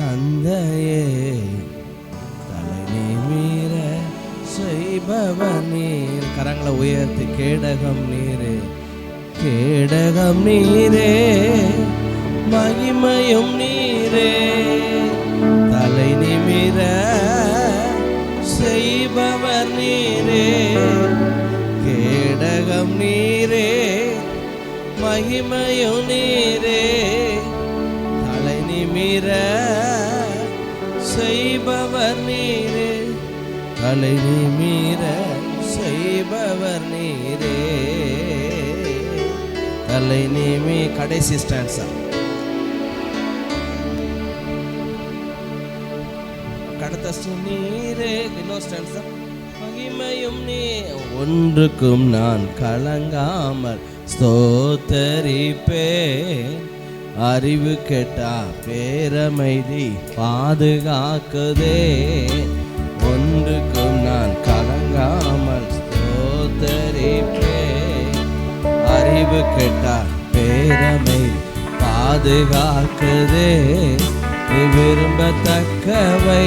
தந்தையே, தலை நிமிர செய்பவர் நீர். கரங்களை உயர்த்தி கேடகம் நீரே, கேடகம் நீரே, மகிமையும் நீரே, தலை நிமிர செய்பவர் நீரே, கேடகம் நீரே, மகிமையும் நீரே, தலை நிமிர செய்பவர் நீரே, தலை நிமிர செய்பவர் நீரே, தலை நிமி. கடைசி ஸ்டான்ஸா, கடத்த நீரே, இன்னொரு ஸ்டான்ஸா. மகிமையும் நீ, ஒன்றுக்கும் நான் கலங்காமல் ஸ்தோத்தரிப்பேன், அறிவு கெட்டா பேரமைதி பாதுகாக்குதே, ஒன்றுக்கும் நான் கலங்காமல் ஸ்தோத்தரிப்பேன், அறிவு கெட்டா பேரமை பாதுகாக்குதே, நீ விரும்பத்தக்கவை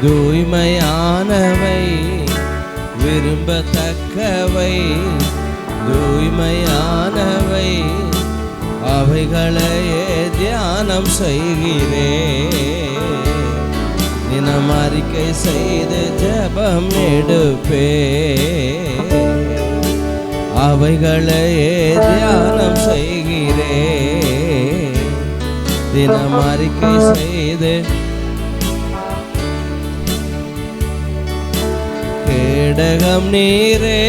தூய்மையானவை, விரும்பத்தக்கவை தூய்மையானவை, அவைகளையே தியானம் செய்கிறேன், தினம் அறிக்கை செய்து ஜெபம் எடுப்பேன், அவைகளையே தியானம் செய்கிறேன், தினம் அறிக்கை செய்து. கேடகம் நீரே,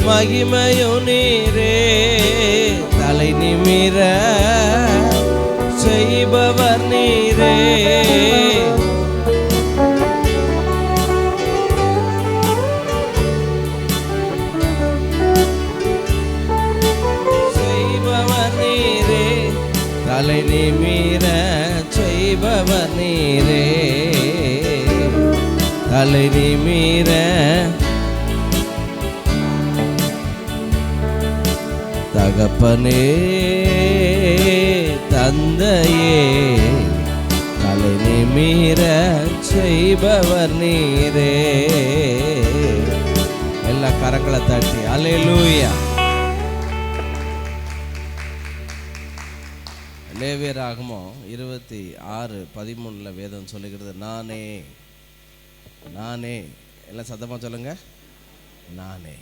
மகிமையும் நீரே, தலை நிமிர செய்பவர் நீரே, செய்பவர் நீரே, தலை நிமிர செய்பவர் நீரே, தலை நிமிர. தகப்பனே, தந்தையே, தலை நிமிர செய்பவர் நீரே. எல்லா கரங்களை தட்டி அல்லேலூயா. லேவியராகமம் 26:13 வேதம் சொல்லுகிறது, நானே நானே, எல்லாம் சத்தமா சொல்லுங்க, நானே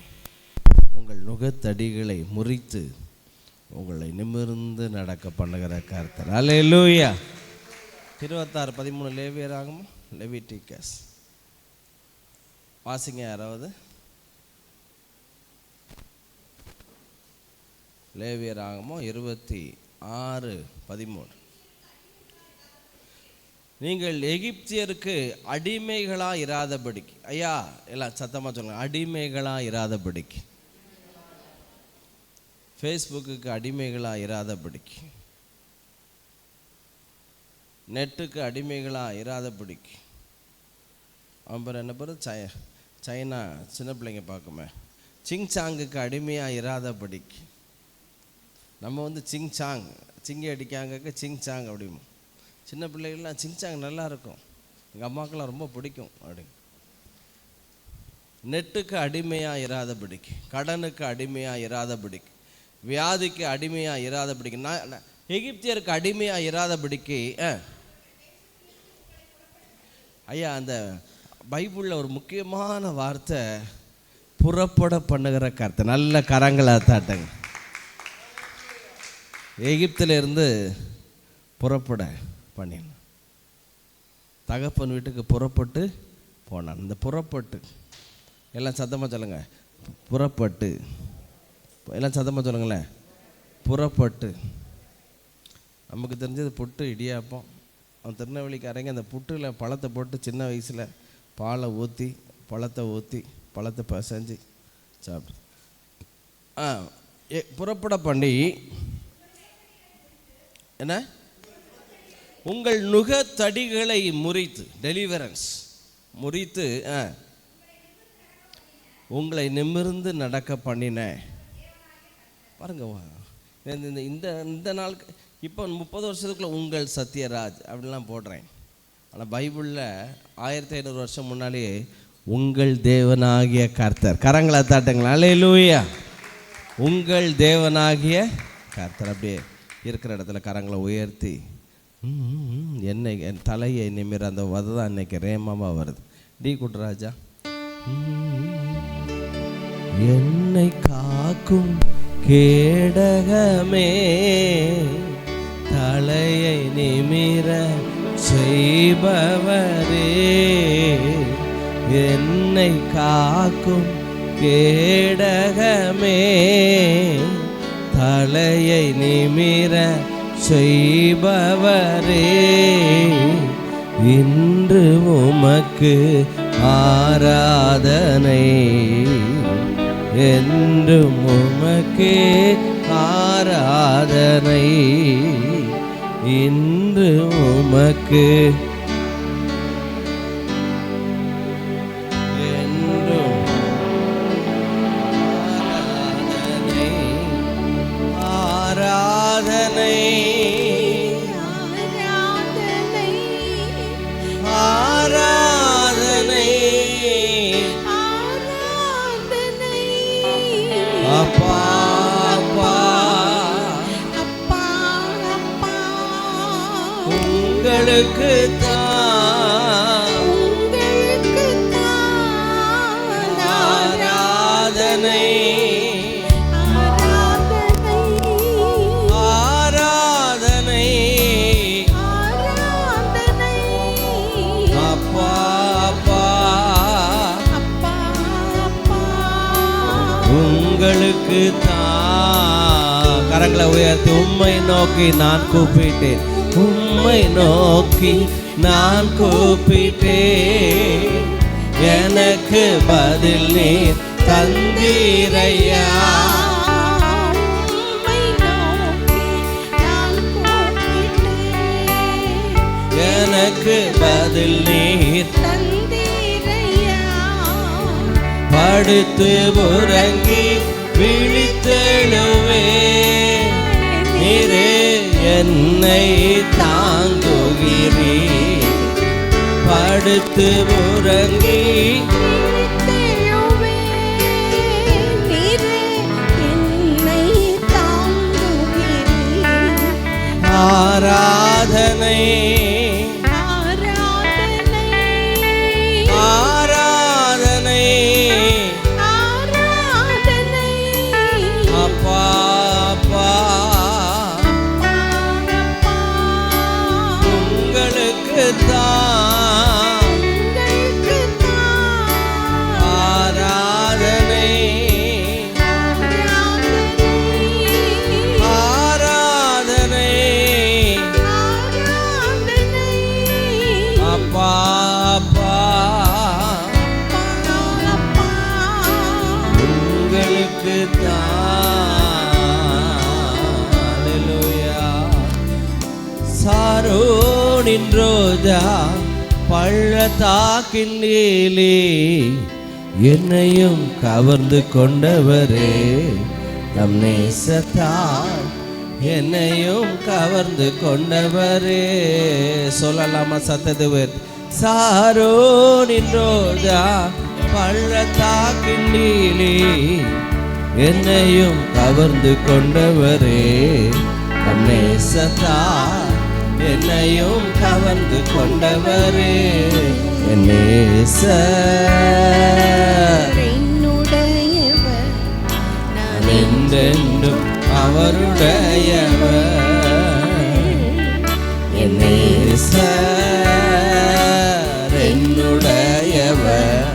உங்கள் நுகத்தடிகளை முறித்து உங்களை நிமிர்ந்து நடக்க பண்ணுகிற கர்த்தர். அல்லேலூயா. 26:13 லேவியராகமம், லெவிட்டிகஸ். வாசிங்க யாராவது. லேவியராகமம் 26:13. நீங்கள் எகிப்தியருக்கு அடிமைகளா இராதபடிக்கு. ஐயா எல்லாம் சத்தமாக சொல்லுங்க, அடிமைகளா இராதபடிக்கு. ஃபேஸ்புக்கு அடிமைகளா இராதபடிக்கு, நெட்டுக்கு அடிமைகளா இராதபடிக்கு. அப்புறம் என்ன பேர், சைனா சின்ன பிள்ளைங்க பார்க்குமே, சிங்சாங்குக்கு அடிமையாக இராதபடிக்கு. நம்ம சிங்சாங், சிங்கி அடிக்காங்க சிங்சாங் அப்படிமோ. சின்ன பிள்ளைகள்லாம் சிங்சாங் நல்லா இருக்கும், எங்கள் அம்மாக்கெல்லாம் ரொம்ப பிடிக்கும் அப்படி. நெட்டுக்கு அடிமையாக இராதபடிக்கு, கடனுக்கு அடிமையாக இராதபடிக்கு, வியாதிக்கு அடிமையாக இராதபடிக்கு, நான் எகிப்தியருக்கு அடிமையாக இராதபடிக்கு. ஐயா, அந்த பைபிளில் ஒரு முக்கியமான வார்த்தை புறப்பட பண்ணுகிற கர்த்தர். நல்ல கரங்களை தாட்டுங்க. எகிப்திலிருந்து புறப்பட பண்ணினான், தகப்பன் வீட்டுக்கு புறப்பட்டு போனான். இந்த புறப்பட்டு, எல்லாம் சத்தமாக சொல்லுங்க, புறப்பட்டு. எல்லாம் சத்தமாக சொல்லுங்களேன், புறப்பட்டு. நமக்கு தெரிஞ்சது புட்டு இடியாப்பம். அவன் திருநெல்வேலிக்காரங்க அந்த புட்டில் பழத்தை போட்டு சின்ன வயசில் பாலை ஊற்றி பழத்தை ஊற்றி பழத்தை பசைஞ்சு சாப்பிடு. புறப்பட பண்ணி என்ன, உங்கள் நுகத்தடிகளை முறித்து, டெலிவரன்ஸ் முறித்து, உங்களை நிமிர்ந்து நடக்க பண்ணின. பாருங்க, இந்த நாள் இப்போ 30 வருஷத்துக்குள்ள உங்கள் சத்யராஜ் அப்படிலாம் போடுறேன். ஆனால் பைபிளில் 1500 வருஷம் முன்னாலேயே உங்கள் தேவனாகிய கர்த்தர். கரங்களை தாட்டுங்களா, அல்லேலூயா. உங்கள் தேவனாகிய கர்த்தர். அப்படியே இருக்கிற இடத்துல கரங்களை உயர்த்தி என்னை என் தலையை நிமிர அந்த வதை தான் இன்னைக்கு ரேமமாக வருது. டி குட்ராஜா. என்னை காக்கும் கேடகமே, தலையை நிமிர செய்பவரே, என்னை காக்கும் கேடகமே, தலையை நிமிர செய்பவரே, இன்று உமக்கு ஆராதனை, என்றும் உமக்கே ஆராதனை, இன்று உமக்கு என்றும் ஆராதனை, ஆராதனை, ஆராதனை, அப்பா அப்பா அப்பா, உங்களுக்கு தான், உங்களுக்கு தான் ஆராதனை, ஆராதனை, ஆராதனை, அப்பா அப்பா அப்பா, உங்களுக்கு தான். கரங்களை உயர்த்தி உம்மை நோக்கி நான் கூப்பிட்டேன், உம்மை நோக்கி நான் கூப்பிட்டேன், எனக்கு பதில் நீர் தந்தீரையா, எனக்கு பதில் நீர் தந்தீரையா, படுத்து உறங்கி விழித்தெழுவே, நீரே என்னை தாங்குகிறீ, படுத்து உறங்கி விழித்தெழுவே, நீரே என்னை தாங்குகிறீ, ஆராதனை, ஆராதனை, ஆராதனை, ஆராதனை, அப்பா அப்பா, உங்களுக்கு தான், உங்களுக்கு தான் ஆராதனை, ஆராதனை, ஆராதனை, அப்பா அப்பா, உங்களுக்கு தான். அல்லேலூயா. சாரோனின் ரோஜா பள்ளத்தாக்கின் நீலி, என்னையும் கவர்ந்து கொண்டவரே, நம் நேசத்தால் என்னையும் கவர்ந்து கொண்டவரே. சொல்லலாமா சத்தது? சாரோனின் ரோஜா பள்ளத்தாக்கின் நீலி, என்னையும் கவர்ந்து கொண்டவரே, நம் நேசத்தால் என்னையும் கவர்ந்து கொண்டவரே, என் நேசர் என்னுடையவர், நான் என்றென்றும் அவருடையவர், என் நேசர் என்னுடையவர்,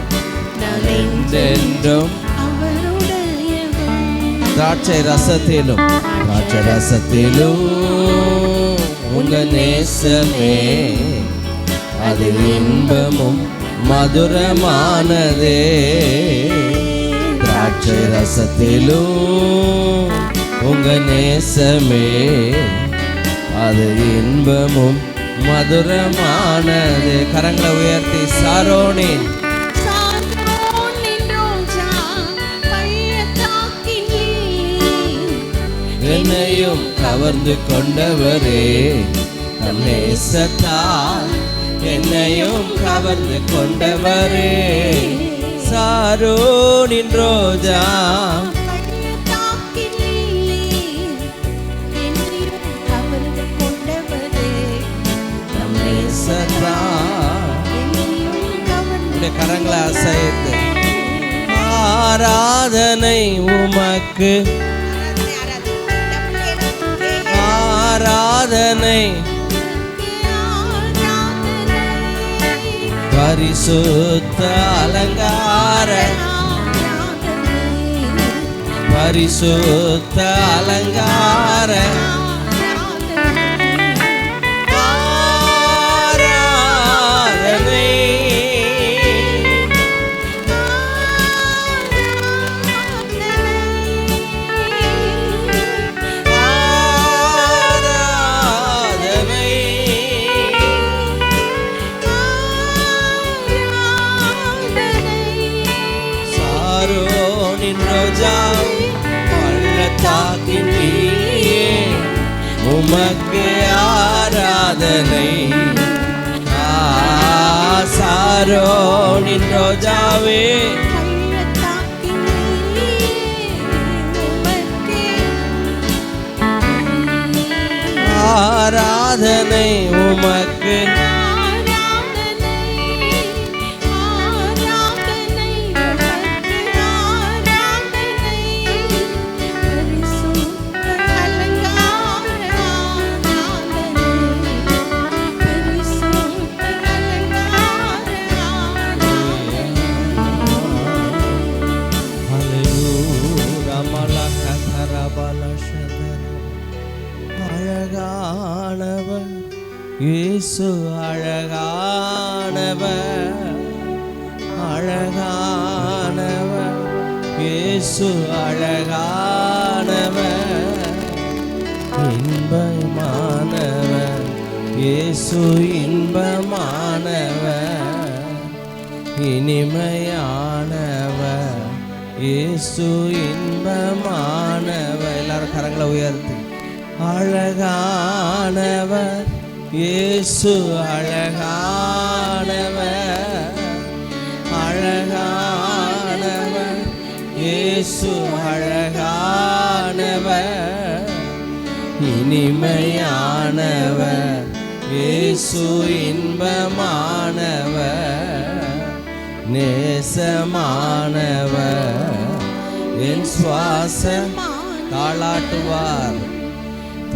நான் என்றென்றும் அவருடையவர். திராட்சை ரசத்திலும், திராட்சை ரசத்திலும் உங்க நேசமே, அது இன்பமும் மதுரமானதே, திராட்சை ரசத்திலும் உங்க நேசமே, அது இன்பமும் மதுரமானது. கரங்களை உயர்த்தி சாரோனின், என்னையும் கவர்ந்து கொண்டவரே, தம் நேசத்தால் என்னையும் கவர்ந்து கொண்டவரே. சாரோனின் ரோஜா கரங்களை அசைத்து ஆராதனை உமக்கு, ஆராதனை பரிசுத்த அலங்கார, பரிசுத்த அலங்கார ஆராதனை, பள்ளத்தாக்கின் கீழே உமக்கு ஆராதனை. சாரோனின் ரோஜாவே ஆராதனை உமக்கு, அழகானவர் இயேசு, அழகானவர், அழகானவர் இயேசு, அழகானவர், இன்பமானவர் இயேசு, இன்பமானவர், இனிமையானவர் இயேசு, இன்பமானவர். எல்லாரும் கரங்களை உயர்த்தி அழகானவர் இயேசு, அழகானவர், அழகானவர் இயேசு, அழகானவர், இனிமையானவர் இயேசு, இன்பமானவர், நேசமானவர், என் சுவாசம் தாளாட்டுவார்,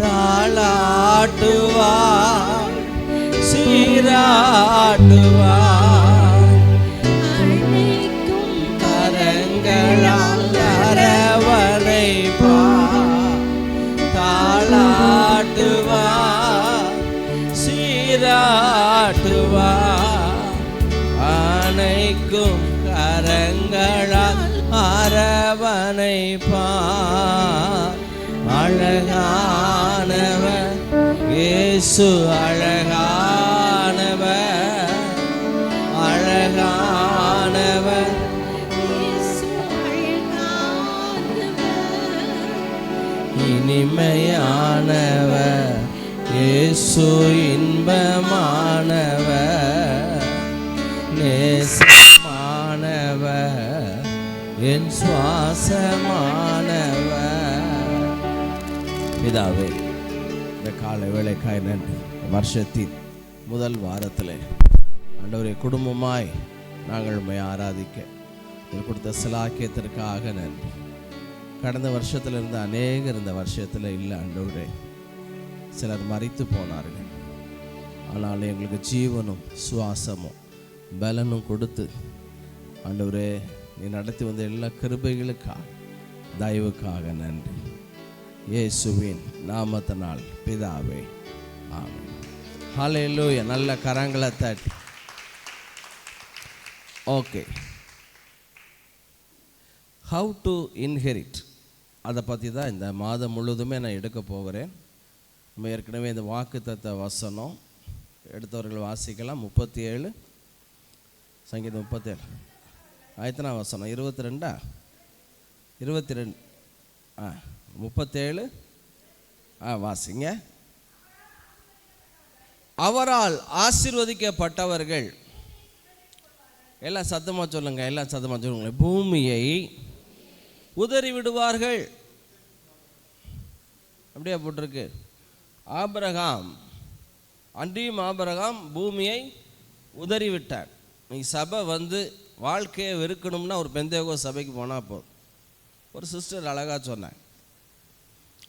தாளாட்டுவார், சீராட்டுவார், கரங்களால் அரவணைப்பார், தாளாட்டுவார், சீராட்டுவார், அணைக்கும் கரங்களால் அரவணைப்பார். அழகானவர் இயேசு, அழகானவர், அழகானவர் இனிமையானவர் இயேசு, இன்பமானவர், நேசமானவர், என் சுவாசமானவர். பிதாவே, இந்த காலை வேளைக்காய் நன்றி. வருஷத்தின் முதல் வாரத்தில் ஆண்டவரே குடும்பமாய் நாங்கள் உம்மை ஆராதிக்க கொடுத்த சிலாக்கியத்திற்காக நன்றி. கடந்த வருஷத்தில் இருந்த அநேகர் இந்த வருஷத்தில் இல்லை ஆண்டவரே. சிலர் மரித்து போனார்கள். ஆனால் எங்களுக்கு ஜீவனும் சுவாசமும் பலனும் கொடுத்து ஆண்டவரே நீ நடத்தி வந்த எல்லா கிருபைகளுக்காக தயவுக்காக நன்றி. இயேசுவின் நாமத்தினால் பிதாவே, ஆமென். ஹல்லேலூயா. நல்ல கரங்களை தட்டி. ஓகே, ஹவு டு இன்ஹெரிட், அதை பற்றி தான் இந்த மாதம் முழுவதுமே நான் எடுக்க போகிறேன். நம்ம ஏற்கனவே இந்த வாக்குத்தத்த வசனம் எடுத்தவர்கள் வாசிக்கலாம். 37 சங்கீதம் 37 ஆயத்தனா வசனம் 22 37 வாசிங்க. அவரால் ஆசீர்வதிக்கப்பட்டவர்கள், எல்லாம் சத்தமாக சொல்லுங்க, எல்லாம் சத்தமாக சொல்லுங்க, பூமியை உதறி விடுவார்கள். அப்படியே போட்டிருக்கு. ஆபிரகாம், அன்றியும் ஆபிரகாம் பூமியை உதறி விட்டார். நீ சபை வந்து வாழ்க்கையை வெறுக்கணும்னா ஒரு பெந்தேகோஸ்து சபைக்கு போனால் போதும். ஒரு சிஸ்டர் அழகாக சொன்னாங்க,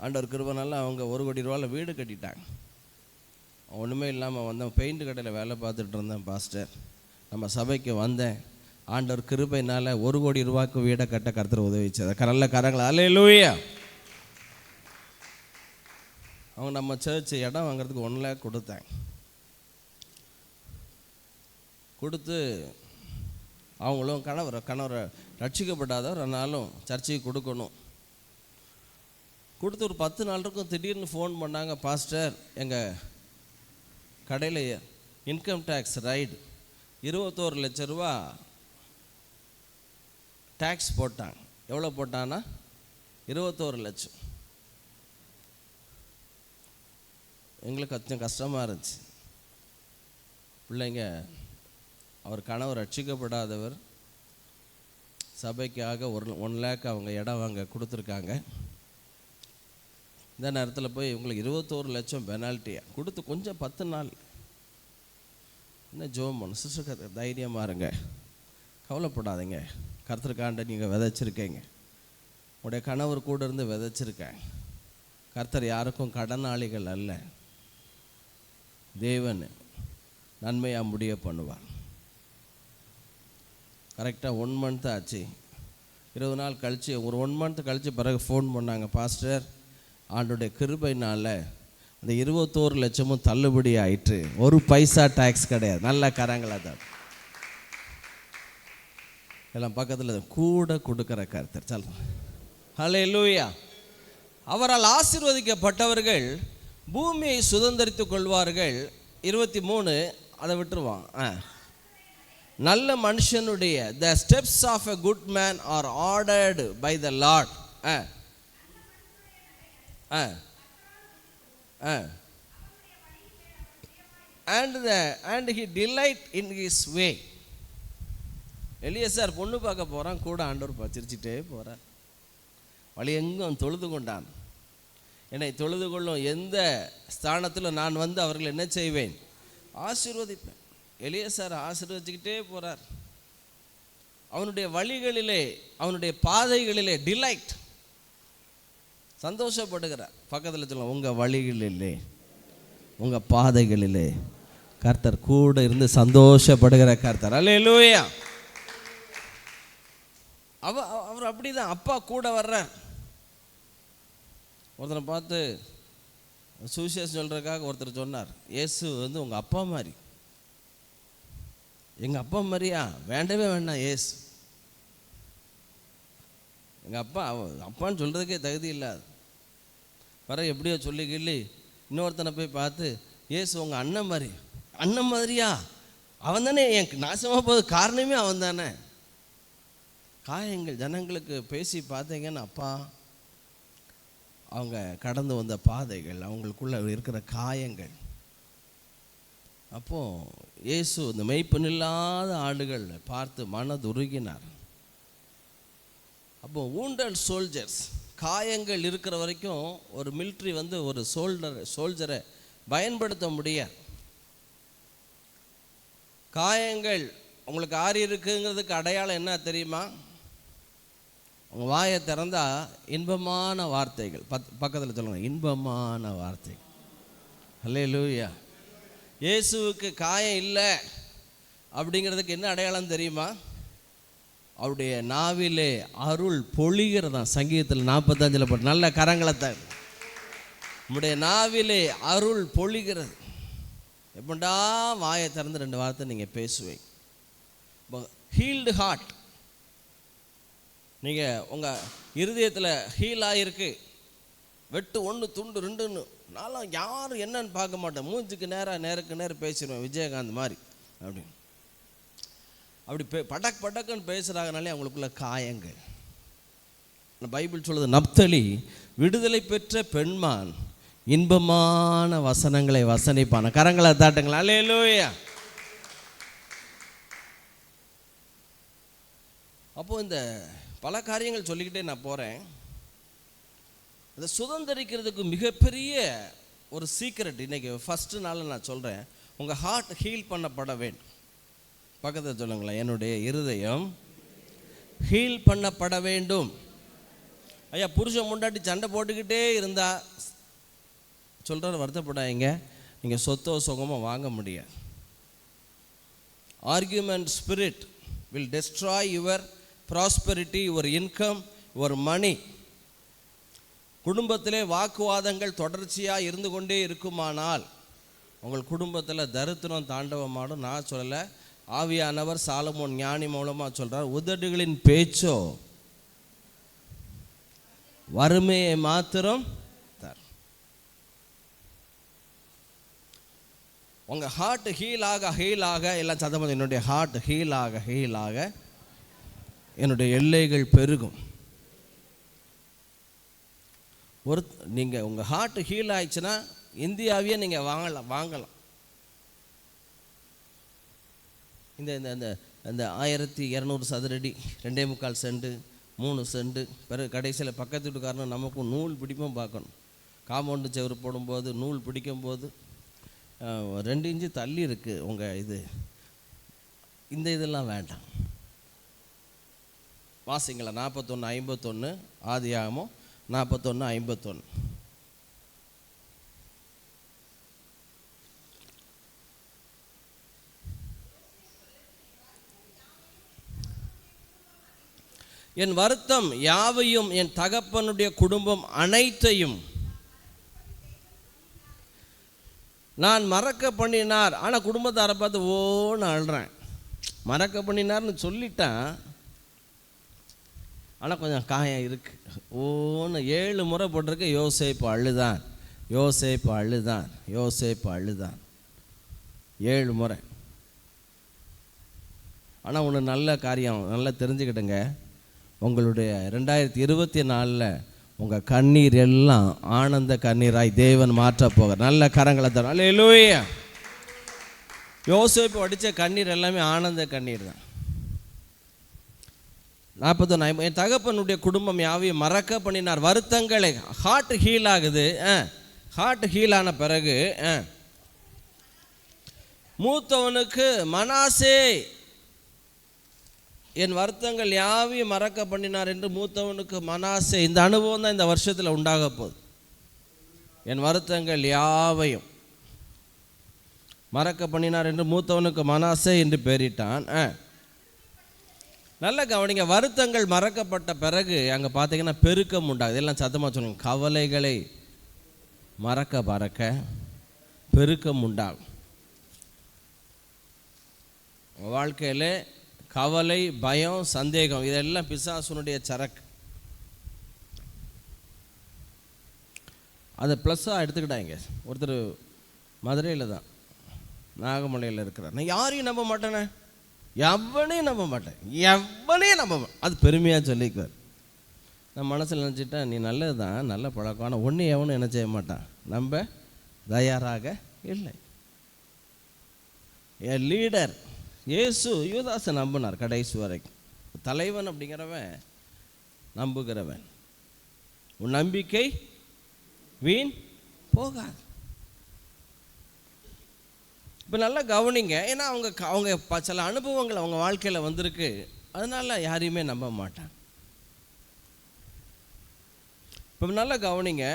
ஆண்டவர் கிருபைனால அவங்க 1 கோடி ரூபாயில் வீடு கட்டிட்டாங்க. ஒன்றுமே இல்லாமல் வந்தேன், பெயிண்ட் கடையில் வேலை பார்த்துட்டு இருந்தேன் பாஸ்டர், நம்ம சபைக்கு வந்தேன், ஆண்டவர் கிருபையினால் 1 கோடி ரூபாய்க்கு வீடை கட்ட கர்த்தர் உதவிச்சது. நல்ல கரங்களா? அல்லேலூயா. அவங்க நம்ம சர்ச் இடம் வாங்குறதுக்கு 1 லேக் கொடுத்தாங்க. கொடுத்து அவங்களும் கணவரை ரட்சிக்கப்படாதவர், ஆனாலும் சர்ச்சைக்கு கொடுக்கணும். கொடுத்து ஒரு 10 நாள் இருக்கும், திடீர்னு ஃபோன் பண்ணாங்க, பாஸ்டர் எங்கள் கடையில் இன்கம் டேக்ஸ் ரைடு 21 லட்சம் ரூபா டேக்ஸ் போட்டாங்க. எவ்வளோ போட்டான்னா 21 லட்சம். எங்களுக்கு கொஞ்சம் கஷ்டமாக இருந்துச்சு. பிள்ளைங்க, அவர் கணவர் ரட்சிக்கப்படாதவர், சபைக்காக 1 லேக் அவங்க இடம் வாங்க கொடுத்துருக்காங்க. இந்த நேரத்தில் போய் உங்களுக்கு 21 லட்சம் பெனால்ட்டியாக கொடுத்து கொஞ்சம் 10 நாள் இன்னும் ஜோம் பண்ணு. சிஸ்டர் தைரியமாக இருங்க, கவலைப்படாதீங்க, கர்த்தருக்காண்ட நீங்கள் விதைச்சிருக்கீங்க, உடைய கணவர் கூட இருந்து விதைச்சிருக்கேன். கர்த்தர் யாருக்கும் கடனாளிகள் அல்ல, தேவன் நன்மையாக முடிய பண்ணுவார். கரெக்டாக 1 மந்த் ஆச்சு. 20 நாள் கழித்து, ஒரு 1 மந்த் கழித்து பிறகு ஃபோன் பண்ணாங்க, பாஸ்டர் ஆண்டுடைய கிருபையினால் அந்த 21 லட்சமும் தள்ளுபடி ஆயிற்று, 1 பைசா டேக்ஸ் கிடையாது. நல்ல கரங்களாக தான் எல்லாம் பக்கத்தில் கூட கொடுக்குற கர்த்தர். சொல்லுங்க ஹல்லேலூயா. அவரால் ஆசீர்வதிக்கப்பட்டவர்கள் பூமியை சுதந்தரித்துக் கொள்வார்கள். 23 அதை விட்டுருவான். நல்ல மனுஷனுடைய the steps of a good man are ordered by the Lord. And he delight in his way. Eliezer பொண்ணு பார்க்க போகிறான், கூட ஆண்டவர் சிரிச்சிட்டே போகிறார். வழி எங்கும் தொழுது கொண்டான். என்னை தொழுது கொள்ளும் எந்த ஸ்தானத்தில் நான் வந்து அவர்கள் என்ன செய்வேன்? ஆசீர்வதிப்பேன். எலியேசர் ஆசீர்வதிச்சுக்கிட்டே போகிறார். அவனுடைய வழிகளிலே, அவனுடைய பாதைகளிலே டிலைட், சந்தோஷப்படுகிறார். பக்கத்தில் சொல்லுங்க, உங்கள் வழிகளிலே, உங்கள் பாதைகளிலே கர்த்தர் கூட இருந்து சந்தோஷப்படுகிற கர்த்தர். அல்லேலூயா. அவர் அப்படிதான், அப்பா கூட வர்றார். ஒருத்தரை பார்த்து சுவிசேஷம் சொல்கிறதுக்காக ஒருத்தர் சொன்னார், இயேசு வந்து உங்கள் அப்பா மாதிரி. எங்கள் அப்பா மாதிரியா? வேண்டவே வேண்டாம் இயேசு. எங்கள் அப்பா அப்பான்னு சொல்கிறதுக்கே தகுதி இல்லாது. பிறகு எப்படியோ சொல்லி கிள்ளி இன்னொருத்தனை போய் பார்த்து, இயேசு உங்கள் அண்ணன் மாதிரி. அண்ணன் மாதிரியா? அவன் தானே என் நாசமாக போகுது காரணமே அவன் தானே. காயங்கள் ஜனங்களுக்கு பேசி பார்த்தீங்கன்னு அப்பா அவங்க கடந்து வந்த பாதைகள், அவங்களுக்குள்ள இருக்கிற காயங்கள். அப்போது இயேசு இந்த மெய்ப்பனில்லாத ஆடுகள் பார்த்து மனதுருகினார். அப்போ wounded soldiers, காயங்கள் இருக்கிற வரைக்கும் ஒரு மிலிட்ரி வந்து ஒரு சோல்ஜரை பயன்படுத்த முடியாது. காயங்கள் உங்களுக்கு ஆறி இருக்குங்கிறதுக்கு அடையாளம் என்ன தெரியுமா? உங்கள் வாயை திறந்தா இன்பமான வார்த்தைகள். பக்கத்தில் சொல்லுங்கள், இன்பமான வார்த்தைகள். அல்லேலூயா. இயேசுவுக்கு காயம் இல்லை அப்படிங்கிறதுக்கு என்ன அடையாளம் தெரியுமா? அவருடைய நாவிலே அருள் பொழிகிறதான். சங்கீதத்தில் 45 போட்டு நல்ல கரங்களத்தான். நம்முடைய நாவிலே அருள் பொழிகிறது. எப்படா வாயை திறந்து 2 வார்த்தை நீங்கள் பேசுவீங்க. ஹீல்டு ஹார்ட், நீங்கள் உங்கள் இருதயத்தில் ஹீல் ஆகிருக்கு. வெட்டு 1 துண்டு 2ன்னு நான்லாம் யாரும் என்னன்னு பார்க்க மாட்டேன், மூஞ்சுக்கு நேருக்கு நேரம் பேசிடுவேன், விஜயகாந்த் மாதிரி. அப்படி படக்குன்னு பேசுகிறாங்கனாலே அவங்களுக்குள்ள காயங்கள். பைபிள் சொல்லுது, நப்தலி விடுதலை பெற்ற பெண்மான் இன்பமான வசனங்களை வசனிப்பான. கரங்களை தாட்டுங்களா. அல்லேலூயா. அப்போது இந்த பல காரியங்கள் சொல்லிக்கிட்டே நான் போகிறேன். இதை சுதந்திரிக்கிறதுக்கு மிகப்பெரிய ஒரு சீக்ரெட் இன்றைக்கி ஃபஸ்ட்டு நாள் நான் சொல்கிறேன். உங்கள் ஹார்ட் ஹீல் பண்ணப்பட வேண்டும். பக்கத்தில் சொல்லுங்களேன், என்னுடைய இருதயம் ஹீல் பண்ணப்பட வேண்டும். ஐயா, புருஷன் முண்டாட்டி சண்டை போட்டுக்கிட்டே இருந்தால் சொல்கிற வருத்தப்படாதீங்க, நீங்கள் சொத்தோ சுகமோ வாங்க முடியாது. Argument spirit will destroy your prosperity, your income, your money. குடும்பத்திலே வாக்குவாதங்கள் தொடர்ச்சியாக இருந்து கொண்டே இருக்குமானால் உங்கள் குடும்பத்தில் தரித்திரம் தாண்டவமாடும். நான் சொல்லலை, ஆவியானவர் சாலமோன் ஞானி மூலமாக சொல்கிறார், உதடுகளின் பேச்சோ வறுமையை மாத்திரம் தர். உங்கள் ஹார்ட் ஹீலாக எல்லாம் சத்தம், என்னுடைய ஹார்ட் ஹீலாக என்னுடைய எல்லைகள் பெருகும். நீங்கள் உங்கள் ஹார்ட் ஹீல் ஆயிடுச்சுன்னா இந்தியாவையே நீங்கள் வாங்கலாம். இந்த இந்த இந்த 1200 சதுரடி, 2.25 சென்ட், 3 சென்ட், பிறகு கடைசியில் பக்கத்து வீட்டுக்காரனும் நமக்கும் நூல் பிடிப்பும் பார்க்கணும். காம்பவுண்டு செவரு போடும்போது நூல் பிடிக்கும்போது 2 இன்ச்சு தள்ளி இருக்குது உங்கள் இது. இந்த இதெல்லாம் வேண்டாம். வாசிங்களா 41:51, ஆதியாகமம் 41:51. என் வருத்தம் யாவையும் என் தகப்பனுடைய குடும்பம் அனைத்தையும் நான் மறக்க பண்ணினார். ஆனால் குடும்பத்தாரை பார்த்து ஓன்னு அழுறேன். மறக்க பண்ணினார்னு சொல்லிட்டான், ஆனால் கொஞ்சம் காயம் இருக்குது. ஓன்னு 7 முறை போட்டிருக்கு. யோசேப்பு அழுதான் 7 முறை. ஆனால் ஒன்று நல்ல காரியம் நல்லா தெரிஞ்சுக்கிட்டுங்க, உங்களுடைய 2024 உங்கள் கண்ணீர் எல்லாம் ஆனந்த கண்ணீராய் தேவன் மாற்றப் போக. நல்ல கரங்களை தரும். அல்லேலூயா. யோசேப்பு அடித்த கண்ணீர் எல்லாமே ஆனந்த கண்ணீர் தான். 41 என் தகப்பனுடைய குடும்பம் யாவையும் மறக்க பண்ணினார். வருத்தங்களை ஹார்ட் ஹீல் ஆகுது. ஹார்ட் ஹீல் ஆன பிறகு மூத்தவனுக்கு மனாசே என் வருத்தங்கள் யாவையும் மறக்க பண்ணினார் என்று மூத்தவனுக்கு மனாசே. இந்த அனுபவம் தான் இந்த வருஷத்தில் உண்டாக போகுது. என் வருத்தங்கள் யாவையும் மறக்க பண்ணினார் என்று மூத்தவனுக்கு மனாசே என்று பெயரிட்டான். நல்ல கவனிங்க, வருத்தங்கள் மறக்கப்பட்ட பிறகு அங்கே பார்த்தீங்கன்னா பெருக்கம் உண்டாகுது. எல்லாம் சத்தமாக சொல்லுங்க, கவலைகளை மறக்க பெருக்கம் உண்டாகும். வாழ்க்கையில் கவலை, பயம், சந்தேகம் இதெல்லாம் பிசாசுனுடைய சரக்கு. அதை ப்ளஸ்ஸாக எடுத்துக்கிட்டாங்க. ஒருத்தர் மதுரையில் தான், நாகமலையில் இருக்கிறார். நான் யாரையும் நம்ப மாட்டேனே, எவனையும் நம்ப மாட்டேன். அது பெருமையாக சொல்லிக்குவார். நான் மனசில் நினச்சிட்டேன், நீ நல்லது தான், நல்ல பழக்கம், ஆனால் ஒன்று எவனும் என்ன செய்ய மாட்டான், நம்ப தயாராக இல்லை. என் லீடர் இயேசு யூதாசை நம்பினார் கடைசி வரைக்கும். தலைவன் அப்படிங்கிறவன் நம்புகிறவன். உன் நம்பிக்கை வீண் போகாது. இப்போ நல்லா கவனிங்க, ஏன்னா அவங்க சில அனுபவங்கள் அவங்க வாழ்க்கையில் வந்திருக்கு, அதனால யாரையுமே நம்ப மாட்டாங்க. இப்போ நல்லா கவனிங்க,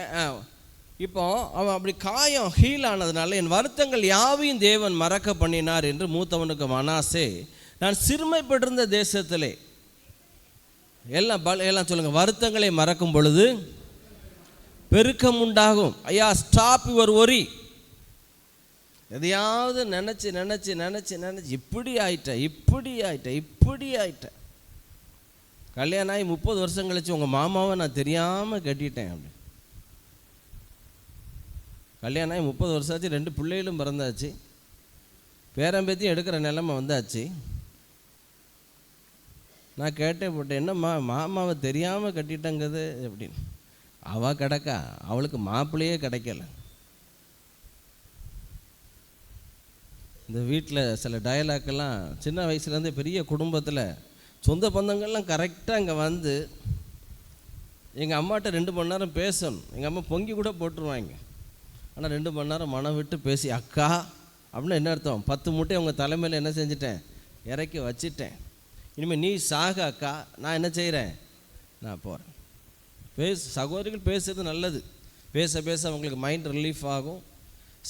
இப்போ அவன் அப்படி காயம் ஹீல் ஆனதுனால என் வருத்தங்கள் யாவையும் தேவன் மறக்க பண்ணினார் என்று மூத்தவனுக்கு மனாசே. நான் சிறுமைப்பட்டிருந்த தேசத்திலே எல்லாம் சொல்லுங்கள், வருத்தங்களை மறக்கும் பொழுது பெருக்கம் உண்டாகும். ஐயா, ஸ்டாப் யுவர் ஒரி. எதையாவது நினச்சி இப்படி ஆயிட்டேன். கல்யாணம் ஆகி 30 வருஷம் கழிச்சு உங்கள் மாமாவை நான் தெரியாமல் கட்டிட்டேன். அப்படி கல்யாணம் ஆகி 30 வருஷம் ஆச்சு, 2 பிள்ளைகளும் பிறந்தாச்சு, பேரம்பேத்தியும் எடுக்கிற நிலைமை வந்தாச்சு. நான் கேட்டேன் போட்டேன், என்னம்மா மாமாவை தெரியாமல் கட்டிட்டேங்குது அப்படின்னு. அவள் கிடக்கா, அவளுக்கு மாப்பிள்ளையே கிடைக்கல. இந்த வீட்டில் சில டயலாக்கெல்லாம் சின்ன வயசுலேருந்தே பெரிய குடும்பத்தில் சொந்த பந்தங்கள்லாம் கரெக்டாக இங்கே வந்து எங்கள் அம்மாட்ட 2 மணி நேரம் பேசணும். எங்கள் அம்மா பொங்கி கூட போட்டுருவாங்க. ஆனால் 2 மணி நேரம் மனம் விட்டு பேசி அக்கா அப்படின்னு என்ன அர்த்தம், 10 மூட்டை உங்கள் தலைமையில் என்ன செஞ்சிட்டேன், இறக்கி வச்சிட்டேன். இனிமேல் நீ சாக அக்கா, நான் என்ன செய்கிறேன், நான் போகிறேன். சகோதரிகள் பேசுறது நல்லது. பேச பேச அவங்களுக்கு மைண்ட் ரிலீஃப் ஆகும்,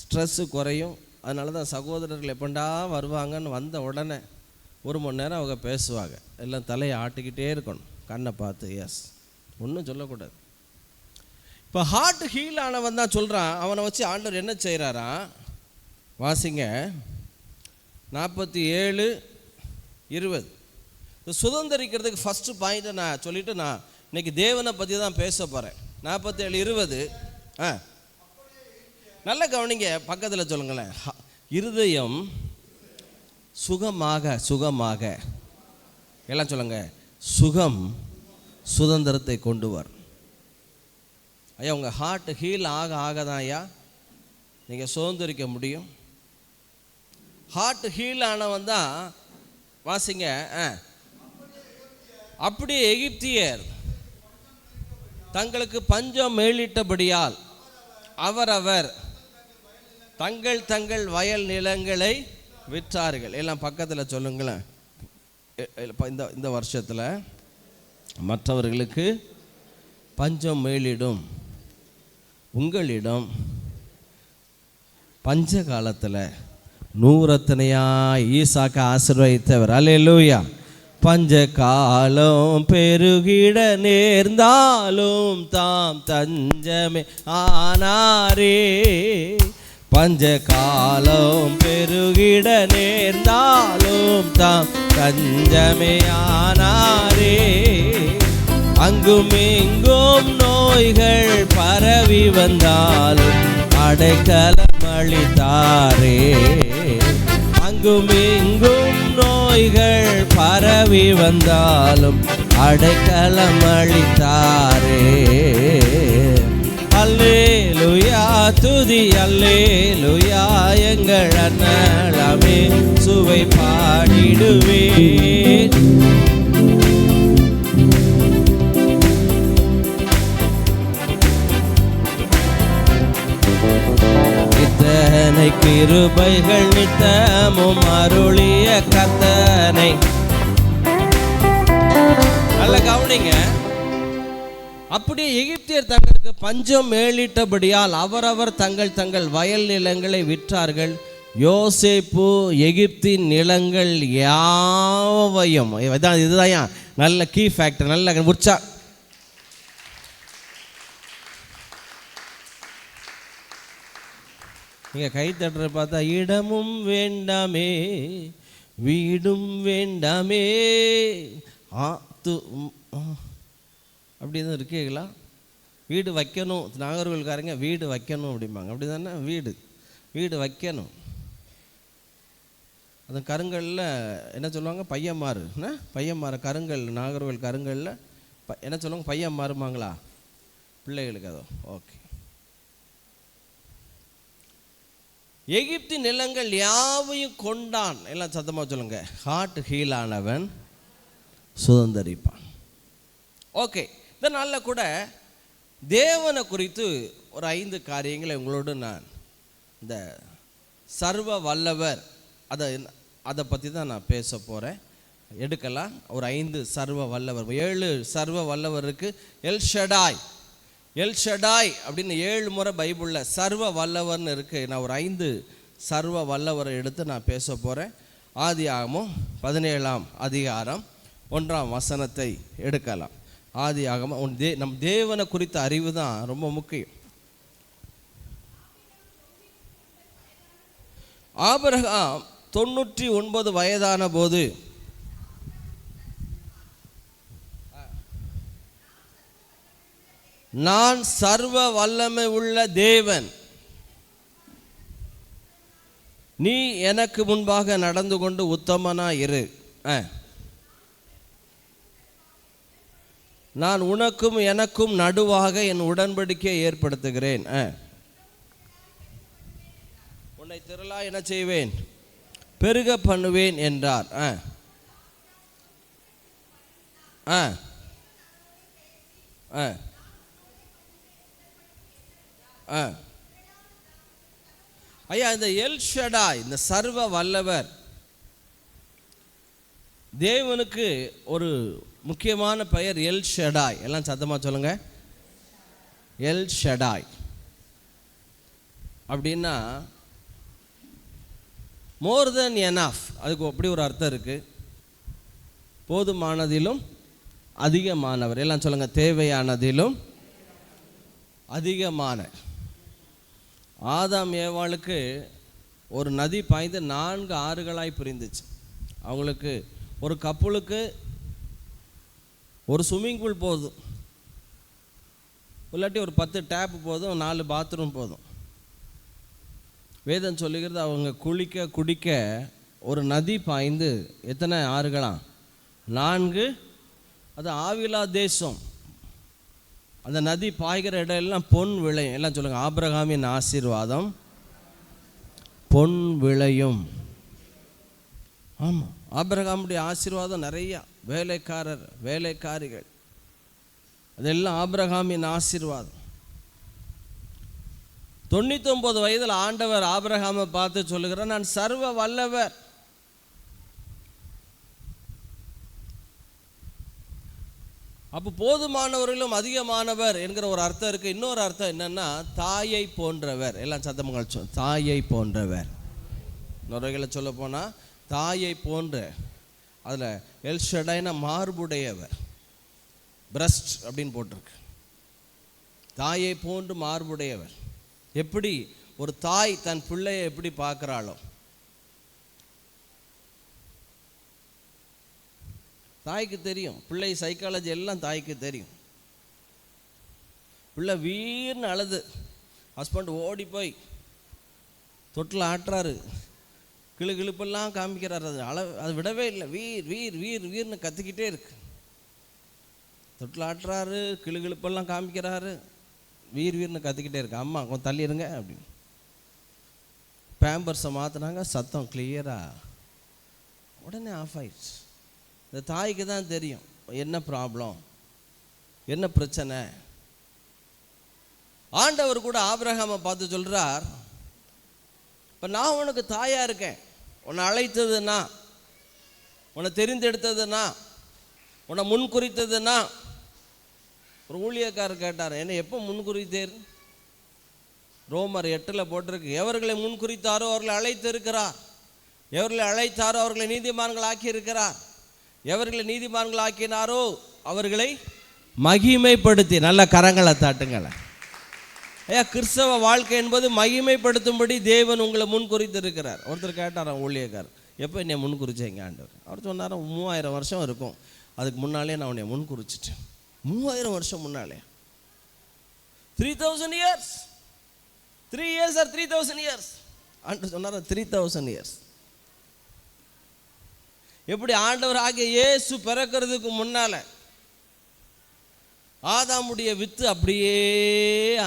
ஸ்ட்ரெஸ்ஸு குறையும். அதனால தான் சகோதரர்கள் எப்பண்டா வருவாங்கன்னு வந்த உடனே 1 மணி நேரம் அவங்க பேசுவாங்க. எல்லாம் தலையை ஆட்டிக்கிட்டே இருக்கணும், கண்ணை பார்த்து. எஸ், ஒன்றும் சொல்லக்கூடாது. இப்போ ஹார்ட் ஹீல் ஆனவன் தான் சொல்கிறான். அவனை வச்சு ஆண்டவர் என்ன செய்கிறாரா, வாசிங்க 47:20. சுதந்திரிக்கிறதுக்கு ஃபஸ்ட்டு பாயிண்ட்டை நான் சொல்லிவிட்டு நான் இன்றைக்கி தேவனை பற்றி தான் பேச போகிறேன். 47:20. நல்ல கவனிங்க, பக்கத்தில் சொல்லுங்களேன். இருதயம் சுகமாக சுகமாக எல்லாம் சொல்லுங்க, சுகம் சுதந்திரத்தை கொண்டு வரும். ஐயா, உங்கள் ஹார்ட் ஹீல் ஆக ஆக தான் ஐயா நீங்கள் சுதந்திரிக்க முடியும். ஹார்ட் ஹீல் ஆனவன் தான் வாசிங்க. அப்படியே எகிப்தியர் தங்களுக்கு பஞ்சம் மேலிட்டபடியால் அவரவர் தங்கள் தங்கள் வயல் நிலங்களை விற்றார்கள். எல்லாம் பக்கத்தில் சொல்லுங்களேன். இந்த வருஷத்தில் மற்றவர்களுக்கு பஞ்சம் மேலிடும், உங்களிடம் பஞ்ச காலத்தில் நூறத்தனையா ஈசாக்க ஆசீர்வதித்தவர். அல்லேலூயா. பஞ்ச காலம் பெருகிட நேர்ந்தாலும் தாம் தஞ்சமே ஆனாரே. பஞ்ச காலம் பெருகிட நேர்ந்தாலும் தாம் தஞ்சமே ஆனாரே. அங்கும் இங்கும் நோய்கள் பரவி வந்தாலும் அடைக்கலம் அளித்தாரே. அங்கும் இங்கும் நோய்கள் பரவி வந்தாலும் அடைக்கலம் அளித்தாரே. அல்லேலூயா, துதி அல்லேலூயா, எங்கள் அண்ணலாமே சுவை பாடிடுவேன். இத்தனை கிருபைகள் நித்தமும் அருளிய கர்த்தனை. நல்ல கவனிங்க. அப்படியே எகிப்தியர் தங்களுக்கு பஞ்சம் மேலிட்டபடியால் அவரவர் தங்கள் தங்கள் வயல் நிலங்களை விற்றார்கள். யோசேப்பு எகிப்தின் நிலங்கள் யாவையும், இதுதான் நல்ல கீ ஃபேக்டர். நல்ல உற்சா நீங்கள் கை தட்டுற பார்த்தா, இடமும் வேண்டாமே வீடும் வேண்டாமே அப்படி தான் இருக்கீங்களா? வீடு வைக்கணும், நாகர்கோவில்காரங்க வீடு வைக்கணும் அப்படிம்பாங்க. அப்படி தானே, வீடு வைக்கணும். அந்த கருங்கல்ல என்ன சொல்லுவாங்க, பையன்மாறு கருங்கல். நாகர்கோவில் கருங்கல்ல என்ன சொல்லுவாங்க, பையன் மாறுமாங்களா பிள்ளைகளுக்கு? அதோ ஓகே. எகிப்தின் நிலங்கள் யாவையும் கொண்டான். எல்லாம் சத்தமாக சொல்லுங்க. ஹார்ட் ஹீல் ஆனவன் சுதந்திரிப்பான். ஓகே. இதனால கூட தேவனை குறித்து ஒரு 5 காரியங்களை உங்களோடு நான் இந்த சர்வ வல்லவர் அதை பற்றி தான் நான் பேச போகிறேன். எடுக்கலாம். ஒரு 5 சர்வ வல்லவர், 7 சர்வ வல்லவருக்கு எல் ஷடாய் அப்படின்னு 7 முறை பைபிளில் சர்வ வல்லவர்னு இருக்குது. நான் ஒரு 5 சர்வ வல்லவரை எடுத்து நான் பேச போகிறேன். ஆதியாகமம் 17ஆம் அதிகாரம் 1ஆம் வசனத்தை எடுக்கலாம். ஆதியாகமம். நம் தேவனை குறித்த அறிவு தான் ரொம்ப முக்கியம். ஆபிரகாம் 99 வயதான போது நான் சர்வ வல்லமை உள்ள தேவன், நீ எனக்கு முன்பாக நடந்து கொண்டு உத்தமனா இரு, நான் உனக்கும் எனக்கும் நடுவாக என் உடன்படிக்கையை ஏற்படுத்துகிறேன், உன்னை திரளா என்ன செய்வேன், பெருக பண்ணுவேன் என்றார். ஐயா, இந்த எல் ஷடாய், இந்த சர்வ வல்லவர் தேவனுக்கு ஒரு முக்கியமான பெயர் எல் ஷடாய். எல்லாம் சத்தமாக சொல்லுங்க, எல் ஷடாய். அப்படின்னா மோர் தென் எனஃப், அதுக்கு அப்படி ஒரு அர்த்தம் இருக்கு. போதுமானதிலும் அதிகமானவர். எல்லாம் சொல்லுங்க, தேவையானதிலும் அதிகமான. ஆதாம் ஏவாளுக்கு ஒரு நதி பாய்ந்து 4 ஆறுகளாய் பிரிந்துச்சு. அவங்களுக்கு ஒரு கப்பலுக்கு ஒரு ஸ்விம்மிங் பூல் போதும், இல்லாட்டி ஒரு 10 டேப் போதும், 4 பாத்ரூம் போதும். வேதம் சொல்லுகிறது அவங்க குளிக்க குடிக்க ஒரு நதி பாய்ந்து எத்தனை ஆறுகளாம்? 4. அது ஆவிலா தேசம். அந்த நதி பாய்கிற இடம் எல்லாம் பொன் விளையும். எல்லாம் சொல்லுங்க, ஆபிரகாமின் ஆசீர்வாதம் பொன் விளையும். ஆமாம், ஆபிரகாமுடைய ஆசீர்வாதம் நிறையா. வேலைக்காரர், வேலைக்காரிகள், அதெல்லாம் ஆபிரகாமின் ஆசீர்வாதம். 99 வயதில் ஆண்டவர் ஆபிரகாமை பார்த்து சொல்லுகிறார், நான் சர்வ வல்லவர். அப்போ போதுமானவர்களும் அதிகமானவர் என்கிற ஒரு அர்த்தம் இருக்கு. இன்னொரு அர்த்தம் என்னன்னா, தாயை போன்றவர். எல்லாம் சத்தமங்கள் சொல், தாயை போன்றவர். நுரைகளை சொல்ல போனால் தாயை போன்ற, அதில் எல் ஷடாய்னா மார்புடையவர், பிரஸ்ட் அப்படின்னு போட்டிருக்கு. தாயை போன்று மார்புடையவர். எப்படி ஒரு தாய் தன் பிள்ளையை எப்படி பார்க்குறாளோ, தாய்க்கு தெரியும். பிள்ளை சைக்காலஜி எல்லாம் தாய்க்கு தெரியும். பிள்ளை வீர்னு அழுது, ஹஸ்பண்ட் ஓடி போய் தொட்டில் ஆட்டுறாரு, கிளுகிழுப்பெல்லாம் காமிக்கிறாரு. அது விடவே இல்லை. வீர் வீர் வீர் வீர்னு கத்திக்கிட்டே இருக்கு. தொட்டில் ஆட்டுறாரு, கிளுகிழுப்பெல்லாம் காமிக்கிறாரு, வீர் வீர்னு கத்திக்கிட்டே இருக்கு. அம்மா கொஞ்சம் தள்ளிடுங்க அப்படின்னு. பேம்பர்ஸை மாற்றினாங்க, சத்தம் கிளியராக உடனே ஆஃப் ஆயிடுச்சு. இந்த தாய்க்கு தான் தெரியும் என்ன ப்ராப்ளம், என்ன பிரச்சனை. ஆண்டவர் கூட ஆபிரகாமை பார்த்து சொல்கிறார், இப்போ நான் உனக்கு தாயாக இருக்கேன், உன்னை அழைத்ததுன்னா, உன்னை தெரிந்தெடுத்ததுன்னா, உன்னை முன்குறித்ததுன்னா. ஒரு ஊழியக்காரர் கேட்டார், என்ன எப்போ முன்குறித்தேர்? ரோமர் 8 போட்டிருக்கு, எவர்களை முன்குறித்தாரோ அவர்களை அழைத்து இருக்கிறார், எவர்களை அழைத்தாரோ அவர்களை நீதிமான்கள் ஆக்கி இருக்கிறார், எவர்களை நீதிமான்கள் ஆக்கினாரோ அவர்களை மகிமைப்படுத்தி. நல்ல கரங்களை தாட்டுங்கள. ஐயா, கிறிஸ்தவ வாழ்க்கை என்பது மகிமைப்படுத்தும்படி தேவன் உங்களை முன்குறித்து இருக்கிறார். ஒருத்தர் கேட்டாராம் ஊழியக்கார், எப்போ என்னை முன்குறிச்சேங்க ஆண்டவர்? அவர் சொன்னார், 3000 வருஷம் இருக்கும், அதுக்கு முன்னாலே நான் உன்னை முன்குறிச்சிட்டேன். 3000 வருஷம் முன்னாலே. 3000 years, 3 years or 3000 years. ஆண்டவர் சொன்னார் 3000 years. எப்படி ஆண்டவர் ஆகிய இயேசு பிறக்கிறதுக்கு முன்னால ஆதாமுடைய வித்து அப்படியே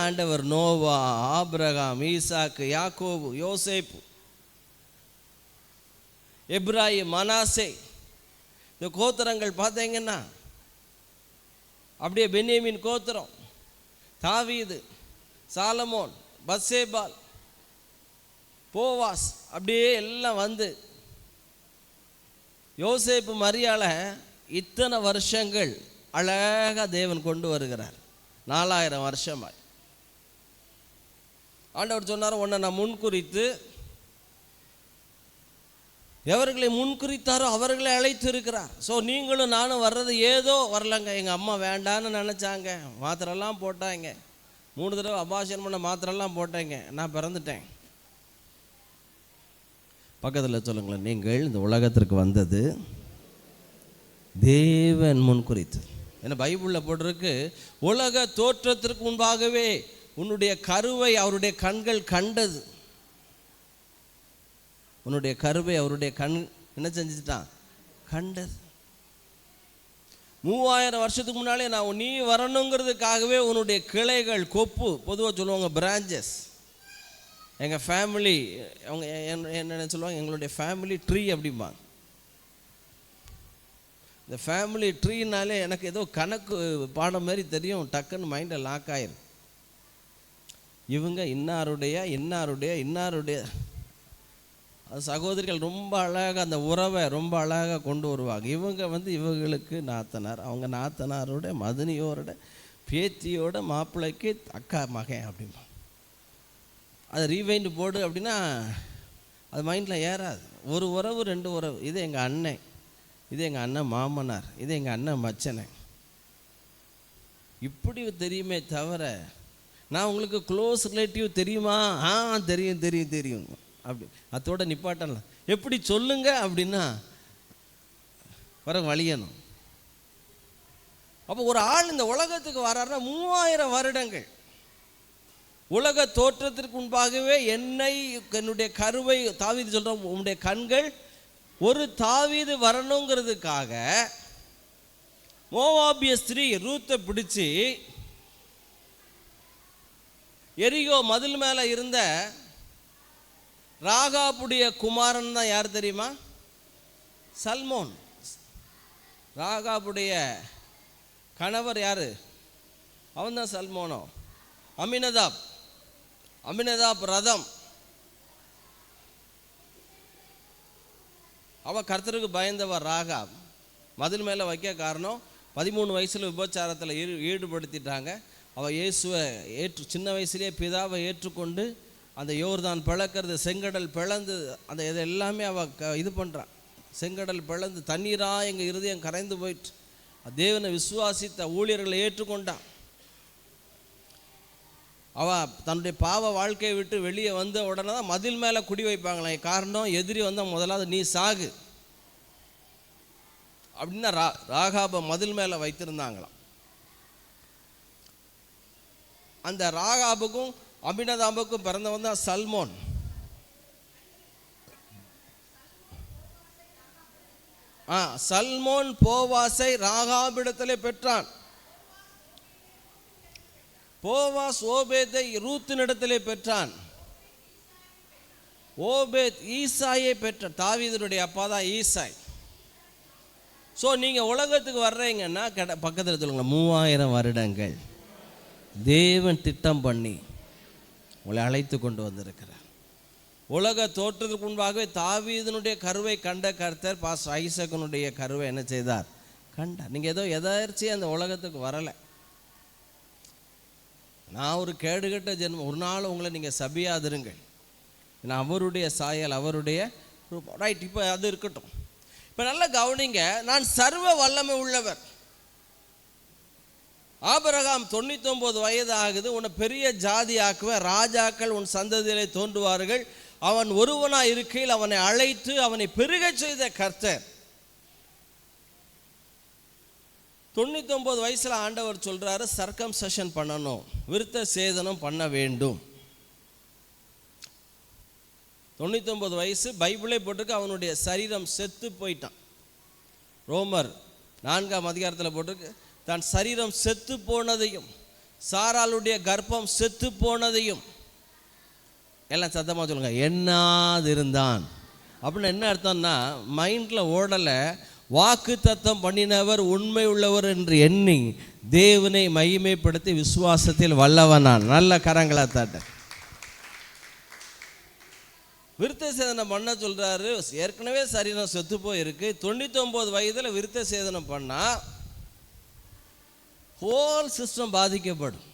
ஆண்டவர் நோவா, ஆபிரகாம், ஈசாக்கு, யாக்கோபு, யோசேப்பு, எப்ராயிம், மனாசே, இந்த கோத்திரங்கள் பார்த்தீங்கன்னா அப்படியே பென்யமீன் கோத்திரம், தாவீது, சாலமோன், பத்சேபால், போவாஸ், அப்படியே எல்லாம் வந்து யோசேப்பு மரியாள இத்தனை வருஷங்கள் அழகாக தேவன் கொண்டு வருகிறார். 4000 வருஷமாய் ஆண்டவர் சொன்னார், உன்னை நான் முன்குறித்து, எவர்களை முன்குறித்தாரோ அவர்களை அழைத்து இருக்கிறார். ஸோ நீங்களும் நானும் வர்றது ஏதோ வரலங்க. எங்கள் அம்மா வேண்டான்னு நினச்சாங்க, மாத்திரெல்லாம் போட்டாங்க, 3 தடவை அபாஷன் பண்ண மாத்திரெல்லாம் போட்டாங்க, நான் பிறந்துட்டேன். பக்கத்தில் சொல்லுங்களேன், நீங்கள் இந்த உலகத்திற்கு வந்தது தேவன் முன்குறித்து. ஏன்னா பைபிளில் போட்டிருக்கு, உலக தோற்றத்திற்கு முன்பாகவே உன்னுடைய கருவை அவருடைய கண்கள் கண்டது. உன்னுடைய கருவை அவருடைய கண் என்ன செஞ்சுட்டான்? கண்டது. 3000 வருஷத்துக்கு முன்னாலே நான் நீ வரணுங்கிறதுக்காகவே உன்னுடைய கிளைகள், கொப்பு, பொதுவாக சொல்லுவாங்க பிரான்ச்சஸ், எங்கள் ஃபேமிலி அவங்க என்ன சொல்லுவாங்க, எங்களுடைய ஃபேமிலி ட்ரீ அப்படிம்பாங்க. இந்த ஃபேமிலி ட்ரீனாலே எனக்கு ஏதோ கணக்கு பாடம் மாதிரி தெரியும், டக்குன்னு மைண்டில் லாக் ஆயிரும். இவங்க இன்னாருடைய அது சகோதரிகள் ரொம்ப அழகாக அந்த உறவை ரொம்ப அழகாக கொண்டு வருவாங்க. இவங்க இவங்களுக்கு நாத்தனார், அவங்க நாத்தனாரோட மதனியோட பேத்தியோட மாப்பிள்ளைக்கு அக்கா மகன் அப்படிம்பா. அதை ரீவைண்டு போடு அப்படின்னா அது மைண்டில் ஏறாது. ஒரு உறவு 2 உறவு, இது எங்கள் அண்ணன், இது எங்கள் அண்ணன் மாமனார், இது எங்கள் அண்ணன் மச்சனை, இப்படி தெரியுமே தவிர நான் உங்களுக்கு க்ளோஸ் ரிலேட்டிவ் தெரியுமா? தெரியும் அப்படி அதோட நிப்பாட்டலாம். எப்படி சொல்லுங்க அப்படின்னா வர வழியணும். அப்போ ஒரு ஆள் இந்த உலகத்துக்கு வராருன்னா 3000 வருடங்கள், உலக தோற்றத்திற்கு முன்பாகவே என்னுடைய கருவை தாவீது சொல்கிறோம், உன்னுடைய கண்கள் ஒரு தாவீது வரணுங்கிறதுக்காக மோவாபிய ஸ்திரீ ரூத்தை பிடிச்சி எரிகோ மதில் மேலே இருந்த ராகாபுடைய குமாரன் தான் யார் தெரியுமா? சல்மோன். ராகாபுடைய கணவர் யாரு? அவன் தான் சல்மோனோ. அமினதாப் ரதம். அவன் கர்த்தருக்கு பயந்தவர். ராகாப் மதில் மேலே வைக்க காரணம் 13 வயசில் விபச்சாரத்தில் ஈடுபடுத்திட்டாங்க. அவள் இயேசுவை சின்ன வயசுலேயே பிதாவை ஏற்றுக்கொண்டு அந்த யோர்தான் பிளக்கிறது, செங்கடல் பிளந்து அந்த இதை எல்லாமே அவள் இது பண்ணுறான். செங்கடல் பிளந்து தண்ணீராக எங்கள் இருதயம் கரைந்து போயிட்டு தேவனை விசுவாசித்த ஊழியர்களை ஏற்றுக்கொண்டான். அவள் தன்னுடைய பாவ வாழ்க்கையை விட்டு வெளியே வந்த உடனே தான் மதில் மேலே குடி வைப்பாங்களாம். காரணம், எதிரி வந்தால் முதலாவது நீ சாகு அப்படின்னா ராகாபை மதில் மேலே வைத்திருந்தாங்களாம். அந்த ராகாபுக்கும் அபினதாபுக்கும் பிறந்தவன் தான் சல்மோன். சல்மோன் போவாசை ராகாபிடத்திலே பெற்றான். போவாஸ் ஓபேதை ரூத்தினிடத்திலே பெற்றான். ஓபேத் ஈசாயை பெற்றான். தாவீதுடைய அப்பா தான் ஈசாய். ஸோ நீங்கள் உலகத்துக்கு வர்றீங்கன்னா பக்கத்தில் சொல்லுங்க, 3000 வருடங்கள் தேவன் திட்டம் பண்ணி உங்களை அழைத்து கொண்டு வந்திருக்கிறார். உலக தோற்றத்துக்கு முன்பாகவே தாவீதினுடைய கருவை கண்ட கர்த்தர் பாஸ்டர் ஐசக்கனுடைய கருவை என்ன செய்தார்? கண்டார். நீங்கள் ஏதோ எதார்ச்சியாக அந்த உலகத்துக்கு வரலை. நான் ஒரு கேடுகட்ட ஜென்மம், ஒரு நாள் உங்களை நீங்கள் சபியாதிருங்கள், ஏன்னா அவருடைய சாயல், அவருடைய ரைட். இப்போ அது இருக்கட்டும். இப்போ நல்லா கவனிங்க, நான் சர்வ வல்லமை உள்ளவர். ஆபிரகாம் 99 வயது ஆகுது, உன்னை பெரிய ஜாதி ஆக்குவேன், ராஜாக்கள் உன் சந்ததியிலே தோன்றுவார்கள். அவன் ஒருவனாய் இருக்கையில் அவனை அழைத்து அவனை பெருக செய்த கர்த்தர். 99 வயசுல ஆண்டவர் சொல்றாரு, சர்க்கம்செஷன் பண்ணணும், விருத்த சேதனம் பண்ண வேண்டும். 99 வயசு பைபிளே போட்டிருக்கு, அவனுடைய சரீரம் செத்து போயிட்டான். ரோமர் 4ஆம் அதிகாரத்தில் போட்டிருக்கு, தன் சரீரம் செத்து போனதையும் சாராளுடைய கர்ப்பம் செத்து போனதையும் எல்லாம் சத்தமாக சொல்லுங்க, எண்ணாது இருந்தான். அப்படின்னு என்ன அர்த்தம்னா, மைண்டில் ஓடலை, வாக்கு தத்தம் பண்ணினவர் உண்மை உள்ளவர் என்று எண்ணி தேவனை மகிமைப்படுத்தி விசுவாசத்தில் வல்லவனான். நல்ல கரங்களை தாட்ட. விருத்த சேதனம் பண்ண சொல்கிறாரு. ஏற்கனவே சரீரம் செத்து போயிருக்கு. 99 வயதில் விருத்த சேதனம் பண்ணால் ஹோல் சிஸ்டம் பாதிக்கப்படும்.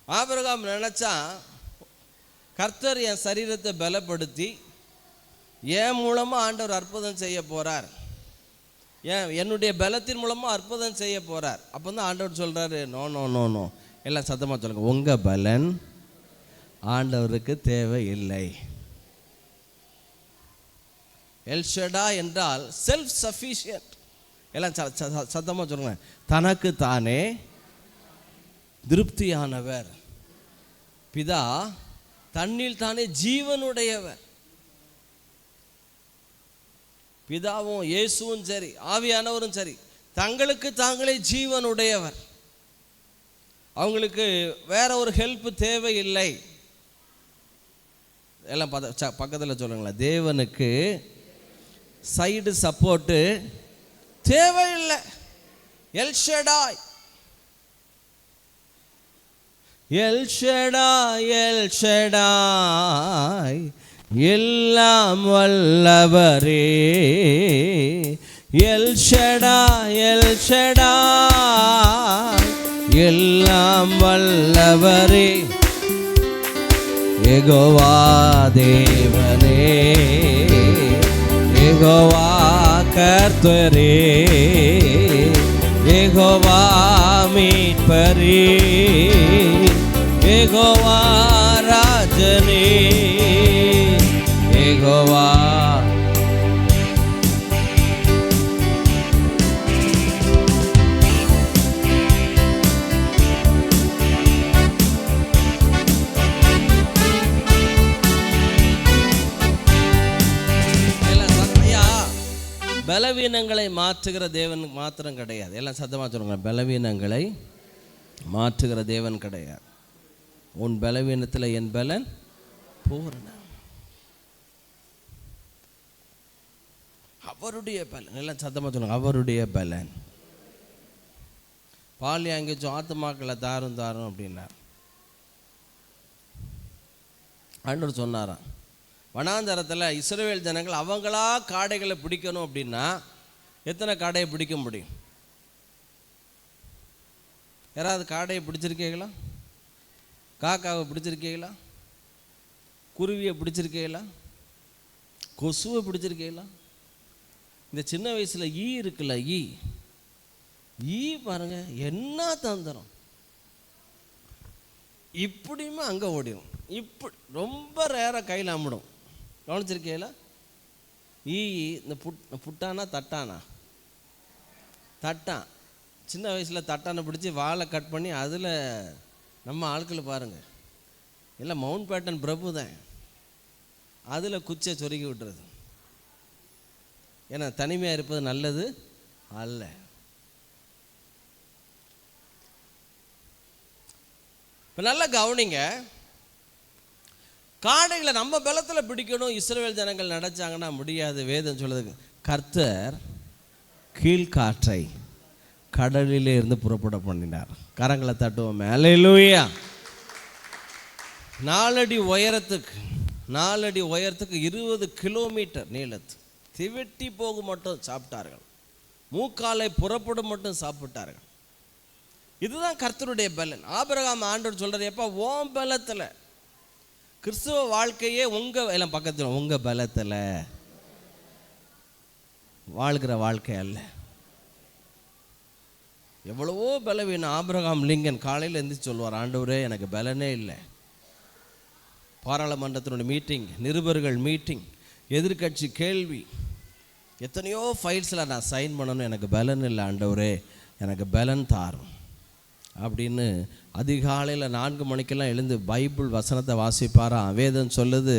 ஆபிரகாம் நினச்சா, கர்த்தர் என் சரீரத்தை பலப்படுத்தி என் மூலமாக ஆண்டவர் அற்புதம் செய்ய போகிறார், என்னுடைய பலத்தின் மூலமாக அற்புதம் செய்ய போகிறார். அப்போ தான் ஆண்டவர் சொல்கிறாரு, நோ நோ நோ நோ, எல்லாம் சத்தமாக சொல்லுங்க, உங்கள் பலன் ஆண்டவருக்கு தேவை இல்லை. எல்ஷடா என்றால் செல்ஃப் சஃபிஷியன்ட். எல்லாம் சத்தமாக சொல்லுங்க, தனக்கு தானே திருப்தியானவர். பிதா தன்னில் தானே ஜீவனுடையவர். பிதாவும் இயேசுவும் சரி, ஆவியானவரும் சரி, தங்களுக்கு தாங்களே ஜீவனுடையவர். அவங்களுக்கு வேற ஒரு ஹெல்ப் தேவையில்லை. எல்லாம் பக்கத்தில் சொல்லுங்களேன். தேவனுக்கு சைடு சப்போர்ட்டு தேவையில்லை. எல்ஷடாய், எல்ஷடாய், எல்ஷடாய், எல்லாம் வல்லவரே. எல்ஷடாய், எல்ஷடாய், எல்லாம் வல்லவரே. யெகோவா தேவனே, யெகோவா கர்த்தரே, யெகோவா மீட்பரே, யெகோவா ராஜனே, யெகோவா. பலவீனங்களை மாற்றுகிற தேவன் மாத்திரம் கிடையாது. எல்லாம் சத்தமாக சொல்லுங்க. பலவீனங்களை மாற்றுகிற தேவன் கிடையாது. உன் பலவீனத்தில் என் பலன் பூரணம். அவருடைய பலன். எல்லாம் சத்தமாக சொல்லுங்க. அவருடைய பலன். பாலி அங்கேச்சும் ஆத்துமாக்களை தாரும் தாரும் அப்படின்னார். ஆண்டவர் சொன்னாராம், வனாந்தரத்தில் இஸ்ரவேல் ஜனங்கள் அவங்களா காடைகளை பிடிக்கணும் அப்படின்னா எத்தனை காடையை பிடிக்க முடியும்? யாராவது காடையை பிடிச்சிருக்கீங்களா? காக்காவை பிடிச்சிருக்கீங்களா? குருவியை பிடிச்சிருக்கீங்களா? கொசுவை பிடிச்சிருக்கீங்களா? இந்த சின்ன வயசில் ஈ இருக்குல்ல, ஈ பாருங்க என்ன தந்திரம். இப்படியுமே அங்கே ஓடிடும். இப்படி ரொம்ப ரேராக கையில் அம்பிடும். கவனிச்சிருக்கீங்களா? இந்த புட்டானா தட்டானா? தட்டான். சின்ன வயசில் தட்டானை பிடிச்சி வாழை கட் பண்ணி அதில் நம்ம ஆட்கள் பாருங்கள் எல்லாம் மவுண்ட் பேட்டன் பிரபு தான். அதில் குச்சியை சொருகி விட்டுறது. ஏன்னா தனிமையாக இருப்பது நல்லது அல்ல. இப்போ நல்லா கவனிங்க. காடைகளை நம்ம பலத்தில் பிடிக்கணும் இஸ்ரவேல் ஜனங்கள் நினைச்சாங்கன்னா முடியாது. வேதம் சொல்லுது, கர்த்தர் கீழ்காற்றை கடலிலே இருந்து புறப்பட பண்ணினார். கரங்களை தட்டுவோமே. அல்லேலூயா. 4 அடி உயரத்துக்கு 20 கிலோமீட்டர் நீளத்து திவெட்டி போக மட்டும் சாப்பிட்டார்கள். மூக்காலை புறப்படும் மட்டும் சாப்பிட்டார்கள். இதுதான் கர்த்தருடைய பலன். ஆபிரகாம் ஆண்டவர் சொல்றாரு, எப்பா ஓம் பலத்தில் கிறிஸ்துவ வாழ்க்கையே எல்லாம் பக்கத்தில் உங்க பலத்தில் வாழ்கிற வாழ்க்கை அல்ல. எவ்வளவோ பலவீனம். ஆபிரகாம் லிங்கன் காலையில் எந்திரிச்சு சொல்வார், ஆண்டவரே எனக்கு பலனே இல்லை. பாராளுமன்றத்தினுடைய மீட்டிங், நிருபர்கள் மீட்டிங், எதிர்கட்சி கேள்வி, எத்தனையோ ஃபைல்ஸில் நான் சைன் பண்ணணும், எனக்கு பலன் இல்லை ஆண்டவரே, எனக்கு பலன் தாரும் அப்படின்னு அதிகாலையில் 4 மணிக்கெல்லாம் எழுந்து பைபிள் வசனத்தை வாசிப்பாராம். வேதம் சொல்லுது,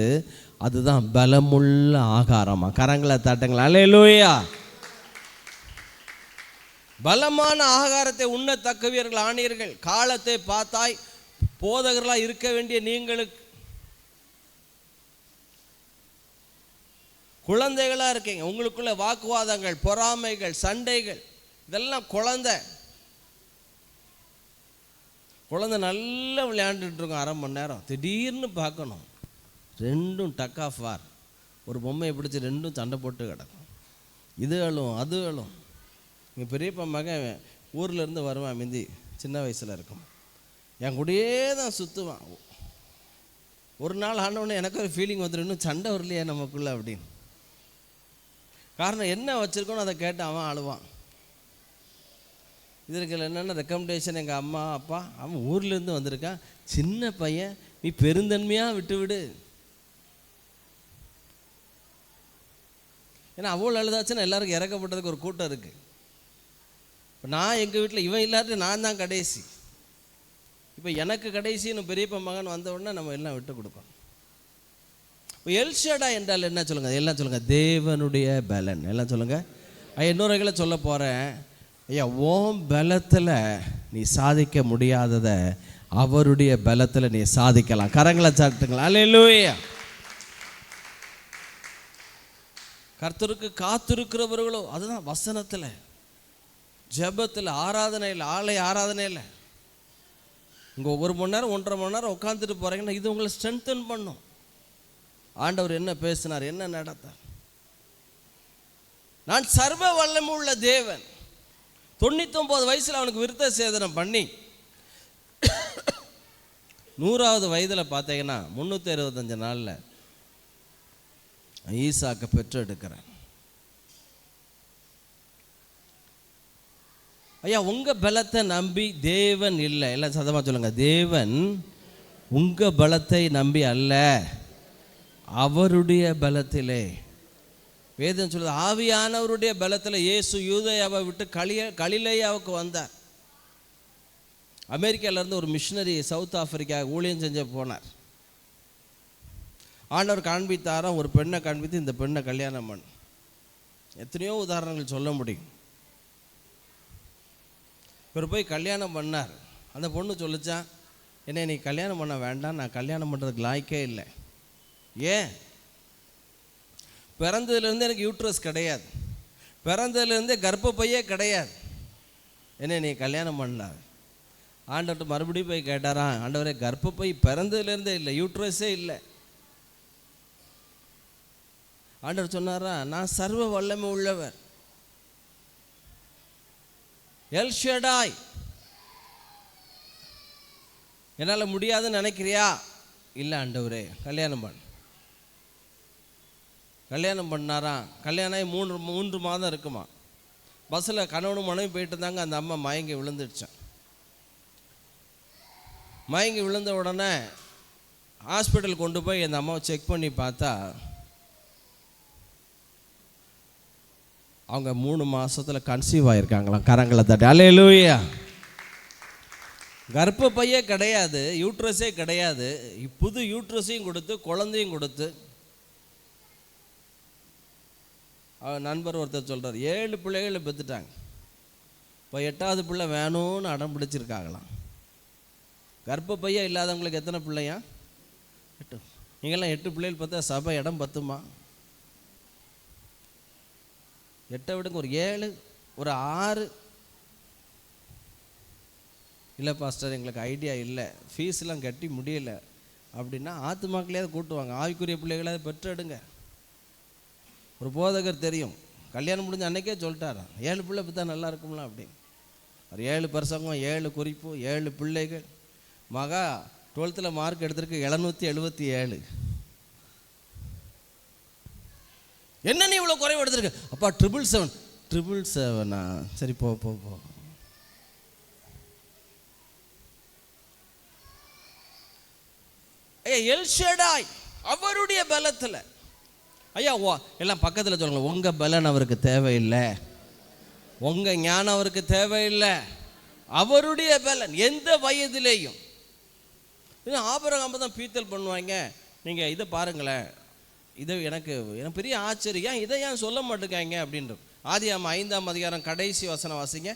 அதுதான் பலமுள்ள ஆகாரமா. கரங்களை தட்டுங்களா. அல்லேலூயா. பலமான ஆகாரத்தை உண்ணத்தக்கவீர்கள் ஆனீர்கள். காலத்தை பார்த்தாய் போதகர்களாக இருக்க வேண்டிய நீங்களுக்கு குழந்தைகளாக இருக்கீங்க. உங்களுக்குள்ள வாக்குவாதங்கள், பொறாமைகள், சண்டைகள், இதெல்லாம் குழந்தை நல்லா விளையாண்டுட்டு இருக்கோம். 1/2 மணி நேரம் திடீர்னு பார்க்கணும், ரெண்டும் டக் ஆஃப் வார். ஒரு பொம்மையை பிடிச்சி ரெண்டும் சண்டை போட்டு கிடக்கும். இதுகளும் அதுகளும். இங்கே பெரியப்பா மகன் ஊர்லேருந்து வருவான். மிந்தி சின்ன வயசில் இருக்கும், என் கூடயே தான் சுற்றுவான். ஒரு நாள் ஆனவுடனே எனக்கு ஒரு ஃபீலிங் வந்துடும், இன்னும் சண்டை வரலையே நமக்குள்ளே அப்படின்னு. காரணம் என்ன வச்சுருக்கோன்னு அதை கேட்டு அவன் அழுவான். இதற்கு என்னென்ன ரெக்கமெண்டேஷன், எங்கள் அம்மா அப்பா, அவன் ஊர்லேருந்து வந்திருக்கான், சின்ன பையன், நீ பெருந்தன்மையாக விட்டு விடு. ஏன்னா அவ்வளோ அழுதாச்சுன்னா எல்லாருக்கும் இறக்கப்பட்டதுக்கு ஒரு கூட்டம் இருக்குது. இப்போ நான் எங்கள் வீட்டில் இவன் இல்லாட்டி நான் தான் கடைசி. இப்போ எனக்கு கடைசின்னு பெரியப்பா மகன் வந்த உடனே நம்ம எல்லாம் விட்டு கொடுக்கணும். இப்போ எல்ஷடா என்றால் என்ன சொல்லுங்கள்? எல்லாம் சொல்லுங்கள், தேவனுடைய பலன். எல்லாம் சொல்லுங்கள். இன்னொரு வகையில சொல்ல போகிறேன், ஐயா ஓம் பலத்தில் நீ சாதிக்க முடியாததை அவருடைய பலத்தில் நீ சாதிக்கலாம். கரங்களை சாட்டுங்களா. அல்லேலூயா. கர்த்தருக்கு காத்திருக்கிறவர்களோ, அதுதான் வசனத்தில், ஜெபத்தில், ஆராதனையில், ஆலய ஆராதனையில். இங்கே 1 மணி நேரம் 1.5 மணி நேரம் உட்காந்துட்டு போகிறீங்கன்னா இது உங்களை ஸ்ட்ரென்தன் பண்ணும். ஆண்டவர் என்ன பேசினார், என்ன நடத்தார். நான் சர்வ வல்லமுள்ள தேவன். 99 வயசில் அவனுக்கு விருத்த சேதனம் பண்ணி 100வது வயதில் பார்த்தீங்கன்னா 365 நாளில் ஈசாக்கை பெற்று எடுக்கிறேன். ஐயா, உங்கள் பலத்தை நம்பி தேவன் இல்லை. எல்லாம் சதமாக சொல்லுங்க, தேவன் உங்கள் பலத்தை நம்பி அல்ல, அவருடைய பலத்திலே. வேதம் சொல்லுது, ஆவியானவருடைய பலத்தில் இயேசு யூதேயாவை விட்டு கலிலேயாவுக்கு வந்தார். அமெரிக்காவிலேருந்து ஒரு மிஷினரி சவுத் ஆப்பிரிக்கா ஊழியம் செஞ்ச போனார். ஆண்டவர் காண்பித்தாராம், ஒரு பெண்ணை காண்பித்து இந்த பெண்ணை கல்யாணம் பண்ண. எத்தனையோ உதாரணங்கள் சொல்ல முடியும். இவர் போய் கல்யாணம் பண்ணார். அந்த பொண்ணு சொல்லிச்சான், என்னை நீ கல்யாணம் பண்ண வேண்டாம், நான் கல்யாணம் பண்ணுறதுக்கு லாய்க்கே இல்லை. ஏன்? பிறந்ததுலேருந்து எனக்கு யூட்ரஸ் கிடையாது, பிறந்ததுலேருந்தே கர்ப்பப்பையே கிடையாது, என்ன நீ கல்யாணம் பண்ணார். ஆண்டவர்கிட்ட மறுபடியும் போய் கேட்டாராம், ஆண்டவரே கர்ப்பப்பை பிறந்ததுலேருந்தே இல்லை, யூட்ரஸே இல்லை. ஆண்டவர் சொன்னாரா, நான் சர்வ வல்லமை உள்ளவர், எல் ஷடாய். என்னால் முடியாதுன்னு நினைக்கிறியா? இல்லை ஆண்டவரே, கல்யாணம் பண்ண. கல்யாணம் பண்ணாராம். கல்யாணம் ஆகி 3 மாதம் இருக்குமா. பஸ்ஸில் கணவனும் மனைவி போயிட்டு இருந்தாங்க. அந்த அம்மா மயங்கி விழுந்துடுச்சான். மயங்கி விழுந்த உடனே ஹாஸ்பிட்டல் கொண்டு போய் அந்த அம்மாவை செக் பண்ணி பார்த்தா அவங்க 3 மாதத்தில் கன்சீவ் ஆகியிருக்காங்களாம். கரங்களை தட்டி அல்லேலூயா. கர்ப்பப்பையே கிடையாது, யூட்ரஸே கிடையாது. புது யூட்ரஸையும் கொடுத்து குழந்தையும் கொடுத்து. அவன் நண்பர் ஒருத்தர் சொல்கிறார், 7 பிள்ளைகளை பெற்றுட்டாங்க. இப்போ 8வது பிள்ளை வேணும்னு அடம் பிடிச்சிருக்காங்களாம். கர்ப்பப்பையே இல்லாதவங்களுக்கு எத்தனை பிள்ளையா? 8. நீங்கள்லாம் 8 பிள்ளைகள் பார்த்தா சபை இடம் பத்துமா? 8 விடுங்க, ஒரு 7, ஒரு 6. இல்லை பாஸ்டர், எங்களுக்கு ஐடியா இல்லை, ஃபீஸ்லாம் கட்டி முடியலை அப்படின்னா ஆத்துமாக்களையாவது கூட்டுவாங்க, ஆவிக்குரிய பிள்ளைகளாவது பெற்று எடுங்க. ஒரு போதகர் தெரியும், கல்யாணம் முடிஞ்ச அன்னைக்கே சொல்லிட்டாரா, 7 பிள்ளை பார்த்தா நல்லா இருக்கும்லாம் அப்படின்னு. ஒரு 7 பிரசங்கம், 7 குறிப்பு, 7 பிள்ளைகள். மகா 12th மார்க் எடுத்திருக்கு 777. என்ன நீ இவ்வளோ குறைவு எடுத்திருக்கு? அப்பா 777. சரி போ போ போ. எல் ஷடாய், அவருடைய பலத்தில். ஐயா எல்லாம் பக்கத்தில் சொல்லுங்க, உங்கள் பலன் அவருக்கு தேவையில்லை, உங்கள் ஞானம் அவருக்கு தேவையில்லை, அவருடைய பலன். எந்த வயதிலேயும். ஆபிரகாம் தான் பீத்தல் பண்ணுவாங்க. நீங்கள் இதை பாருங்களேன், இது எனக்கு பெரிய ஆச்சரியம், இதை ஏன் சொல்ல மாட்டேங்காங்க அப்படின்றது. ஆதியாகமம் 5ஆம் அதிகாரம் கடைசி வசனம் வாசிங்க.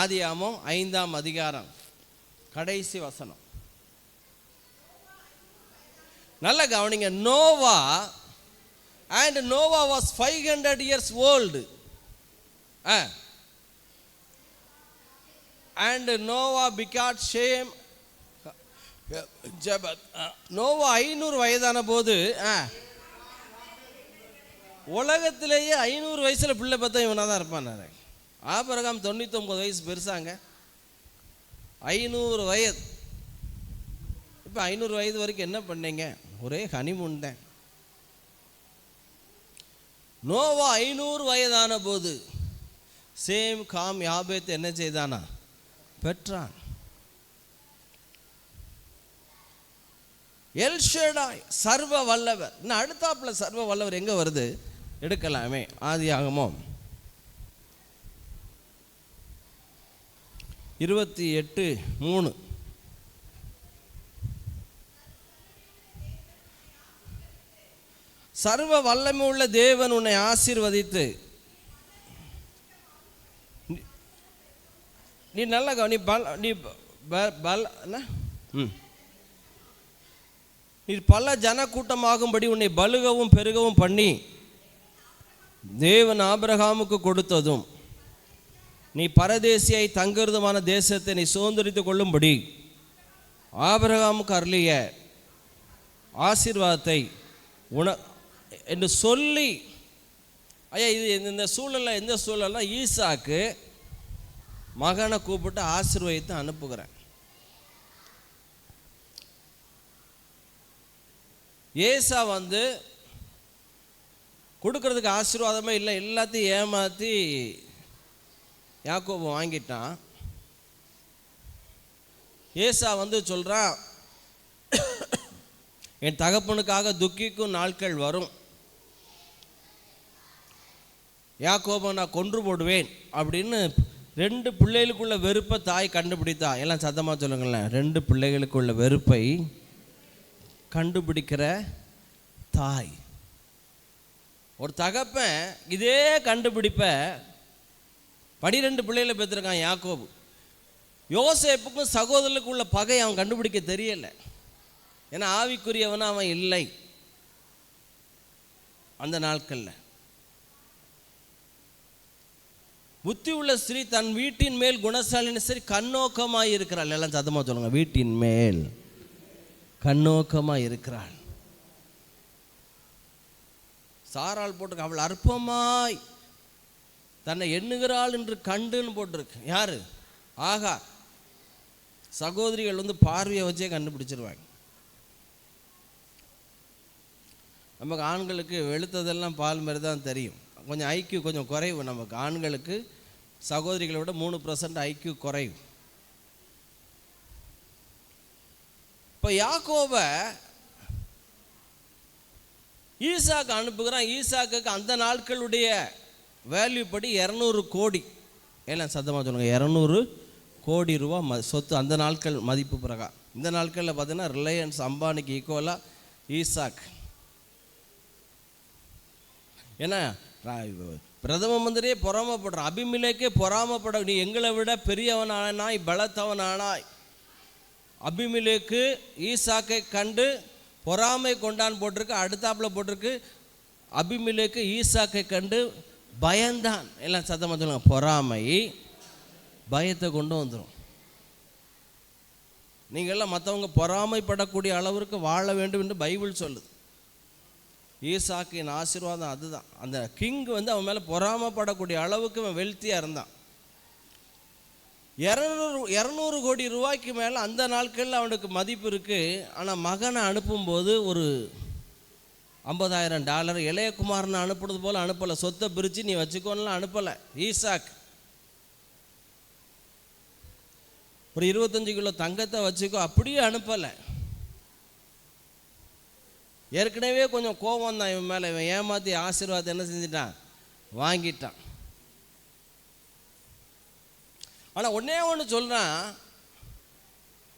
ஆதியாகமம் 5ஆம் அதிகாரம் கடைசி வசனம். நல்ல கவனிங்க. Noah and Noah was 500 years old. And Noah begot Shem, Japheth. Noah 500 வயதான போது உலகத்திலேயே 500 வயசில் பிள்ளை பார்த்தா இவனாக தான் இருப்பான். ஆபிரகாம் 99 வயசு பெருசாங்க, 500 வயது. இப்போ 500 வயது வரைக்கும் என்ன பண்ணீங்க? ஒரே ஹனிமூன் தான். நோவா 500 வயதான போது சேம், காம், யாபேத் என்ன செய்தானா? பெற்றான். எல் ஷடாய், சர்வ வல்லவர். இன்னும் அடுத்தாப்புல சர்வ வல்லவர் எங்கே வருது? எடுக்கலாமே. ஆதியாகமம் 28:3. சர்வ வல்லமை உள்ள தேவன் உன்னை ஆசீர்வதித்து, நீ நல்ல நீ பல ஜன கூட்டமாகும்படி உன்னை பலுகவும் பெருகவும் பண்ணி தேவன் ஆபிரகாமுக்கு கொடுத்ததும் நீ பரதேசியாய் தங்குறதுமான தேசத்தை நீ சுதந்திரித்து கொள்ளும்படி ஆபிரகாமுக்கு அருளிய ஆசீர்வாதத்தை என்று சொல்லி, ஐயா இது இந்த சூழலில் எந்த சூழல்னா ஈசாக்கு மகனை கூப்பிட்டு ஆசீர்வதித்து அனுப்புகிறேன். ஏசா வந்து கொடுக்கறதுக்கு ஆசீர்வாதமே இல்லை, எல்லாத்தையும் ஏமாற்றி யாக்கோபு வாங்கிட்டான். ஏசா வந்து சொல்கிறான், என் தகப்பனுக்காக துக்கிக்கும் நாட்கள் வரும், யாக்கோபை நான் கொன்று போடுவேன் அப்படின்னு 2 பிள்ளைகளுக்குள்ள வெறுப்பை தாய் கண்டுபிடித்தா. எல்லாம் சத்தமாக சொல்லுங்களேன். 2 பிள்ளைகளுக்குள்ள வெறுப்பை கண்டுபிடிக்கிற தாய். ஒரு தகப்பன் இதே கண்டுபிடிப்ப 12 பிள்ளைகளை பெற்றிருக்கான் யாக்கோபு. யோசேப்புக்கும் சகோதரர்களுக்கு உள்ள பகை அவன் கண்டுபிடிக்க தெரியல. ஏன்னா ஆவிக்குரியவனா அவன் இல்லை அந்த நாட்களில். புத்தி உள்ள ஸ்திரீ தன் வீட்டின் மேல் குணசாலின்னு சரி கண்ணோக்கமாக இருக்கிறாள். எல்லாம் சத்தமாக சொல்லுங்க, வீட்டின் மேல் கண்ணோக்கமாக இருக்கிறாள். சாராள் போட்டிருக்கு, அவள் அற்பமாய் தன்னை எண்ணுகிறாள் என்று கண்டுன்னு போட்டிருக்கு. யாரு? ஆகா. சகோதரிகள் வந்து பார்வையை வச்சே கண்டுபிடிச்சிருவாங்க. நமக்கு ஆண்களுக்கு வெளுத்ததெல்லாம் பால் மாதிரி தான் தெரியும். கொஞ்சம் ஐக்கியூ கொஞ்சம் குறைவு நமக்கு. ஆண்களுக்கு சகோதரிகளை விட 3% ஐக்கியூ குறைவு. இப்போ யாக்கோபை ஈசாக்கு அனுப்புகிறான். ஈசாக்கு அந்த நாட்களுடைய வேல்யூ படி 200 கோடி. எல்லாம் சத்தமாக சொல்லுங்க, 200 கோடி ரூபா சொத்து அந்த நாட்கள் மதிப்பு பிரகாரம். இந்த நாட்களில் பார்த்தீங்கன்னா ரிலையன்ஸ் அம்பானிக்கு ஈக்குவலாக ஈசாக். ஏன்னா பிரதம மந்திரியே பொறாமப்படுறான். அபிமெலேக்கே பொறாமப்பட, நீ எங்களை விட பெரியவனானாய் பலத்தவனானாய். அபிமெலேக்கு ஈசாக்கை கண்டு பொறாமை கொண்டான் போட்டிருக்கு. அடுத்தாப்புல போட்டிருக்கு, அபிமெலேக்கு ஈசாக்கை கண்டு பயந்தான். எல்லாம் சத்தமாக சொல்லுங்க, பொறாமை பயத்தை கொண்டு வந்துடும். நீங்கள்லாம் மற்றவங்க பொறாமைப்படக்கூடிய அளவிற்கு வாழ வேண்டும் என்று பைபிள் சொல்லுது. ஈசாக்கின் ஆசீர்வாதம் அதுதான். அந்த கிங் வந்து அவன் மேலே பொறாமப்படக்கூடிய அளவுக்கு அவன் வெல்த்தியாக இருந்தான். 200 கோடி ரூபாய்க்கு மேலே அந்த நாட்களில் அவனுக்கு மதிப்பு இருக்குது. ஆனால் மகனை அனுப்பும்போது ஒரு $50,000 இளையகுமாரனை அனுப்புறது போல் அனுப்பலை. சொத்தை பிரித்து நீ வச்சுக்கோன்னு அனுப்பலை. ஈசாக் ஒரு 25 கிலோ தங்கத்தை வச்சுக்கோ அப்படியே அனுப்பலை. ஏற்கனவே கொஞ்சம் கோபம் தான் இவன் மேலே. இவன் ஏமாற்றி ஆசீர்வாதத்தை என்ன செஞ்சிட்டான்? வாங்கிட்டான். ஆனால் ஒன்றே ஒன்று சொல்கிறான்,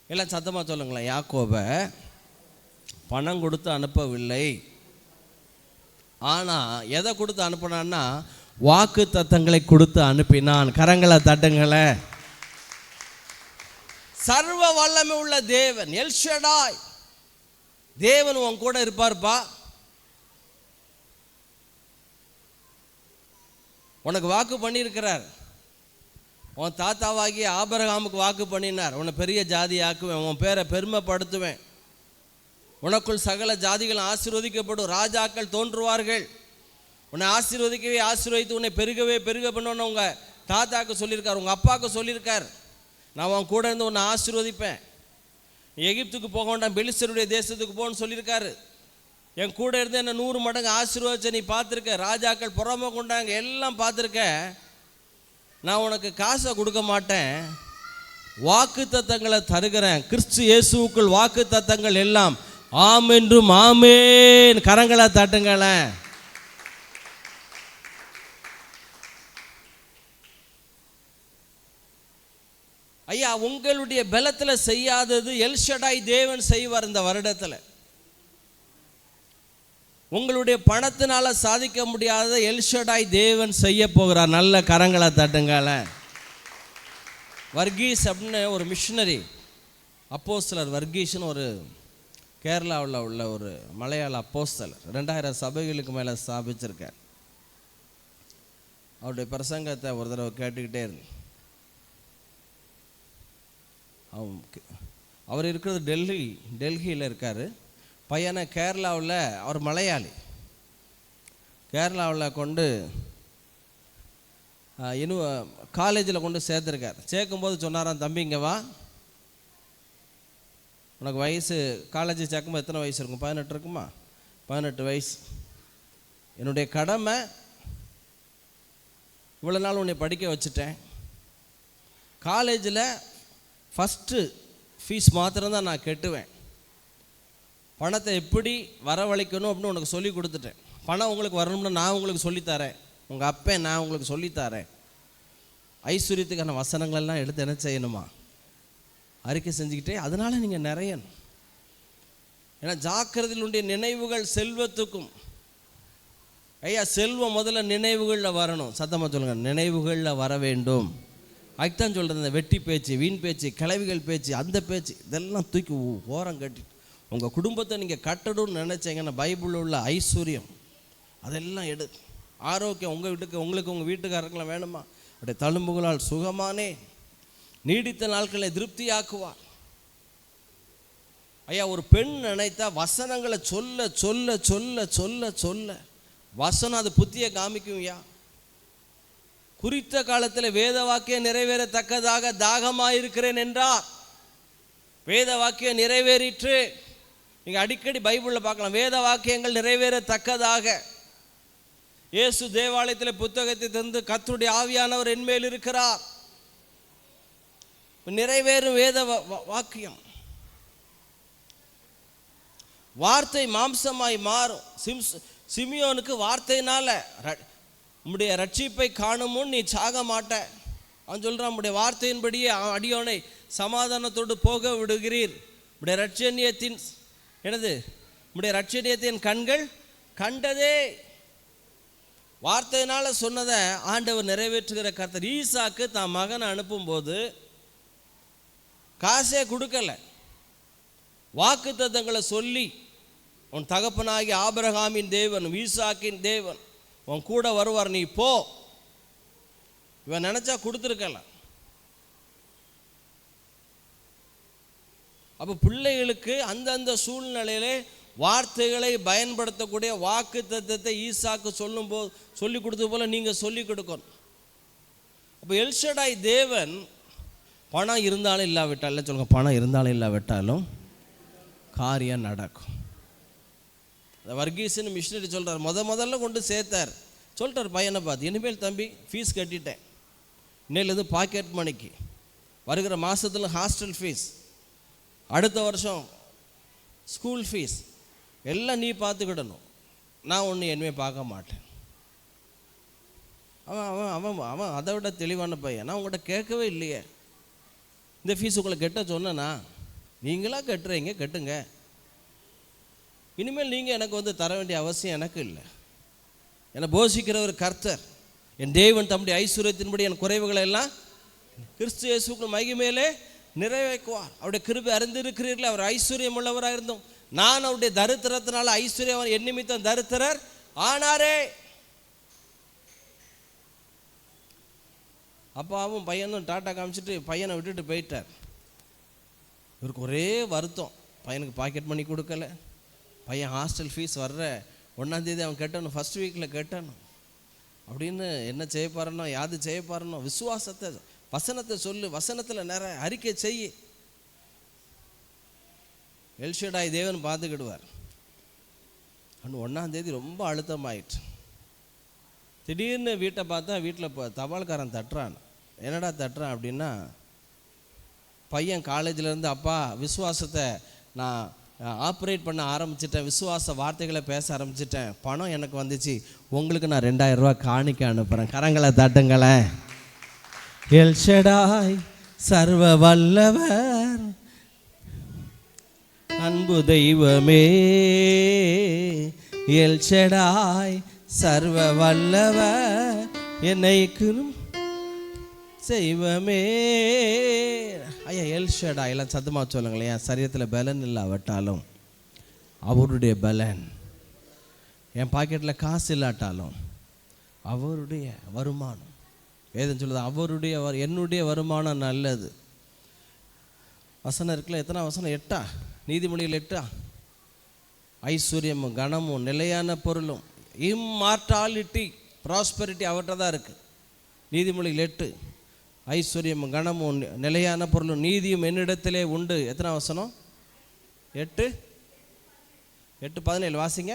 எல்லாம் சத்தமாக சொல்லுங்களேன். யாக்கோபை பணம் கொடுத்து அனுப்பவில்லை. ஆனால் எதை கொடுத்து அனுப்பினான்னா வாக்கு தத்தங்களை கொடுத்து அனுப்பினான். கரங்களை தட்டுங்களே. சர்வ வல்லமை உள்ள தேவன் எல் ஷடாய் தேவன் உன் கூட இருப்பார்ப்பா. உனக்கு வாக்கு பண்ணியிருக்கிறார். உன் தாத்தாவாகிய ஆபிரகாமுக்கு வாக்கு பண்ணினார், உன்னை பெரிய ஜாதி ஆக்குவேன், உன் பேரை பெருமைப்படுத்துவேன், உனக்குள் சகல ஜாதிகள் ஆசீர்வதிக்கப்படும், ராஜாக்கள் தோன்றுவார்கள், உன்னை ஆசீர்வதிக்கவே ஆசீர்வதித்து உன்னை பெருகவே பெருக பண்ணணும்னு உங்கள் தாத்தாவுக்கு சொல்லியிருக்கார், உங்கள் அப்பாவுக்கு சொல்லியிருக்கார். நான் உன் கூட இருந்து உன்னை ஆசீர்வதிப்பேன். எகிப்துக்கு போக வேண்டாம், பெலிஸ்தருடைய தேசத்துக்கு போகணும்னு சொல்லியிருக்காரு. என் கூட இருந்து என்ன 100 மடங்கு ஆசீர்வதிச்ச நீ பார்த்துருக்க. ராஜாக்கள் பொறாமை கொண்டாங்க, எல்லாம் பார்த்துருக்க. நான் உனக்கு காசை கொடுக்க மாட்டேன், வாக்கு தத்தங்களை தருகிறேன். கிறிஸ்து இயேசுவுக்குள் வாக்கு தத்தங்கள் எல்லாம் ஆம் என்றும் ஆமேன். கரங்களை தட்டுங்களேன். ஐயா, உங்களுடைய பலத்தில் செய்யாதது எல் ஷடாய் தேவன் செய்வார். இந்த வருடத்தில் உங்களுடைய பணத்தினால சாதிக்க முடியாத எல் ஷடாய் தேவன் செய்ய போகிறார். நல்ல கரங்களை தட்டுங்கள. வர்கீஸ் அப்படின்னு ஒரு மிஷினரி அப்போஸ்தலர், வர்கீஸ்னு ஒரு கேரளாவில் உள்ள ஒரு மலையாள அப்போஸ்தலர், 2000 சபைகளுக்கு மேலே ஸ்தாபிச்சிருக்கார். அவருடைய பிரசங்கத்தை ஒரு தடவை கேட்டுக்கிட்டே இருந்தேன். அவர் இருக்கிறது டெல்லியில் இருக்கார். பையனை கேரளாவில், அவர் மலையாளி, கேரளாவில் கொண்டு இன்னும் காலேஜில் கொண்டு சேர்த்துருக்கார். சேர்க்கும்போது சொன்னாராம், தம்பி இங்கே வா, உனக்கு வயசு காலேஜ் சேர்க்கும்போது எத்தனை வயசு இருக்கும்? 18 இருக்குமா? 18 வயசு. என்னுடைய கடமை, இவ்வளோ நாள் உன்னை படிக்க வச்சுட்டேன். காலேஜில் ஃபஸ்ட்டு ஃபீஸ் மாத்திரம்தான் நான் கட்டுவேன். பணத்தை எப்படி வரவழைக்கணும் அப்படின்னு உனக்கு சொல்லி கொடுத்துட்டேன். பணம் உங்களுக்கு வரணும்னா நான் உங்களுக்கு சொல்லித்தரேன், உங்கள் அப்பே நான் உங்களுக்கு சொல்லித்தரேன். ஐஸ்வர்யத்துக்கான வசனங்களெல்லாம் எடுத்து என்ன செய்யணுமா? அறிக்கை செஞ்சுக்கிட்டே அதனால் நீங்கள் நிறையணும். ஏன்னா ஜாக்கிரதையிலுடைய நினைவுகள் செல்வத்துக்கும். ஐயா, செல்வம் முதல்ல நினைவுகளில் வரணும். சத்தமாக சொல்லுங்கள், நினைவுகளில் வர வேண்டும். அதுதான் சொல்கிறது, இந்த வெட்டி பேச்சு, வீண் பேச்சு, கிளவிகள் பேச்சு, அந்த பேச்சு இதெல்லாம் தூக்கி ஓரம் கட்டிட்டு உங்கள் குடும்பத்தை நீங்கள் கட்டணும்னு நினச்சிங்கன்னா பைபிளில் உள்ள ஐஸ்வர்யம் அதெல்லாம் ஆரோக்கியம் உங்களுக்கு உங்கள் வீட்டுக்காரர்களாம் வேணுமா? அப்படியே தழும்புகளால் சுகமானே நீடித்த நாட்களை திருப்தியாக்குவார். ஐயா, ஒரு பெண் நினைத்தா வசனங்களை சொல்ல சொல்ல சொல்ல சொல்ல சொல்ல வசனம் அது புத்தியை காமிக்கும். ஐயா, குறித்த காலத்தில் வேத வாக்கியம் நிறைவேறத்தக்கதாக தாகமாயிருக்கிறேன் என்றார். வேத வாக்கியம் நிறைவேறிற்று. நீங்கள் அடிக்கடி பைபிளில் பார்க்கலாம், வேத வாக்கியங்கள் நிறைவேறத்தக்கதாக. இயேசு தேவாலயத்தில் புத்தகத்தை தந்து கர்த்தருடைய ஆவியானவர் என்மேல் இருக்கிறார். நிறைவேறும் வேத வாக்கியம். வார்த்தை மாம்சமாய் மாறும். சிமியோனுக்கு வார்த்தையினால உம்முடைய ரட்சிப்பை காணும் முன் நீ சாக மாட்ட. அவன் சொல்கிறான், உம்முடைய வார்த்தையின்படியே அடியோனை சமாதானத்தோடு போக விடுகிறீர். உம்முடைய ரட்சணியத்தின் உம்முடைய ரட்சணியத்தின் கண்கள் கண்டதே. வார்த்தையினால சொன்னதை ஆண்டவர் நிறைவேற்றுகிற கர்த்தர். ஈசாக்கு தான் மகனை அனுப்பும்போது காசே கொடுக்கல, வாக்குத்தத்தங்களை சொல்லி, உன் தகப்பனாகி ஆபிரகாமின் தேவன், ஈசாக்கின் தேவன் உன் கூட வருவார், நீ போ. இவன் நினைச்சா கொடுத்துருக்கலாம். அப்போ பிள்ளைகளுக்கு அந்தந்த சூழ்நிலையிலே வார்த்தைகளை பயன்படுத்தக்கூடிய வாக்கு தத்தத்தை ஈசாக்கு சொல்லி கொடுத்தது போல நீங்கள் சொல்லி கொடுக்கணும். அப்போ எல்ஷடாய் தேவன் பணம் இருந்தாலும் இல்லாவிட்டாலும், சொல்லுங்க, பணம் இருந்தாலும் இல்லாவிட்டாலும் காரியம் நடக்கும். வர்கீஸ்னு மிஷினரி சொல்கிறார், முதல்ல கொண்டு சேர்த்தார். சொல்லிட்டார் பையனை பார்த்து, இனிமேல் தம்பி ஃபீஸ் கட்டிட்டேன், இன்னையிலேருந்து பாக்கெட் மணிக்கு, வருகிற மாதத்தில் ஹாஸ்டல் ஃபீஸ், அடுத்த வருஷம் ஸ்கூல் ஃபீஸ் எல்லாம் நீ பார்த்துக்கிடணும், நான் ஒன்று இனிமேல் பார்க்க மாட்டேன். அவன் அவன் அவன் அவன் அதை விட தெளிவான பையன். நான் உங்கள்கிட்ட கேட்கவே இல்லையே, இந்த ஃபீஸ் உங்களை கெட்ட சொன்னேன்னா, நீங்களாக கட்டுறீங்க, கட்டுங்க, இனிமேல் நீங்கள் எனக்கு தர வேண்டிய அவசியம் எனக்கு இல்லை. என்னை போஷிக்கிற ஒரு கர்த்தர், என் தேவன் தம்முடைய ஐஸ்வர்யத்தின்படி என் குறைவுகளை எல்லாம் கிறிஸ்து இயேசுவுக்கு மகிமையிலே நிறைவேற்றுவார். அவருடைய கிருபை அறிந்திருக்கிறீர்களே, அவர் ஐஸ்வர்யம் உள்ளவராக இருந்தோம். நான் அவருடைய தரித்திரத்தினால ஐஸ்வர்யம் என் நிமித்தம் தரித்திரர் ஆனாரே. அப்பாவும் பையனும் டாட்டா காமிச்சிட்டு பையனை விட்டுட்டு போயிட்டார். இவருக்கு ஒரே வருத்தம், பையனுக்கு பாக்கெட் மணி கொடுக்கல, பையன் ஹாஸ்டல் ஃபீஸ் வர்ற 1ஆம் தேதி அவன் கட்டணும், ஃபஸ்ட் வீக்கில் கட்டணும் அப்படின்னு என்ன செய்ய பாருனோ, யாது செய்ய பாருனோ. விசுவாசத்தை, வசனத்தை சொல்லு, வசனத்தில் நிறைய அறிக்கை செய்ய. எல்ஷடாய் தேவன் பார்த்துக்கிடுவார். அன்று 1ஆம் தேதி ரொம்ப அழுத்தமாயிட்டு, திடீர்னு வீட்டை பார்த்தா வீட்டில் தபால்காரன் தட்டுறான். என்னடா தட்டுறான் அப்படின்னா, பையன் காலேஜிலேருந்து, அப்பா விசுவாசத்தை நான் ஆப்ரேட் பண்ண ஆரம்பிச்சிட்டேன், விசுவாச வார்த்தைகளை பேச ஆரம்பிச்சிட்டேன், பணம் எனக்கு வந்துச்சு, உங்களுக்கு நான் 2000 ரூபா காணிக்க அனுப்புகிறேன், கரங்களை தட்டுங்களேன். எல்ஷடாய் சர்வ வல்லவர் அன்பு தெய்வமே, எல்ஷடாய் சர்வ வல்லவர் என்னை செய்வமே. ஐயா, எல்ஷடாய் எல்லாம் சத்தமாக சொல்லுங்களேன். என் சரீரத்தில் பலன் இல்லாவிட்டாலும் அவருடைய பலன், என் பாக்கெட்டில் காசு இல்லாட்டாலும் அவருடைய வருமானம். வேதம் சொல்லுது அவருடைய என்னுடைய வருமானம் நல்லது. வசனம் இருக்குல்ல, எத்தனை வசனம்? 8 நீதிமொழிகள் 8. ஐஸ்வர்யமும் கனமும் நிலையான பொருளும், இம்மார்டாலிட்டி ப்ராஸ்பெரிட்டி அவர்கிட்ட தான் இருக்குது. நீதிமொழிகள் 8. ஐஸ்வர்யமும் கனமும் நிலையான பொருளும் நீதியும் என்னிடத்திலே உண்டு. எத்தனை வசனம்? 8:17 வாசிங்க.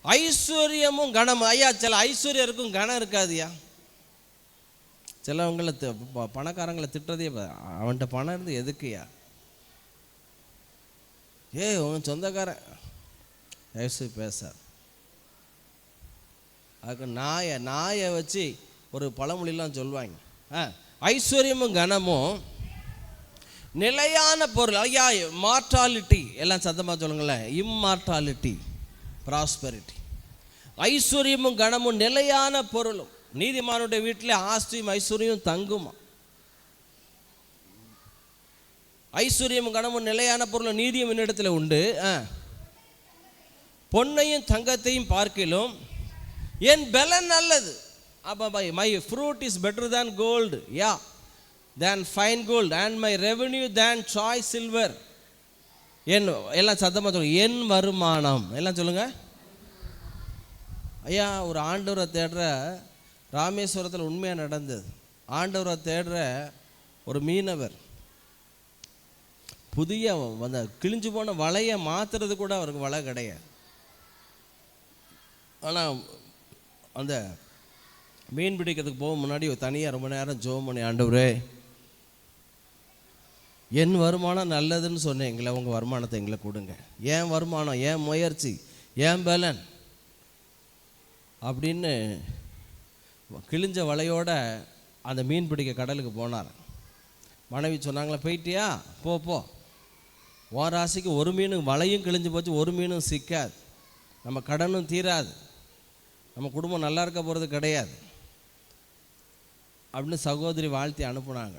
ஐஸ்வர்யமும் கனமும். ஐயா, சில ஐஸ்வர்யம் இருக்கும், கனம் இருக்காதுயா. சிலவங்களை பணக்காரங்களை திட்டுறதே, அவன்கிட்ட பணம் இருந்து எதுக்குயா? உன் சொந்தக்காரன் வயசு பேச. அதுக்கு நாயை வச்சு ஒரு பழமொழிலாம் சொல்லுவாங்க. ஐஸ்வர்யமும் கனமும் நிலையான பொருள். ஐயா, மார்டாலிட்டி எல்லாம் சத்தமாக சொல்லுங்களேன். Immortality, prosperity. ஐஸ்வர்யமும் கனமும் நிலையான பொருளும். நீதிமானுடைய வீட்டில் ஆஸ்தியும் ஐஸ்வர்யம் தங்குமா? ஐஸ்வர்யமும் கனமும் நிலையான பொருளும் நீதியும் என்னிடத்தில் உண்டு. பொன்னையும் தங்கத்தையும் பார்க்கிலும் என் பலன் நல்லது. அப்போ my fruit is better than gold, than fine gold, and my revenue than choice silver. எல்லாம் சத்தமாக சொல்லுங்க. என் வருமானம் எல்லாம் சொல்லுங்க. ஐயா, ஒரு ஆண்டவரை தேடுற, ராமேஸ்வரத்தில் உண்மையாக நடந்தது. ஆண்டவரை தேடுற ஒரு மீனவர் புதிய அந்த கிழிஞ்சு போன வலையை மாற்றுறது கூட அவருக்கு வலை கிடையாது. ஆனால் அந்த மீன் பிடிக்கிறதுக்கு போக முன்னாடி தனியாக ரொம்ப நேரம் ஜெபம் பண்ணி, ஆண்டவரே என் வருமானம் நல்லதுன்னு சொன்னீங்களே, உங்கள் வருமானத்தை எங்களை கொடுங்க. ஏன் வருமானம், ஏன் முயற்சி, ஏன் பலன் அப்படின்னு கிழிஞ்ச வலையோட அந்த மீன் பிடிக்க கடலுக்கு போனார். மனைவி சொன்னாங்களே, போயிட்டியா, போ, உன் ராசிக்கு ஒரு மீனும் வலையும் கிழிஞ்சு போச்சு, ஒரு மீனும் சிக்காது, நம்ம கடனும் தீராது, நம்ம குடும்பம் நல்லா இருக்க போகிறது கிடையாது அப்படின்னு சகோதரி வாழ்த்தி அனுப்புனாங்க.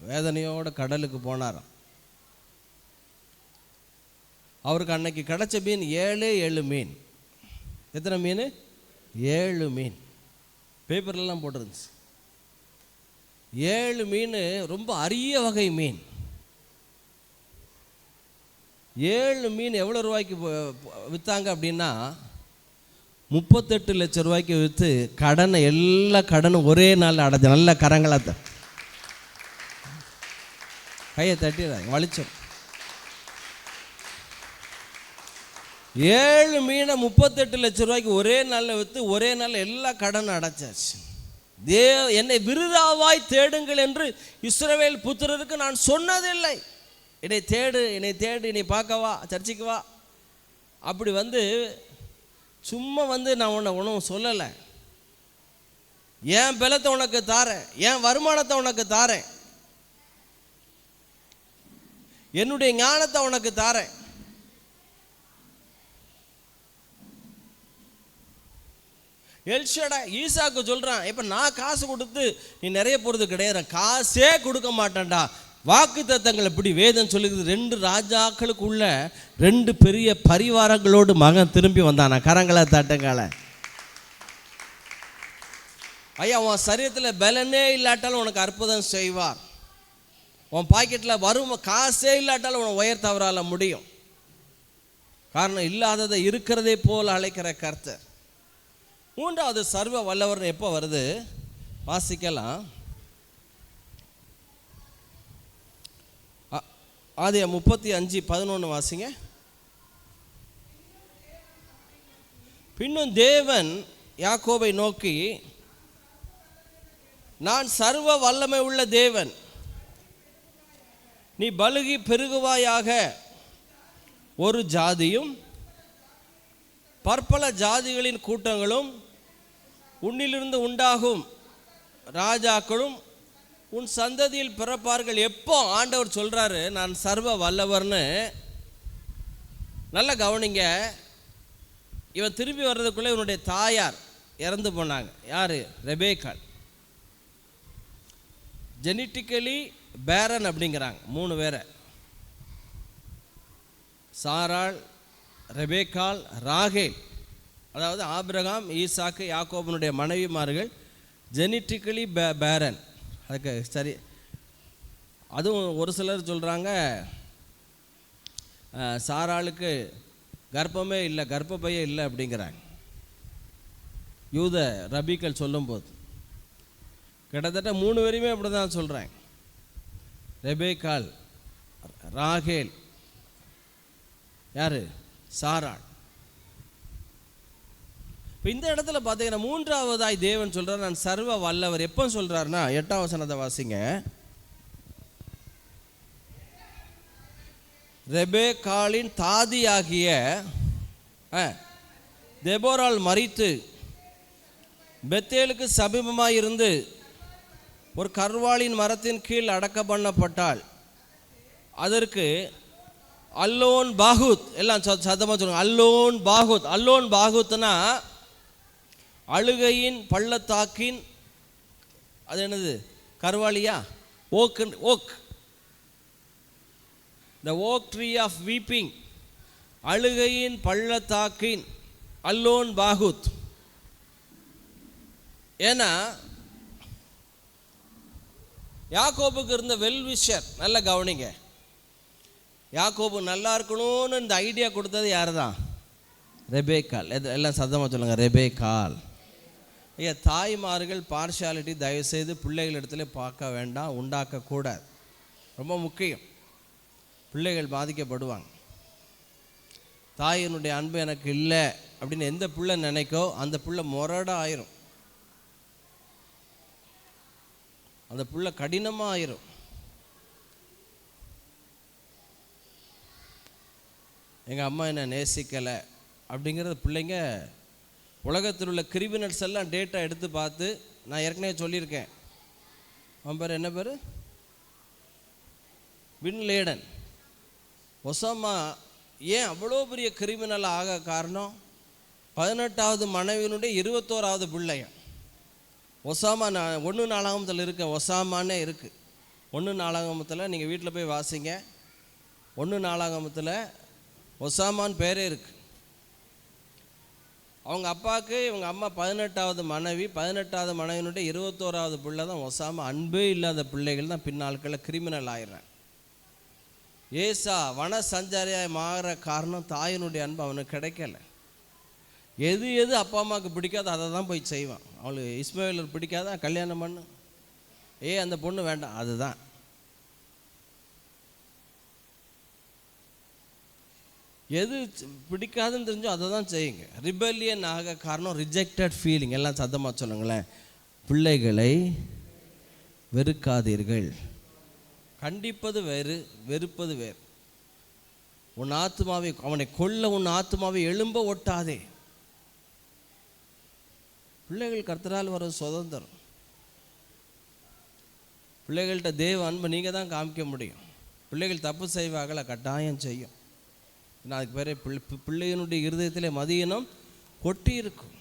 வேதனையோட கடலுக்கு போனாராம். அவருக்கு அன்னைக்கு கிடைச்ச மீன் 7 மீன். எத்தனை மீன்? 7 மீன். பேப்பர்லாம் போட்டிருந்துச்சு. 7 மீன், ரொம்ப அரிய வகை மீன். 7 மீன் எவ்வளோ ரூபாய்க்கு விற்றாங்க அப்படின்னா 38 லட்சம் ரூபாய்க்கு விற்று கடனை, எல்லா கடனும் ஒரே நாளில் அடைஞ்ச. நல்ல கரங்களை கையை தட்டிடுறாங்க, வலிச்சோம். 7 மீனை 38 லட்சம் ரூபாய்க்கு ஒரே நாளில் விற்று ஒரே நாளில் எல்லா கடனும் அடைச்சாச்சு. என்னை விருதாவாய் தேடுங்கள் என்று இஸ்ரவேல் புத்திரருக்கு நான் சொன்னதில்லை. என்னை தேடு, என்னை பார்க்கவா, சர்ச்சைக்கு வா, அப்படி சும்மா நான் உனக்கு சொல்லலை. என் பலத்தை உனக்கு தாரேன், என் வருமானத்தை உனக்கு தாரேன், என்னுடைய ஞானத்தை உனக்கு தாரேன். எல்ஷடா ஈசாக்கு சொல்கிறான், இப்போ நான் காசு கொடுத்து நீ நிறைய போகிறது கிடையாது, காசே கொடுக்க மாட்டேன்டா. வாக்கு தத்தங்கள் எப்படி வேதம் சொல்லுகிறது? 2 ராஜாக்களுக்குள்ள 2 பெரிய பரிவாரங்களோடு மகன் திரும்பி வந்தானா. கரங்களை தட்டங்களை. ஐயா, உன் சரீரத்தில் பலனே இல்லாட்டாலும் உனக்கு அற்புதம் செய்வார். உன் பாக்கெட்டில் வரும் காசே இல்லாட்டாலும் உன் உயர்த்த அவரால் முடியும். காரணம், இல்லாததை இருக்கிறதே போல் அழைக்கிற கர்த்தர். 3வது சர்வ வல்லவர் எப்போ வருது வாசிக்கலாம். ஆதியா 35:11 வாசிங்க. பின்னும் தேவன் யாக்கோபை நோக்கி, நான் சர்வ வல்லமை உள்ள தேவன், நீ பலுகி பெருகுவாயாக, ஒரு ஜாதியும் பற்பல ஜாதிகளின் கூட்டங்களும் உன்னிலிருந்து உண்டாகும், ராஜாக்களும் உன் சந்ததியில் பிறப்பார்கள். எப்போ ஆண்டவர் சொல்கிறாரு நான் சர்வ வல்லவர்னு, நல்லா கவனிங்க. இவன் திரும்பி வர்றதுக்குள்ளே இவனுடைய தாயார் இறந்து போனாங்க. யார்? ரெபேக்காள். ஜெனட்டிக்கலி பேரன் அப்படிங்கிறாங்க 3 பேரை. சாராள், ரெபேக்காள், ராகேல். அதாவது ஆபிரகாம், ஈசாக்கு, யாக்கோபனுடைய மனைவிமார்கள் ஜெனட்டிக்கலி பேரன். அதுக்கு சரி, அதுவும் ஒரு சிலர் சொல்கிறாங்க சாராளுக்கு கர்ப்பமே இல்லை, கர்ப்பப்பையே இல்லை அப்படிங்கிறாங்க. யூத ரபிக்கள் சொல்லும்போது கிட்டத்தட்ட 3 பேருமே அப்படி தான் சொல்கிறாங்க. ரெபேக்காள், ராகேல், யார், சாராள். இப்போ இந்த இடத்துல பார்த்தீங்கன்னா 3வதாய் தேவன் சொல்கிறார், நான் சர்வ வல்லவர். எப்போ சொல்கிறாருன்னா 8ஆம் வசனத்தை வாசிங்க. ரெபேக்காளின் தாதியாகிய தெபோராள் மரித்து பெத்தேலுக்கு சமீபமாக இருந்து ஒரு கர்வாலின் மரத்தின் கீழ் அடக்க பண்ணப்பட்டாள். அதற்கு அல்லோன் பாகூத், எல்லாம் சத்தமாக சொல்லுங்க, அல்லோன் பாகூத். அல்லோன் பாகூத்னா அழுகையின் பள்ளத்தாக்கின், அது என்னது, கர்வாலியா, okay, the oak tree of weeping, அழுகையின் பள்ளத்தாக்கின் அல்லோன் பாகூத். ஏன்னா யாக்கோபுக்கு இருந்த வெல்விஷர், நல்ல கவனிங்க, யாக்கோபு நல்லா இருக்கணும்னு இந்த ஐடியா கொடுத்தது யார் தான்? ரெபேக்காள். எல்லாம் சத்தமாக சொல்லுங்கள், ரெபேக்காள். ஐயா, தாய்மார்கள் பார்ஷாலிட்டி தயவுசெய்து பிள்ளைகள் இடத்துல பார்க்க வேண்டாம், உண்டாக்கக்கூடாது. ரொம்ப முக்கியம். பிள்ளைகள் பாதிக்கப்படுவாங்க. தாயினுடைய அன்பு எனக்கு இல்லை அப்படின்னு எந்த பிள்ளை நினைக்கோ அந்த பிள்ளை முரடாக ஆயிரும், அந்த பிள்ளை கடினமாக ஆயிரும். எங்கள் அம்மா என்னை நேசிக்கலை அப்படிங்கிறது பிள்ளைங்க உலகத்தில் உள்ள கிரிமினல்ஸ் எல்லாம் டேட்டா எடுத்து பார்த்து, நான் ஏற்கனவே சொல்லியிருக்கேன், அவன் பேர் என்ன பேர், பின் லேடன். ஒசாமா ஏன் அவ்வளோ பெரிய கிரிமினல் ஆக காரணம், 18வது மனைவியினுடைய 21வது பிள்ளைய ஒசாமா. நான் 1 நாளாகமத்தில் இருக்கேன், ஒசாமானே இருக்குது. 1 நாளாகமத்தில் நீங்கள் வீட்டில் போய் வாசிங்க. 1 நாளாகமத்தில் ஒசாமான் பேரே இருக்குது. அவங்க அப்பாவுக்கு இவங்க அம்மா 18வது மனைவி, 18வது மனைவியினுடைய 21வது பிள்ளை தான் ஒசாமா. அன்பே இல்லாத பிள்ளைகள் தான் பின்னாட்களில் கிரிமினல் ஆயிடுறாங்க. ஏசா வன சஞ்சாரியாக மாற காரணம் தாயினுடைய அன்பு அவனுக்கு கிடைக்கல. எது அப்பா அம்மாவுக்கு பிடிக்காதோ அதை தான் போய் செய்வான். அவளுக்கு இஸ்மாயில் பிடிக்காதா, கல்யாணம் பண்ணு, அந்த பொண்ணு வேண்டாம், அதுதான். எது பிடிக்காதுன்னு தெரிஞ்சோ அதை தான் செய்யுங்க. ரிபெல்லியன் ஆக காரணம் ரிஜெக்டட் ஃபீலிங். எல்லாம் சத்தமாக சொல்லுங்களேன். பிள்ளைகளை வெறுக்காதீர்கள். கண்டிப்பது வேறு, வெறுப்பது வேறு. உன் ஆத்மாவை, அவனை கொல்ல உன் ஆத்மாவை எழும்ப ஒட்டாதே. பிள்ளைகள் கர்த்தரால் வர சுதந்திரம். பிள்ளைகள்கிட்ட தேவ அன்பை நீங்கள் தான் காமிக்க முடியும். பிள்ளைகள் தப்பு செய்வாங்கள, கட்டாயம் செய்யும். அதுக்கு பேரே பிள்ளையினுடைய இருதயத்திலே மதியினம் கொட்டி இருக்கும்.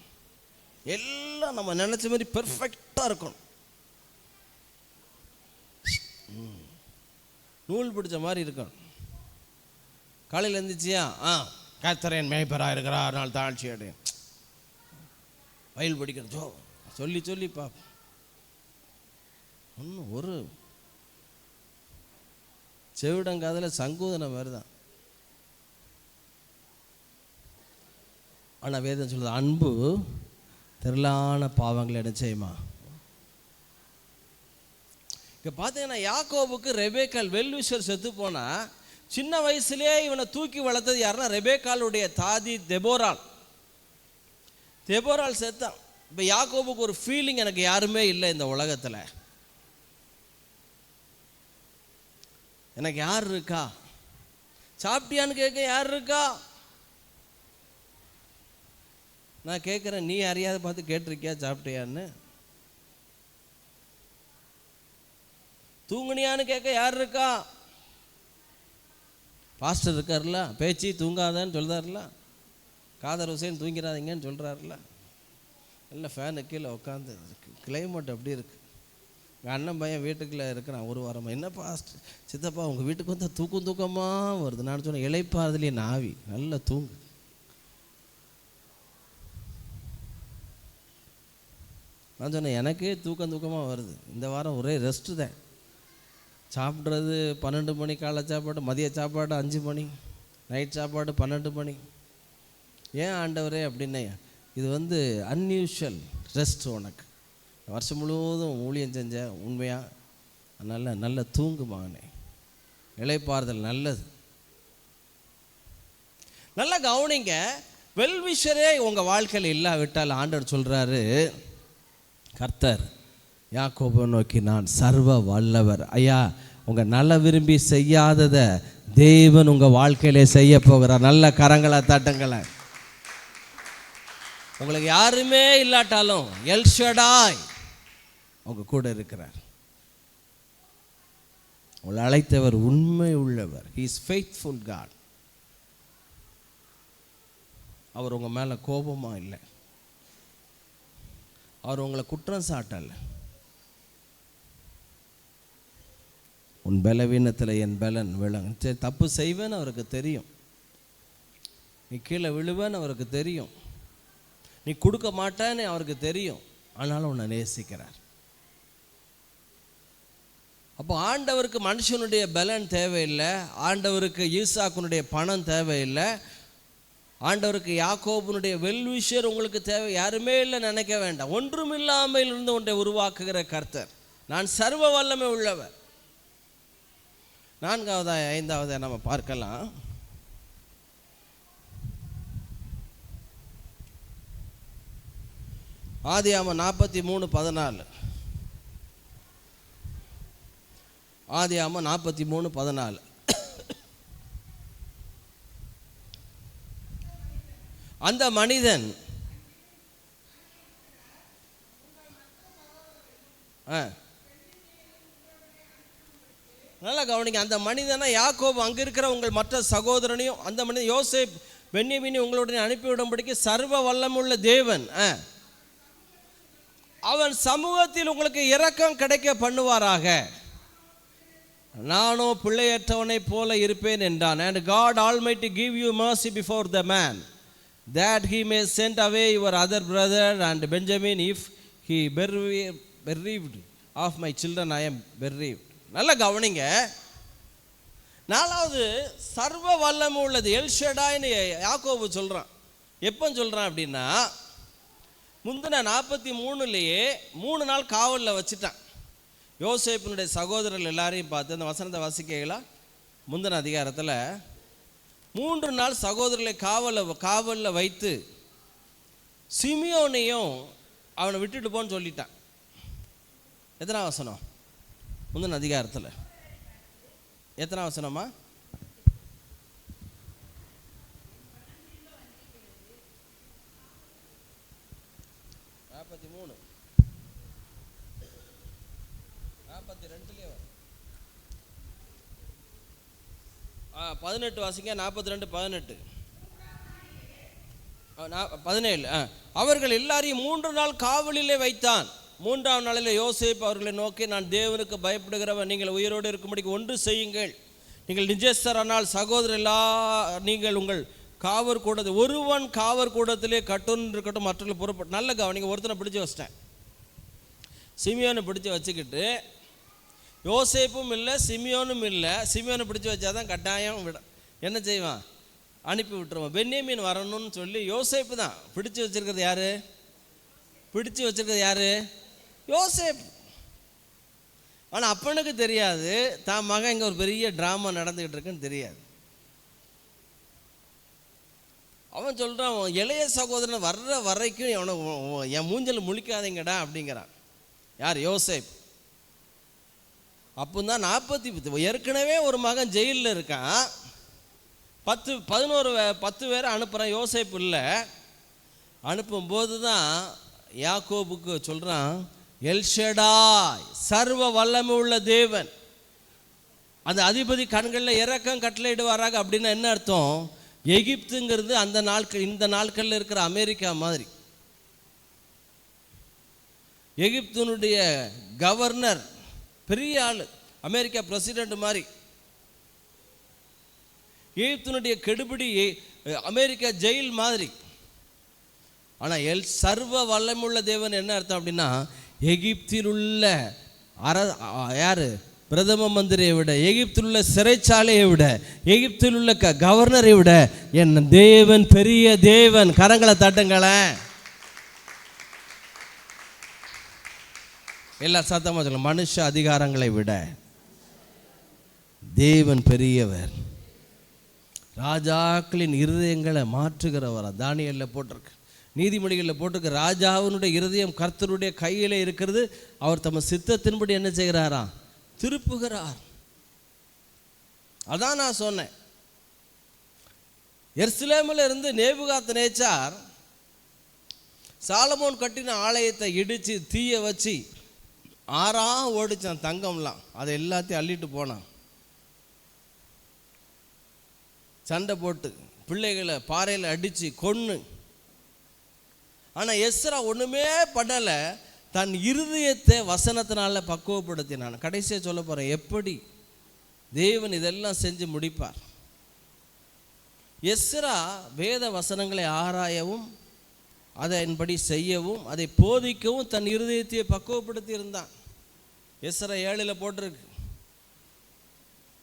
எல்லாம் நம்ம நினச்ச மாதிரி பெர்ஃபெக்டாக இருக்கணும். நூல் பிடிச்ச மாதிரி இருக்கணும். காலையில் இருந்துச்சியா, கர்த்தரேன் மேய்ப்பராக இருக்கிறார், நாள் தாழ்ச்சி அடைய வயல் படிக்கிறதோ சொல்லி சொல்லி பார்ப்போம். ஒன்றும் ஒரு செவிடங்காதில் சங்கூதனை மாதிரி தான். ஆனால் வேதம் சொல்லுது, அன்பு திரளான பாவங்களை என்ன செய்யுமா. இங்கே பார்த்தீங்கன்னா யாக்கோபுக்கு ரெபேக்காள் வெல்விஷர் செத்து போனால் சின்ன வயசுலேயே இவனை தூக்கி வளர்த்தது யாருன்னா ரெபேக்காளுடைய தாதி தெபோராள். தெபோராள் செத்தான். இப்போ யாக்கோபுக்கு ஒரு ஃபீலிங், எனக்கு யாருமே இல்லை இந்த உலகத்தில், எனக்கு யார் இருக்கா, சாப்பிட்டியான்னு கேட்க யார் இருக்கா. நான் கேட்குறேன், நீ யாரையாவது பார்த்து கேட்டிருக்கியா சாப்பிட்டியான்னு? தூங்குனியான்னு கேட்க யார் இருக்கா? பாஸ்டர் இருக்கார்ல, பேச்சு தூங்காதான்னு சொல்கிறாருல, காதர் ஹுசேன் தூங்கிறாதீங்கன்னு சொல்கிறாருல, இல்லை ஃபேனு கீழே உட்காந்து, கிளைமேட் அப்படி இருக்குது. எங்கள் அண்ணன் பையன் வீட்டுக்குள்ளே இருக்கிறான் ஒரு வாரமாக. என்ன பாஸ்டர், சித்தப்பா உங்கள் வீட்டுக்கு வந்தால் தூக்கமாக வருது. நான் சொன்னேன், இளைப்பாறுதலே நாவி நல்லா தூங்கு. நான் சொன்னேன், எனக்கே தூக்கமாக வருது. இந்த வாரம் ஒரே ரெஸ்ட்டு தான். சாப்பிட்றது 12 மணி, காலை சாப்பாடு, மதிய சாப்பாடு 5 மணி, நைட் சாப்பாடு 12 மணி. ஏன் ஆண்டவரே அப்படின்னே, இது அன்யூஷுவல் ரெஸ்ட் உனக்கு. வருஷம் முழுவதும் ஊழியம் செஞ்ச உண்மையாக, அதனால் நல்ல தூங்குமானே, இளைப்பாறுதல் நல்லது. நல்லா கவனிங்க, வெல்விஷரே உங்கள் வாழ்க்கையில் இல்லாவிட்டால் ஆண்டவர் சொல்கிறாரு, கர்த்தர் யாக்கோபை நோக்கி நான் சர்வ வல்லவர். ஐயா, உங்கள் நல்ல விரும்பி செய்யாததை தேவன் உங்கள் வாழ்க்கையிலே செய்ய போகிறார். நல்ல கரங்களை தட்டுங்களை. உங்களுக்கு யாருமே இல்லாட்டாலும் எல் ஷடாய் உங்கள் கூட இருக்கிறார். உங்களை அழைத்தவர் உண்மை உள்ளவர். He is faithful God. அவர் உங்கள் மேலே கோபமாக இல்லை. அவர் உங்களை குற்றம் சாட்டலை. உன் பலவீனத்தில் என் பலன் விளங்கு. தப்பு செய்வேன்னு அவருக்கு தெரியும். நீ கீழே விழுவேன்னு அவருக்கு தெரியும். நீ கொடுக்க மாட்டேன்னு அவருக்கு தெரியும். ஆனாலும் உன்னை நேசிக்கிறார். அப்போ ஆண்டவருக்கு மனுஷனுடைய பலன் தேவையில்லை. ஆண்டவருக்கு ஈசாக்குனுடைய பணம் தேவையில்லை. ஆண்டவருக்கு யாக்கோபுனுடைய வெல்விஷர் உங்களுக்கு தேவை யாருமே இல்லை நினைக்க வேண்டாம். ஒன்றுமில்லாமல் இருந்து ஒன்றை உருவாக்குகிற கர்த்தர். நான் சர்வ வல்லமை உள்ளவர். 4வது 5வது நம்ம பார்க்கலாம். ஆதியாகமம் 43:14. ஆதியாகமம் 43:14. அந்த மனிதன் நல்லா கவனிங்க. அந்த மனிதனா யாக்கோபு அங்கே இருக்கிற உங்கள் மற்ற சகோதரனையும், அந்த மனிதன் யோசேப் பென்யமீனை உங்களுடைய அனுப்பிவிடும்படிக்கு சர்வ வல்லமுள்ள தேவன் அவன் சமூகத்தில் உங்களுக்கு இரக்கம் கிடைக்க பண்ணுவாராக. நானோ பிள்ளையற்றவனை போல இருப்பேன் என்றான். And God Almighty give you mercy before the man, that he may send away your other brother and Benjamin, if he bereaved of my children I am bereaved. நல்ல கவனிங்க. 4வது சர்வ வல்லமை உள்ளது எல் ஷடாய்னு யாக்கோபு சொல்கிறான். எப்போ சொல்கிறான் அப்படின்னா, முந்தின 43லேயே 3 நாள் காவலில் வச்சுட்டான். யோசேப்பினுடைய சகோதரர்கள் எல்லாரையும் பார்த்து, அந்த வசனத்தை வாசிக்கலாம். முந்தின அதிகாரத்தில் 3 நாள் சகோதரர்களை காவலில் வைத்து சிமியோனையும் அவனை விட்டுட்டு போன்னு சொல்லிட்டான். எத்தனாம் வசனம்? முந்தின அதிகாரத்தில் எத்தனாம் வசனமா? 43 42 18 வாசிங்க. 42 17. அவர்கள் எல்லாரையும் 3 நாள் காவலிலே வைத்தான். 3ஆம் நாளில் யோசேப்பு அவர்களை நோக்கி, நான் தேவனுக்கு பயப்படுகிறவன், நீங்கள் உயிரோடு இருக்கும்படிக்கு ஒன்று செய்யுங்கள். நீங்கள் நிஜஸ்தரானால் சகோதரர் நீங்கள் உங்கள் காவற் கூடத்தை ஒருவன் காவற் கூடத்திலே கட்டுன்னு இருக்கட்டும், மற்றவர்கள் புறப்பட்டு. நல்ல கவனிங்க. ஒருத்தனை பிடிச்சி வச்சிட்டேன், சிமியோனை பிடிச்சி வச்சுக்கிட்டு, யோசேப்பும் இல்லை சிமியோனும் இல்லை. சிமியோனை பிடிச்சி வச்சாதான் கட்டாயம் என்ன செய்வான், அனுப்பி விட்டுருவான். பென்யமீன் வரணும்னு சொல்லி யோசேப்பு தான் பிடிச்சி வச்சிருக்கிறது. யாரு பிடிச்சி வச்சிருக்கிறது? யாரு? யோசேப். ஆனால் அப்பனுக்கு தெரியாது தான் மகன் இங்கே ஒரு பெரிய ட்ராமா நடந்துக்கிட்டு இருக்குன்னு தெரியாது. அவன் சொல்கிறான், இளைய சகோதரன் வர்ற வரைக்கும் அவனை என் மூஞ்சல் முழிக்காதீங்கடா அப்படிங்கிறான். யார்? யோசேப். அப்போ தான் 40 ஏற்கனவே ஒரு மகன் ஜெயிலில் இருக்கான். 10 பேரை அனுப்புகிறான். யோசேப் இல்லை. அனுப்பும்போது தான் யாக்கோபுக்கு சொல்கிறான், எல்ஷடாய் சர்வ வல்லமை உள்ள தேவன், அந்த அதிபதி கண்களில் இரக்கம் கட்டளையிடுவாராக. அப்படின்னா என்ன அர்த்தம்? எகிப்துங்கிறது அந்த நாட்கள், இந்த நாட்களில் இருக்கிற அமெரிக்கா மாதிரி. எகிப்தினுடைய கவர்னர் பெரிய ஆள், அமெரிக்கா பிரசிடென்ட் மாதிரி. எகிப்தினுடைய கெடுபிடி அமெரிக்கா ஜெயில் மாதிரி. ஆனால் சர்வ வல்லமுள்ள தேவன் என்ன அர்த்தம் அப்படின்னா, எகிப்தில் உள்ள யார் பிரதம மந்திரியை விட, எகிப்தில் உள்ள சிறைச்சாலையை விட, எகிப்தில் உள்ள கவர்னரை விட என் தேவன் பெரிய தேவன். கரங்களை தட்டுங்களேன், எல்லா சத்தமாக சொல்ல. மனுஷ அதிகாரங்களை விட தேவன் பெரியவர். ராஜாக்களின் இருதயங்களை மாற்றுகிறவரா. தானியேலில் போட்டிருக்கு, நீதிமொழிகளில் போட்டிருக்கு, ராஜாவினுடைய இருதயம் கர்த்தருடைய கையில் இருக்கிறது, அவர் தம்ம சித்தத்தின்படி என்ன செய்கிறாராம், திருப்புகிறார். அதான் நான் சொன்னேன், எருசலேமில் இருந்து நேபுகாத்நேச்சார் சாலமோன் கட்டின ஆலயத்தை இடித்து தீய வச்சு ஆறா ஓடிச்சான் தங்கம்லாம், அதை எல்லாத்தையும் அள்ளிட்டு போனான். சண்டை போட்டு பிள்ளைகளை பாறையில் அடித்து கொன்று. ஆனால் எஸ்ரா ஒன்றுமே பண்ணலை, தன் இருதயத்தை வசனத்தினால பக்குவப்படுத்தினான். கடைசியாக சொல்ல போகிறேன், எப்படி தேவன் இதெல்லாம் செஞ்சு முடிப்பார். எஸ்ரா வேத வசனங்களை ஆராயவும் அதன்படி செய்யவும் அதை போதிக்கவும் தன் இருதயத்தை பக்குவப்படுத்தி இருந்தான். எஸ்ரா 7 போட்டிருக்கு.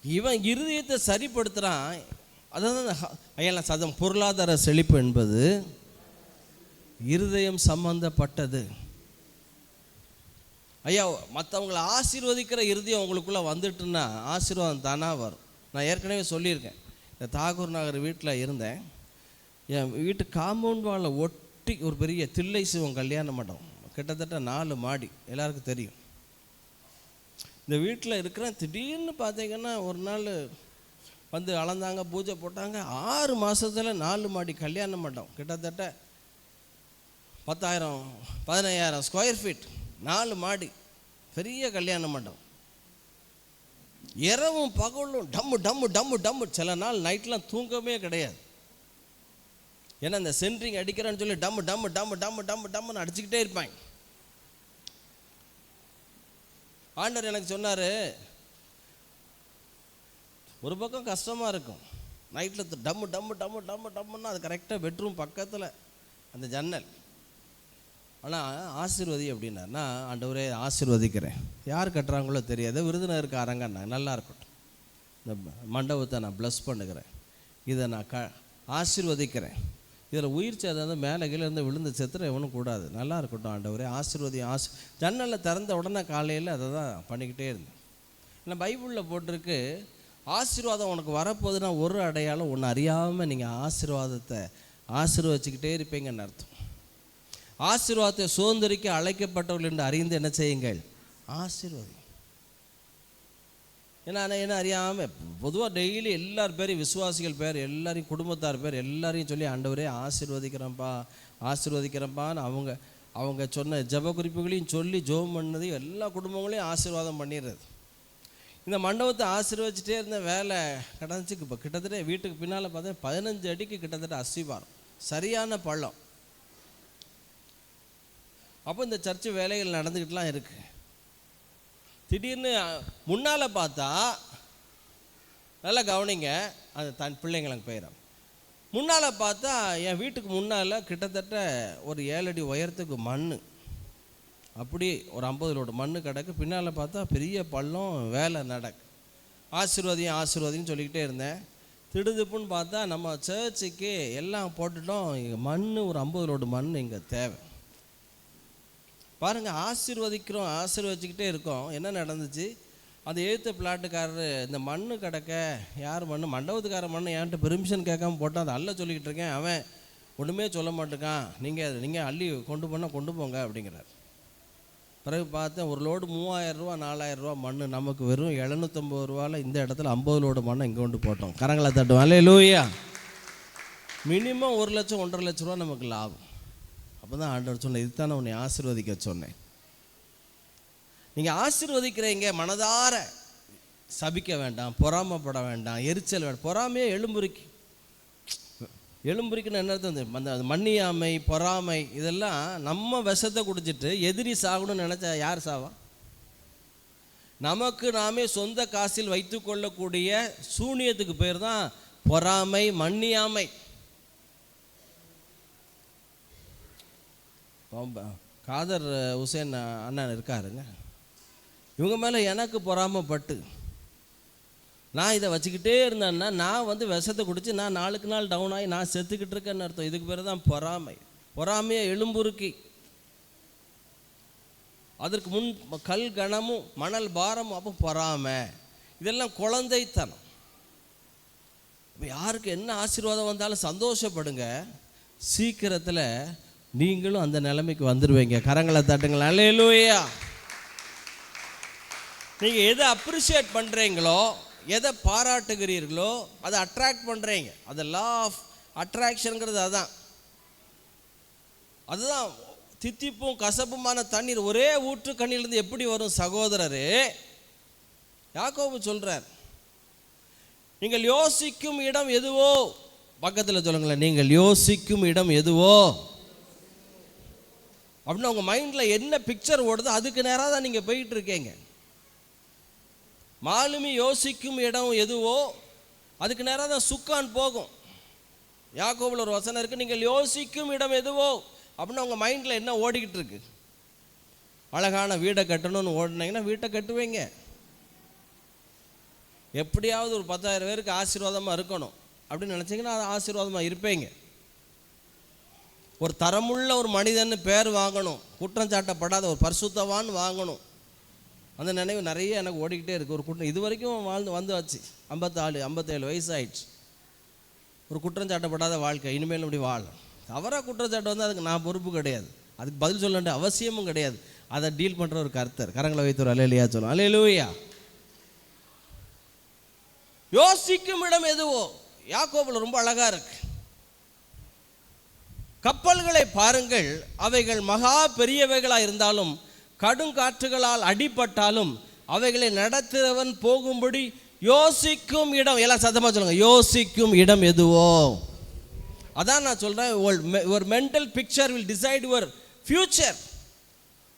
இவன் இருதயத்தை சரிப்படுத்துகிறான். அதாவது ஐயா சதம், பொருளாதார செழிப்பு என்பது இருதயம் சம்பந்தப்பட்டது. ஐயா, மற்றவங்களை ஆசீர்வதிக்கிற இருதயம் உங்களுக்குள்ளே வந்துட்டுன்னா ஆசீர்வாதம் தானாக வரும். நான் ஏற்கனவே சொல்லியிருக்கேன், இந்த தாகூர் நகர் வீட்டில் இருந்தேன். என் வீட்டு காம்பவுண்ட் வாழை ஒட்டி ஒரு பெரிய தில்லை சிவம் கல்யாண மண்டபம், கிட்டத்தட்ட 4 மாடி, எல்லாருக்கும் தெரியும். இந்த வீட்டில் இருக்கிறேன். திடீர்னு பார்த்தீங்கன்னா ஒரு நாள் வந்து அளந்தாங்க, பூஜை போட்டாங்க. 6 மாதத்தில் 4 மாடி கல்யாண மண்டபம், கிட்டத்தட்ட 10,000-15,000 ஸ்கொயர் ஃபீட், 4 மாடி பெரிய கல்யாண மண்டபம். இரவும் பகலும் டம்மு டம்மு டம்மு டம்மு. சில நாள் நைட்லாம் தூங்கவே கிடையாது. ஏன்னா இந்த சென்ட்ரிங் அடிக்கிறேன்னு சொல்லி டம்மு டம்மு டம்மு டம்மு டம்மு டம்முன்னு அடிச்சுக்கிட்டே இருப்பாங்க. ஆண்டவர் எனக்கு சொன்னார், ஒரு பக்கம் கஷ்டமாக இருக்கும், நைட்டில் டம்மு டம்மு டம்மு டம்மு டம்முன்னா அது கரெக்டாக பெட்ரூம் பக்கத்தில் அந்த ஜன்னல். ஆனால் ஆசீர்வதி அப்படின்னா, நான் ஆண்டவரே ஆசீர்வதிக்கிறேன். யார் கட்டுறாங்களோ தெரியாது, விருதுநகருக்கு அரங்கண்ணா நல்லா இருக்கட்டும், இந்த மண்டபத்தை நான் ப்ளஸ் பண்ணுகிறேன், இதை நான் ஆசீர்வதிக்கிறேன். இதில் உயிர் சேதம் மேலே கீழே இருந்து விழுந்து செத்துற எவனும் கூடாது, நல்லா இருக்கட்டும் ஆண்டவரே ஆசீர்வதி. ஜன்னலில் திறந்த உடனே காலையில் அதை தான் பண்ணிக்கிட்டே இருந்தேன். ஏன்னா பைபிளில் போட்டிருக்கு, ஆசீர்வாதம் உனக்கு வரப்போகுதுன்னா ஒரு அடையாளம், ஒன்று அறியாமல் நீங்கள் ஆசீர்வாதத்தை ஆசீர்வதிச்சுக்கிட்டே இருப்பீங்கன்னு அர்த்தம். ஆசீர்வாதத்தை சுதந்திரிக்க அழைக்கப்பட்டவர்கள் என்று அறிந்து என்ன செய்யுங்கள், ஆசீர்வாதி. ஏன்னா என்ன அறியாமல் பொதுவாக டெய்லி எல்லார் பேரையும், விசுவாசிகள் பேர் எல்லாரையும், குடும்பத்தார் பேர் எல்லாரையும் சொல்லி ஆண்டவரே ஆசீர்வதிக்கிறேன்ப்பா ஆசீர்வதிக்கிறேன்ப்பான்னு அவங்க சொன்ன ஜப குறிப்புகளையும் சொல்லி ஜோம் பண்ணதையும் எல்லா குடும்பங்களையும் ஆசீர்வாதம் பண்ணிடுறது. இந்த மண்டபத்தை ஆசீர்வதிச்சிட்டே இருந்த வேலை கிடந்துச்சு. இப்போ கிட்டத்தட்ட வீட்டுக்கு பின்னால் பார்த்தா 15 அடிக்கு கிட்டத்தட்ட அஸ்திவாரம், சரியான பள்ளம். அப்போ இந்த சர்ச்சு வேலைகள் நடந்துக்கிட்டுலாம் இருக்குது. திடீர்னு முன்னால் பார்த்தா, நல்லா கவனிங்க, அது தன் பிள்ளைங்களுக்கு போயிடும். முன்னால் பார்த்தா என் வீட்டுக்கு முன்னால் கிட்டத்தட்ட ஒரு 7 அடி உயரத்துக்கு மண், அப்படி ஒரு 50 லோடு மண் கிடக்கு. பின்னால் பார்த்தா பெரிய பள்ளம், வேலை நடக்கு. ஆசீர்வாதியும் ஆசீர்வாதின்னு சொல்லிக்கிட்டே இருந்தேன். திடுதுப்புன்னு பார்த்தா நம்ம சர்ச்சுக்கு எல்லாம் போட்டுட்டோம், இங்கே மண் ஒரு 50 லோடு மண் இங்கே தேவை. பாருங்கள், ஆசீர்வதிக்கிறோம், ஆசீர்வதிச்சுக்கிட்டே இருக்கோம். என்ன நடந்துச்சு, அந்த எழுத்து பிளாட்டுக்காரர் இந்த மண் கிடக்க, யார் மண், மண்டபத்துக்கார மண் என்கிட்ட பெர்மிஷன் கேட்காம போட்டால் அதை அள்ள சொல்லிக்கிட்டு இருக்கேன். அவன் ஒன்றுமே சொல்ல மாட்டேக்கான், நீங்கள் அள்ளி கொண்டு போனால் கொண்டு போங்க அப்படிங்கிறார். பிறகு பார்த்தேன், ஒரு லோடு 3000 ரூபா 4000 ரூபா மண், நமக்கு வெறும் 750 ரூபாவில் இந்த இடத்துல 50 லோடு மண்ணை இங்கே கொண்டு போட்டோம். கரங்களை தட்டுவோம், அல்லேலூயா. மினிமம் 1 லட்சம் 1.5 லட்ச ரூபா நமக்கு லாபம். அப்போ தான் ஆண்டவர் சொன்னேன், இதுதானே உன்னை ஆசீர்வதிக்க சொன்னேன். நீங்கள் ஆசீர்வதிக்கிறீங்க, மனதார சபிக்க வேண்டாம், பொறாமப்பட வேண்டாம், எரிச்சல் வேண்டாம். பொறாமையே எலும்புரிக்குன்னு என்ன அர்த்தம், அந்த மண்ணியாமை பொறாமை இதெல்லாம் நம்ம விஷத்தை குடிச்சிட்டு எதிரி சாகணும்னு நினச்சா யார் சாவா? நமக்கு நாமே சொந்த காசில் வைத்து கொள்ளக்கூடிய சூனியத்துக்கு பேர் தான் பொறாமை, மண்ணியாமை. காதர் ஹுசேன் அண்ணன் இருக்காருங்க, இவங்க மேலே எனக்கு பொறாமப்பட்டு நான் இதை வச்சுக்கிட்டே இருந்தேன்னா நான் விஷத்தை குடித்து நான் நாளுக்கு நாள் டவுன் ஆகி நான் செத்துக்கிட்டு இருக்கேன்னு அர்த்தம். இதுக்கு பேர் தான் பொறாமை. பொறாமையை எலும்புருக்கி அதற்கு முன் கல் கணமும் மணல் பாரமும், அப்போ பொறாமை. இதெல்லாம் குழந்தைத்தனம். இப்போ யாருக்கு என்ன ஆசீர்வாதம் வந்தாலும் சந்தோஷப்படுங்க. சீக்கிரத்தில் நீங்களும் அந்த நிலைமைக்கு வந்துடுவீங்க. கரங்களை தட்டுங்களா. அல்லேலூயா. நீங்கள் எதை அப்ரிஷியேட் பண்ணுறீங்களோ, எதை பாராட்டுகிறீர்களோ அதை அட்ராக்ட் பண்ணுறீங்க. அது லா ஆஃப் அட்ராக்ஷனுங்கிறது அதுதான். தித்திப்பும் கசப்புமான தண்ணீர் ஒரே ஊற்று கண்ணிலிருந்து எப்படி வரும் சகோதரரே? யாக்கோபு சொல்றார், நீங்கள் யோசிக்கும் இடம் எதுவோ, பக்கத்தில் சொல்லுங்களேன், நீங்கள் யோசிக்கும் இடம் எதுவோ அப்படின்னு உங்கள் மைண்டில் என்ன பிக்சர் ஓடுதோ அதுக்கு நேராக தான் நீங்கள் போயிட்டு இருக்கீங்க. மாலுமி யோசிக்கும் இடம் எதுவோ அதுக்கு நேராக தான் சுக்கான் போகும். யாக்கோபுல ஒரு வசனம் இருக்குது, நீங்கள் யோசிக்கும் இடம் எதுவோ அப்படின்னு உங்கள் மைண்டில் என்ன ஓடிக்கிட்டு இருக்கு? அழகான வீடை கட்டணும்னு ஓடினீங்கன்னா வீட்டை கட்டுவீங்க. எப்படியாவது ஒரு 10,000 பேருக்கு ஆசீர்வாதமாக இருக்கணும் அப்படின்னு நினச்சிங்கன்னா அது ஆசீர்வாதமாக இருப்பீங்க. ஒரு தரமுள்ள ஒரு மனிதன்னு பேர் வாங்கணும், குற்றம் சாட்டப்படாத ஒரு பரிசுத்தவான் வாங்கணும், அந்த நினைவு நிறைய எனக்கு ஓடிக்கிட்டே இருக்குது. ஒரு குற்றம் இது வரைக்கும் வந்து வச்சு 57 வயசு ஆயிடுச்சு. ஒரு குற்றம் சாட்டப்படாத வாழ்க்கை, இனிமேல் இப்படி வாழணும். தவறாக குற்றச்சாட்டு வந்து அதுக்கு நான் பொறுப்பு கிடையாது, அதுக்கு பதில் சொல்ல வேண்டிய அவசியமும் கிடையாது. அதை டீல் பண்ணுற ஒரு கர்த்தர். கரங்களை வைத்து ஒரு அல்லேலூயா சொல்லும். அல்லேலூயா. யோசிக்கும் இடம் எதுவோ, யாக்கோபுல ரொம்ப அழகா இருக்கு. கப்பல்களை பாருங்கள், அவைகள் மகா பெரியவைகளாக இருந்தாலும் கடுங்காற்றுகளால் அடிபட்டாலும் அவைகளை நடத்துகிறவன் போகும்படி யோசிக்கும் இடம், எல்லாம் சத்தமாக சொல்லுங்க, யோசிக்கும் இடம் எதுவோ. அதான் நான் சொல்கிறேன், ஒரு mental picture will decide your future.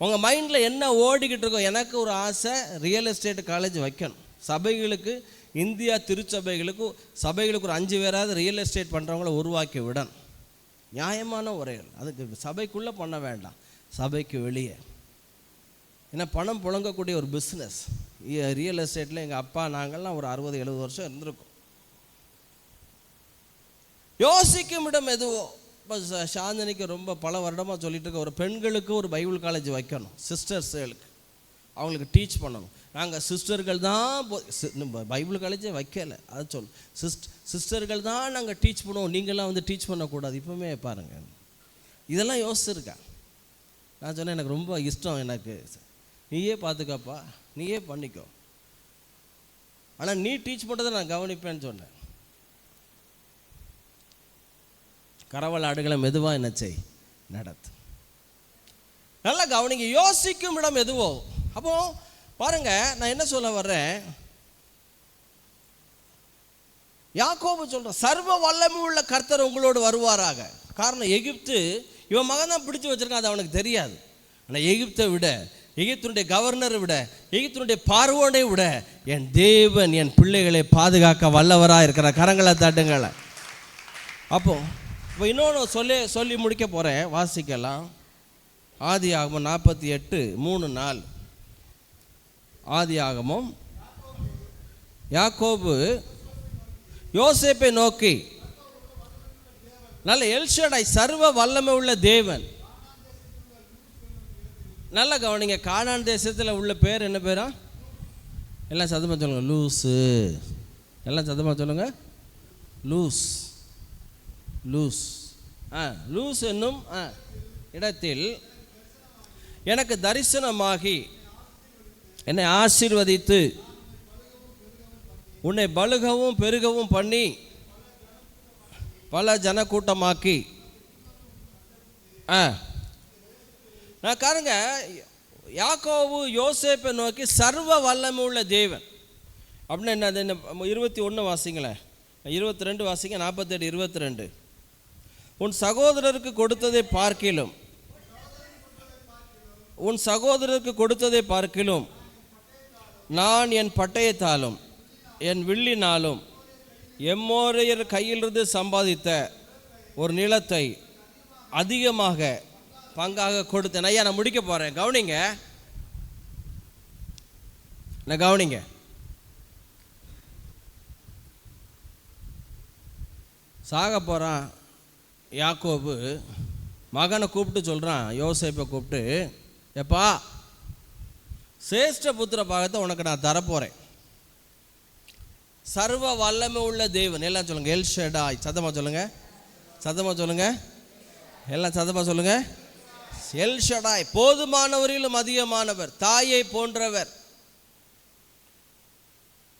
உங்கள் மைண்டில் என்ன ஓடிக்கிட்டு இருக்கோம்? எனக்கு ஒரு ஆசை, ரியல் எஸ்டேட் காலேஜ் வைக்கணும். சபைகளுக்கு, இந்தியா திருச்சபைகளுக்கு, சபைகளுக்கு ஒரு 5 பேராவது ரியல் எஸ்டேட் பண்ணுறவங்கள உருவாக்கி விடணும். நியாயமான உரைகள். அதுக்கு சபைக்குள்ளே பண்ண வேண்டாம், சபைக்கு வெளியே. ஏன்னா பணம் புழங்கக்கூடிய ஒரு பிஸ்னஸ் ரியல் எஸ்டேட்டில். எங்கள் அப்பா நாங்கள்லாம் ஒரு 60-70 வருஷம் இருந்திருக்கோம். யோசிக்கும் இடம் எதுவோ. இப்போ சாந்தினிக்கு ரொம்ப பல வருடமாக சொல்லிட்டு இருக்க, ஒரு பெண்களுக்கு ஒரு பைபிள் காலேஜ் வைக்கணும், சிஸ்டர்ஸுகளுக்கு அவங்களுக்கு டீச் பண்ணணும். நாங்கள் சிஸ்டர்கள் தான் பைபிள் காலேஜே வைக்கலை, அதை சொல் சிஸ்டர்கள் தான் நாங்கள் டீச் பண்ணுவோம், நீங்களாம் வந்து டீச் பண்ணக்கூடாது. இப்போவுமே பாருங்கள், இதெல்லாம் யோசிச்சிருக்கேன். நான் சொன்னேன், எனக்கு ரொம்ப இஷ்டம், எனக்கு நீயே பார்த்துக்கப்பா, நீயே பண்ணிக்கோ, ஆனால் நீ டீச் பண்ணுறதை நான் கவனிப்பேன்னு சொன்னேன். கரவல் ஆடுகளை மெதுவாக என்ன செய், நடத்து. நல்லா கவனிங்க, யோசிக்கும் இடம் எதுவோ. அப்போ பாருங்க, நான் என்ன சொல்ல வர்றேன், யாக்கோபு சொல்ற சர்வ வல்லமை உள்ள கர்த்தர் உங்களோடு வருவாராக. காரணம், எகிப்து இவன் மகன் தான் பிடிச்சி வச்சிருக்கான், அது அவனுக்கு தெரியாது. ஆனால் எகிப்தை விட, எகிப்தினுடைய கவர்னரை விட, எகிப்தினுடைய பார்வோனை விட என் தேவன் என் பிள்ளைகளை பாதுகாக்க வல்லவராக இருக்கிற. கரங்களை தட்டுங்களை. அப்போ இப்போ இன்னொன்று சொல்லி முடிக்க போகிறேன், வாசிக்கலாம். ஆதியாகமம் 48:3-4. ஆதியாகமம், யாக்கோபு யோசேப்பை நோக்கி, நல்ல எல்ஷடாய் சர்வ வல்லமை உள்ள தேவன். நல்ல கவனிங்க, கானான் தேசத்தில் உள்ள பேர் என்ன பேரா? எல்லாம் சத்தமாக சொல்லுங்க, லூஸு. எல்லாம் சத்தமாக சொல்லுங்க, லூஸ். லூஸ். லூஸ் என்னும் இடத்தில் எனக்கு தரிசனமாகி என்னை ஆசீர்வதித்து உன்னை பலுகவும் பெருகவும் பண்ணி பல ஜனக்கூட்டமாக்கி. நான் காருங்க, யாக்கோபு யோசேப்பை நோக்கி சர்வ வல்லமை உள்ள தேவன் அப்படின்னு என்ன? 21 வாசிங்களேன், 22 வாசிங்க, 47-22. உன் சகோதரருக்கு கொடுத்ததை பார்க்கிலும், உன் சகோதரருக்கு கொடுத்ததை பார்க்கிலும் நான் என் பட்டயத்தாலும் என் வில்லினாலும் எம்மோரையர் கையிலிருந்து சம்பாதித்த ஒரு நிலத்தை அதிகமாக பங்காக கொடுத்தேன். ஐயா நான் முடிக்க போகிறேன், கவனிங்க, நான் கவனிங்க. சாக போகிறான் யாக்கோபு, மகனை கூப்பிட்டு சொல்கிறான், யோசேப்பை கூப்பிட்டு, எப்பா சிரேஷ்ட புத்திர பாகத்தை உனக்கு நான் தரப்போகிறேன். சர்வ வல்லமை உள்ள தேவன், எல்லாம் சொல்லுங்கள், எல் ஷடாய், சத்தமாக சொல்லுங்கள், சத்தமாக சொல்லுங்கள், எல்லாம் சத்தமாக சொல்லுங்கள், எல் ஷடாய், போதுமானவரிலும் அதிகமானவர், தாயை போன்றவர்.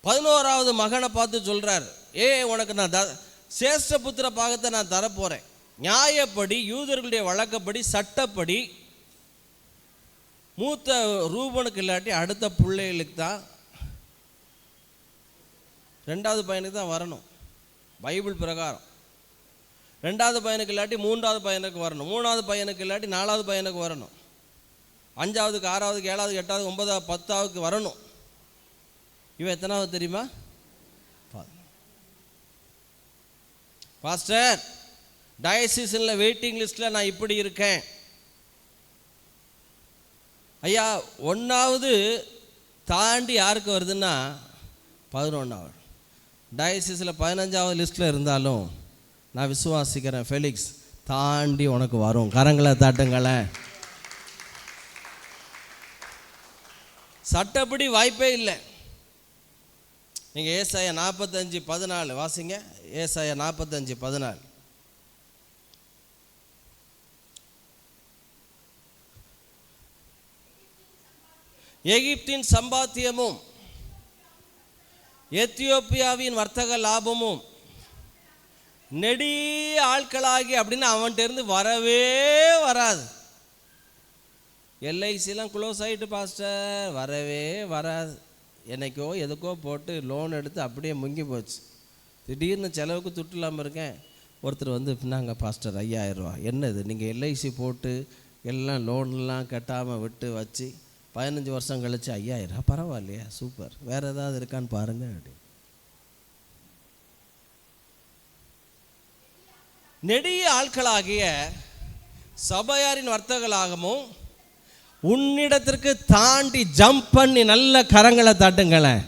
11வது மகனை பார்த்து சொல்கிறார், உனக்கு நான் சிரேஷ்ட புத்திர பாகத்தை நான் தரப்போகிறேன். நியாயப்படி, யூதர்களுடைய வழக்கப்படி, சட்டப்படி மூத்த ரூபனுக்கு இல்லாட்டி அடுத்த பிள்ளைகளுக்கு தான், 2வது பையனுக்கு தான் வரணும். பைபிள் பிரகாரம் 2வது பையனுக்கு இல்லாட்டி 3வது பையனுக்கு வரணும், 3வது பையனுக்கு இல்லாட்டி 4வது பையனுக்கு வரணும், 5வதுக்கு 6வதுக்கு 7வது 8வது 9வது 10வதுக்கு வரணும். இவன் எத்தனாவது தெரியுமா? பாஸ்டர், டயசிஸில் வெயிட்டிங் லிஸ்ட்டில் நான் இப்படி இருக்கேன். ஐயா 1வது தாண்டி யாருக்கு வருதுன்னா 11வது. டயசிஸில் 15வது லிஸ்ட்டில் இருந்தாலும் நான் விசுவாசிக்கிறேன், ஃபெலிக்ஸ் தாண்டி உனக்கு வரும். கரங்களை தட்டுங்களேன். சட்டப்படி வாய்ப்பே இல்லை. நீங்கள் ஏசாயா 45:14 வாசிங்க. ஏசாயா 45:14. எகிப்தின் சம்பாத்தியமும் எத்தியோப்பியாவின் வர்த்தக லாபமும் நெடிய ஆட்களாகி அப்படின்னு அவன்கிட்ட இருந்து வரவே வராது. எல்ஐசிலாம் க்ளோஸ் ஆகிட்டு பாஸ்டர், வரவே வராது. என்னைக்கோ எதுக்கோ போட்டு லோன் எடுத்து அப்படியே முங்கி போச்சு. திடீர்னு செலவுக்கு துட்டு இல்லாமல் இருக்கேன். ஒருத்தர் வந்து பின்னாங்க, பாஸ்டர் 5000 ரூபா. என்னது, நீங்கள் எல்ஐசி போட்டு எல்லாம் லோன்லாம் கட்டாமல் விட்டு வச்சு 15 வருஷம் கழிச்சு 5000, பரவாயில்லையா, சூப்பர், வேறு ஏதாவது இருக்கான்னு பாருங்கள் அப்படி. நெடிய ஆட்களாகிய சபையாரின் வர்த்தகலாகவும் உன்னிடத்திற்கு தாண்டி ஜம்ப் பண்ணி நல்ல கரங்களை தட்டுங்களேன்.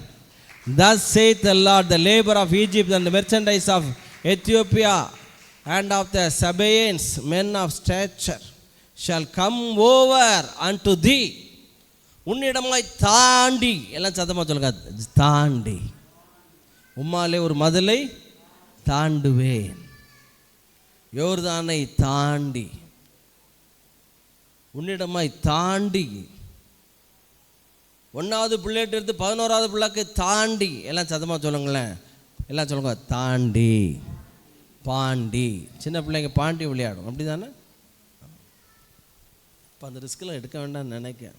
Thus saith the Lord, the labor of Egypt and the merchandise of Ethiopia and of the Sabaeans, men of stature, shall come over unto thee. உன்னிடமாய் தாண்டி, எல்லாம் சத்தமாக சொல்லுங்க, தாண்டி, உம்மாலே ஒரு மதிலை தாண்டுவேன், யோர்தானை தாண்டி, உன்னிடமாய் தாண்டி, 1வது பிள்ளைகிட்ட இருந்து 11வது பிள்ளைக்கு தாண்டி, எல்லாம் சத்தமாக சொல்லுங்களேன், எல்லாம் சொல்லுங்க, தாண்டி, பாண்டி. சின்ன பிள்ளைங்க பாண்டி விளையாடும், அப்படி தானே? இப்போ அந்த ரிஸ்க்கெலாம் எடுக்க வேண்டாம்னு நினைக்க.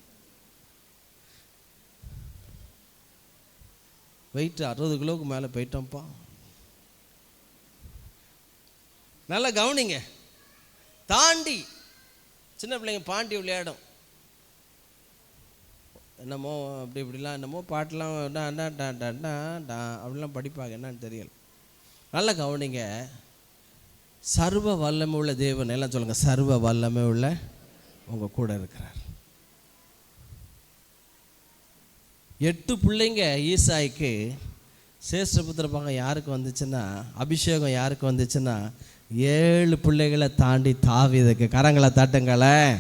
வெயிட் 60 கிலோவுக்கு மேலே போயிட்டோம்ப்பா. நல்லா கவனிங்க, தாண்டி சின்ன பிள்ளைங்க பாண்டி விளையாடும். என்னமோ அப்படி இப்படிலாம் என்னமோ பாட்டெலாம் அப்படிலாம் படிப்பாங்க, என்னன்னு தெரியல. நல்லா கவனிங்க, சர்வ வல்லமை உள்ள தேவன், எல்லாம் சொல்லுங்கள், சர்வ வல்லமை உள்ள உங்கள் கூட இருக்கிறார். 8 பிள்ளைங்க ஈசாய்க்கு. சேஷ்டபுத்திர பாகம் யாருக்கு வந்துச்சுன்னா, அபிஷேகம் யாருக்கு வந்துச்சுன்னா, 7 பிள்ளைகளை தாண்டி தாவீதுக்கு. கரங்களை தட்டுங்களேன்.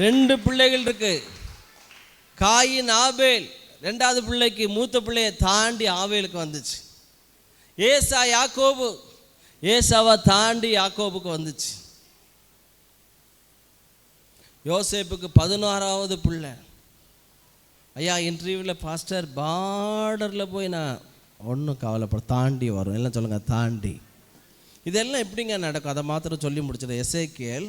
2 பிள்ளைகள் இருக்கு, காயின் ஆபேல். 2வது பிள்ளைக்கு, மூத்த பிள்ளையை தாண்டி ஆபேலுக்கு வந்துச்சு. ஏசா யாக்கோபு, ஏசாவை தாண்டி யாக்கோபுக்கு வந்துச்சு. யோசேப்புக்கு 16வது பிள்ளை. ஐயா இன்டர்வியூவில், பாஸ்டர் பார்டரில் போய் நான் ஒன்றும் கவலைப்பட, தாண்டி வரும், எல்லாம் சொல்லுங்கள், தாண்டி. இதெல்லாம் எப்படிங்க நடக்கும்? அதை மாத்திரம் சொல்லி முடிச்சிடும். எசேக்கியேல்,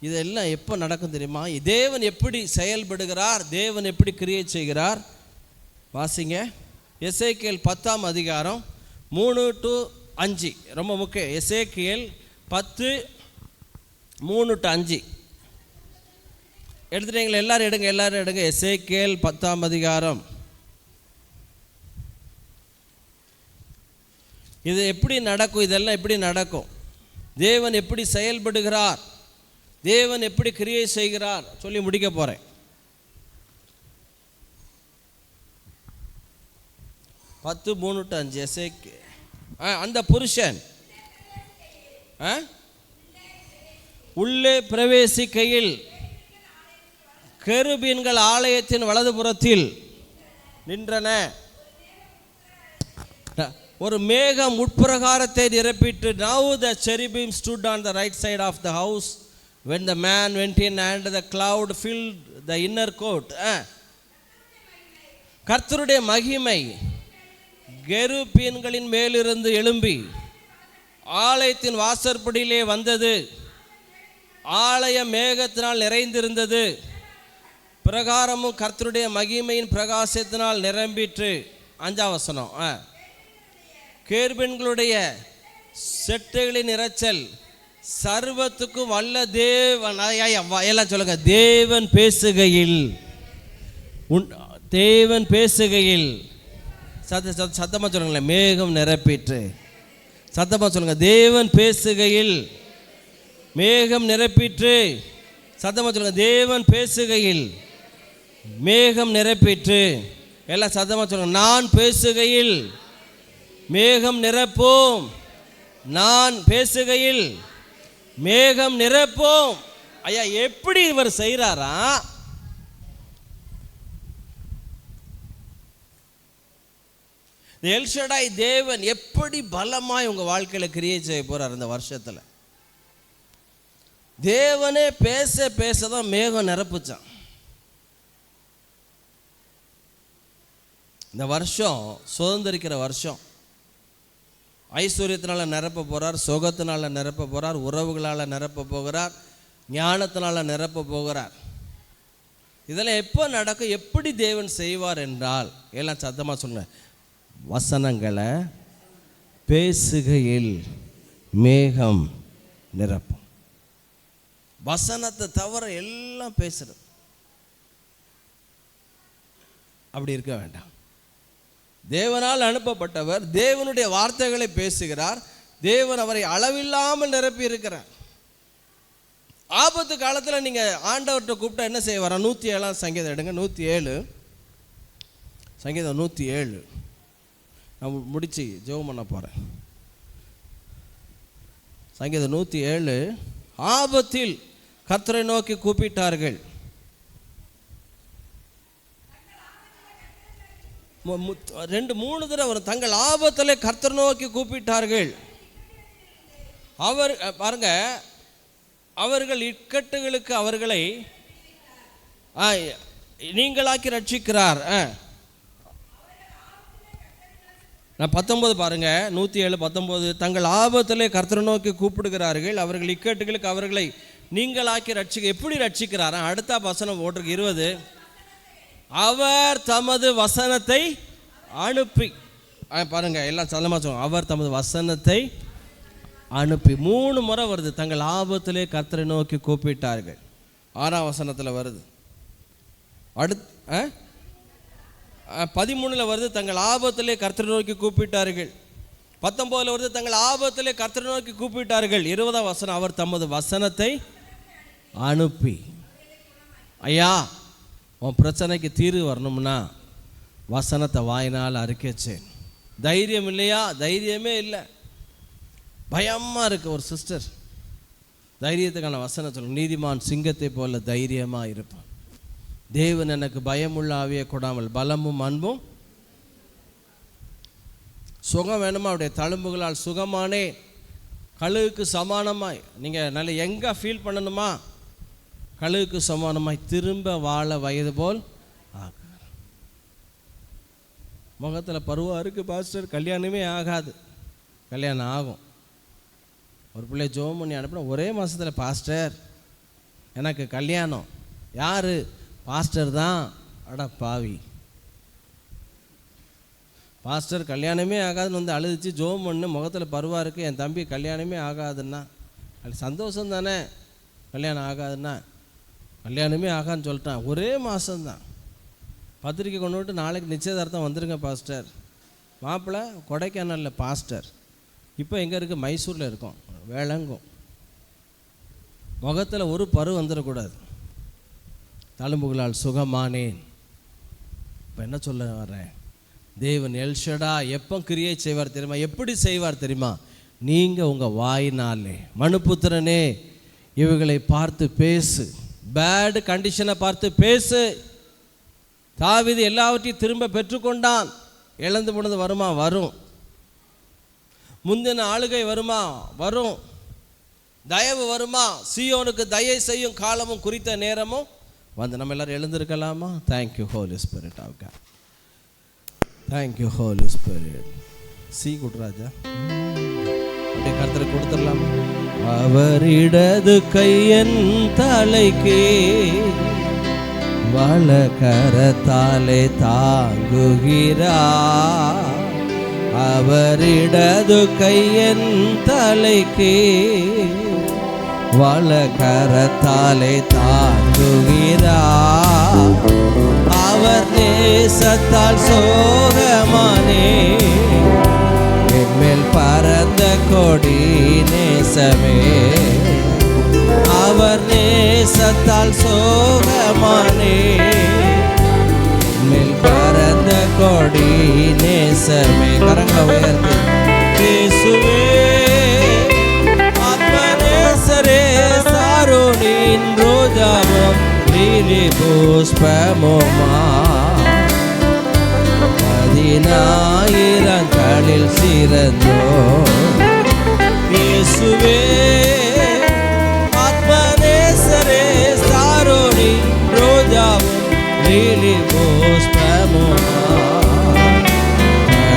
இதெல்லாம் எப்போ நடக்கும் தெரியுமா? தேவன் எப்படி செயல்படுகிறார், தேவன் எப்படி கிரியேட் செய்கிறார், வாசிங்க. எசேக்கியேல் 10ஆம் அதிகாரம் 3 to 5 ரொம்ப முக்கியம். எசேக்கியேல் 10 3 to 5 எடுத்துட்டீங்களா? எல்லாரும் எடுங்க, எல்லாரும் எடுங்க. எசேக்கியேல் 10ஆம் அதிகாரம். இது எப்படி நடக்கும்? இதெல்லாம் எப்படி நடக்கும்? தேவன் எப்படி செயல்படுகிறார், தேவன் எப்படி கிரியை செய்கிறார் சொல்லி முடிக்க போகிறேன். 10:3-5 எசேக்கு. அந்த புருஷன் உள்ளே பிரவேசிக்கையில் கெருபீன்கள் ஆலயத்தின் வலதுபுறத்தில் நின்றன. ஒரு மேகம் உட்பிரகாரத்தை நிரப்பிட்டு, now the cherubim stood on the right side of the house when the man went in, and the cloud filled the inner court. கர்த்தருடைய மகிமை கெருபீன்களின் மேலிருந்து எழும்பி ஆலயத்தின் வாசற்படியிலே வந்தது. ஆலயம் மேகத்தினால் நிறைந்திருந்தது, பிரகாரமும் கர்த்தருடைய மகிமையின் பிரகாசத்தினால் நிரம்பிற்று. 5ஆம் வசனம். கேருபீன்களுடைய செட்டைகளின் இரைச்சல் சர்வத்துக்கும் வல்ல தேவன், எல்லாம் சொல்லுங்க, தேவன் பேசுகையில், தேவன் பேசுகையில், சத்தமா சொல்லுங்களேன், மேகம் நிரப்பிற்று. சத்தமா சொல்லுங்க, தேவன் பேசுகையில் மேகம் நிரப்பிற்று. சத்தமா சொல்லுங்க, தேவன் பேசுகையில் மேகம் நிரப்பிற்று. எல்லாம் சத்தமா சொல்லுங்க, நான் பேசுகையில் மேகம் நிரப்போம், நான் பேசுகையில் மேகம் நிரப்போம். ஐயா, எப்படி இவர் செய்கிறாரா? எல்ஷடாய் தேவன் எப்படி பலமாய் உங்க வாழ்க்கையில கிரியை செய்ய போறார் இந்த வருஷத்துல. தேவனே பேச பேசதான் மேகம் நிரப்புச்சான். இந்த வருஷம் சுதந்திரிக்கிற வருஷம். ஐஸ்வர்யத்தினால நிரப்ப போகிறார், சுகத்தினால நிரப்ப போகிறார், உறவுகளால் நிரப்ப போகிறார், ஞானத்தினால நிரப்ப போகிறார். இதெல்லாம் எப்போ நடக்கும், எப்படி தேவன் செய்வார் என்றால், எல்லாம் சத்தமாக சொல்லுங்க, வசனங்களை பேசுகையில் மேகம் நிரப்பும். வசனத்தை தவிர எல்லாம் பேசுறது அப்படி இருக்க வேண்டாம். தேவனால் அனுப்பப்பட்டவர் தேவனுடைய வார்த்தைகளை பேசுகிறார். தேவன் அவரை அளவில்லாமல் நிரப்பி இருக்கிறார். ஆபத்து காலத்தில் நீங்கள் ஆண்டவர்கிட்ட கூப்பிட்டா என்ன செய்வாரா? 107 சங்கீதம் எடுங்க. 107 சங்கீதம் 107 நான் முடிச்சு ஜெபம் பண்ண போகிறேன். சங்கீதம் 107. ஆபத்தில் கர்த்தரை நோக்கி கூப்பிட்டார்கள். 2-3 தடவை வரும். தங்கள் ஆபத்தில் கர்த்தரை நோக்கி கூப்பிட்டார்கள். அவர் பாருங்க, அவர்கள் இக்கட்டுகளுக்கு அவர்களை நீங்களாக்கி ரட்சிக்கிறார். நான் 19 பாருங்க, 107:19. தங்கள் ஆபத்திலே கர்த்தரை நோக்கி கூப்பிடுகிறார்கள், அவர்கள் இக்கட்டுகளுக்கு அவர்களை நீங்களாக்கி ரட்சிக்க. எப்படி ரட்சிக்கிறாரா? அடுத்த வசனம் போட்டிருக்கு 20. அவர் தமது வசனத்தை அனுப்பி, பாருங்க எல்லாம் சலமா சொல்லுங்க, அவர் தமது வசனத்தை அனுப்பி. 3 முறை வருது. தங்கள் ஆபத்திலே கர்த்தரை நோக்கி கூப்பிட்டார்கள். 6ஆம் வசனத்தில் வருது. அடுத்து 13 வருது. தங்கள் ஆபத்திலே கர்த்தரை நோக்கி கூப்பிட்டார்கள். 19 வருது. தங்கள் ஆபத்திலே கர்த்தரை நோக்கி கூப்பிட்டார்கள். 20ஆம் வசனம், அவர் தமது வசனத்தை அனுப்பி. ஐயா, உன் பிரச்சனைக்கு தீர்வு வரணும்னா வசனத்தை வாயினால் அறிக்கைச்சேன். தைரியம் இல்லையா? தைரியமே இல்லை, பயமாக இருக்கு. ஒரு சிஸ்டர் தைரியத்துக்கான வசனம் சொல்லுங்க. நீதிமான் சிங்கத்தை போல தைரியமாக இருப்பான். தேவன் எனக்கு பயமுள்ள ஆவியை கொடாமல் பலமும் அன்பும். சுகம் வேணுமா? அவருடைய தழும்புகளால் சுகமானே. கழுகுக்கு சமானமாய். நீங்கள் நல்ல எங்கே ஃபீல் பண்ணணுமா? கழுகுக்கு சமானமாய் திரும்ப வாழ வயது போல் ஆக. முகத்தில் பருவம் இருக்குது பாஸ்டர், கல்யாணமே ஆகாது. கல்யாணம் ஆகும். ஒரு பிள்ளை ஜோம் பண்ணி அனுப்பின ஒரே மாதத்தில், பாஸ்டர் எனக்கு கல்யாணம். யார்? பாஸ்டர் தான். அட பாவி, பாஸ்டர் கல்யாணமே ஆகாதுன்னு வந்து அழுதுச்சு. ஜோம் பண்ணு, முகத்தில் பருவா இருக்குது, என் தம்பி கல்யாணமே ஆகாதுன்னா அது சந்தோஷம் தானே? கல்யாணம் ஆகாதுன்னா கல்யாணமே ஆகான்னு சொல்லிட்டான். ஒரே மாதம்தான். பத்திரிக்கை கொண்டு விட்டு நாளைக்கு நிச்சயதார்த்தம் வந்துருங்க பாஸ்டர். மாப்பிள்ளை கொடைக்கானலில் பாஸ்டர். இப்போ எங்கே இருக்குது? மைசூரில் இருக்கோம். வேளங்கும். முகத்தில் ஒரு பரு வந்துடக்கூடாது. தழும்புகளால் சுகமானேன். இப்போ என்ன சொல்ல வர்றேன்? தேவன் எல்ஷடா எப்போ கிரியை செய்வார் தெரியுமா? எப்படி செய்வார் தெரியுமா? நீங்கள் உங்கள் வாயினாலே, மனுபுத்திரனே இவைகளை பார்த்து பேசு, பேட் கண்டிஷனை பார்த்து பேசு. தாவீது எல்லாவற்றையும் திரும்ப பெற்றுக்கொண்டான். இழந்து போனது வருமா? வரும். முந்தின ஆளுகை வருமா? வரும். தயவு வருமா? சீயோனுக்கு தயை செய்யும் காலமும் குறித்த நேரமும் வந்து நம்ம எல்லாரும் எழுந்திருக்கலாமா? Thank you holy spirit of God. Thank you holy spirit. சி குட்ராஜா அப்படியே கர்த்தருக்கு கொடுத்துடலாமா? அவர் இடது கையன் தலைக்கு வலக்கரத்தாலே தாங்குகிறார். அவர் இடது கையன் தலைக்கு வலக்கரத்தாலே தாங்குகிறார். அவர் நேசத்தால் சோகமானே என்மேல் பறந்த கொடி நேசமே. அவர் நேசத்தால் சோகமானே மேல் பறந்த கொடி நேசமே. கரங்களை உயர்த்தி இயேசுவே ஆத்மநேசரே சாரோனின் ரோஜாவும் லீலி புஷ்பமுமா 10,000களில் சிறந்தோ இயேசுவே ஆத்மநேசரே சாரோனின் ரோஜாவும் லீலி புஷ்பமுமா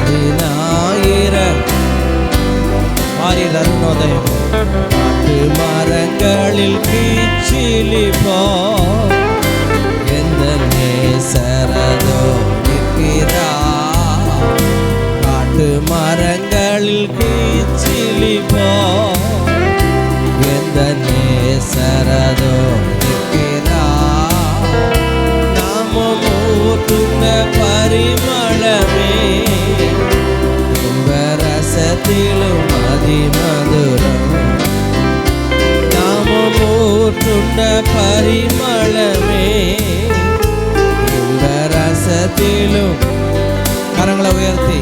10,000 அருணோதயம் காட்டு மரங்களில் கீச்சிலி போ எந்த நேசரதோ நிற்கிறார். காட்டு மரங்களில் கீச்சிலி போ எந்த நேசரதோ நிற்கிறார். நாமம் ஊற்றுங்க பரிமளமே ரசத்திலும் அதிமதுரம். நாமம் ஊற்றுண்ட பரிமளமே இந்த ரசத்திலும். கரங்களை உயர்த்தி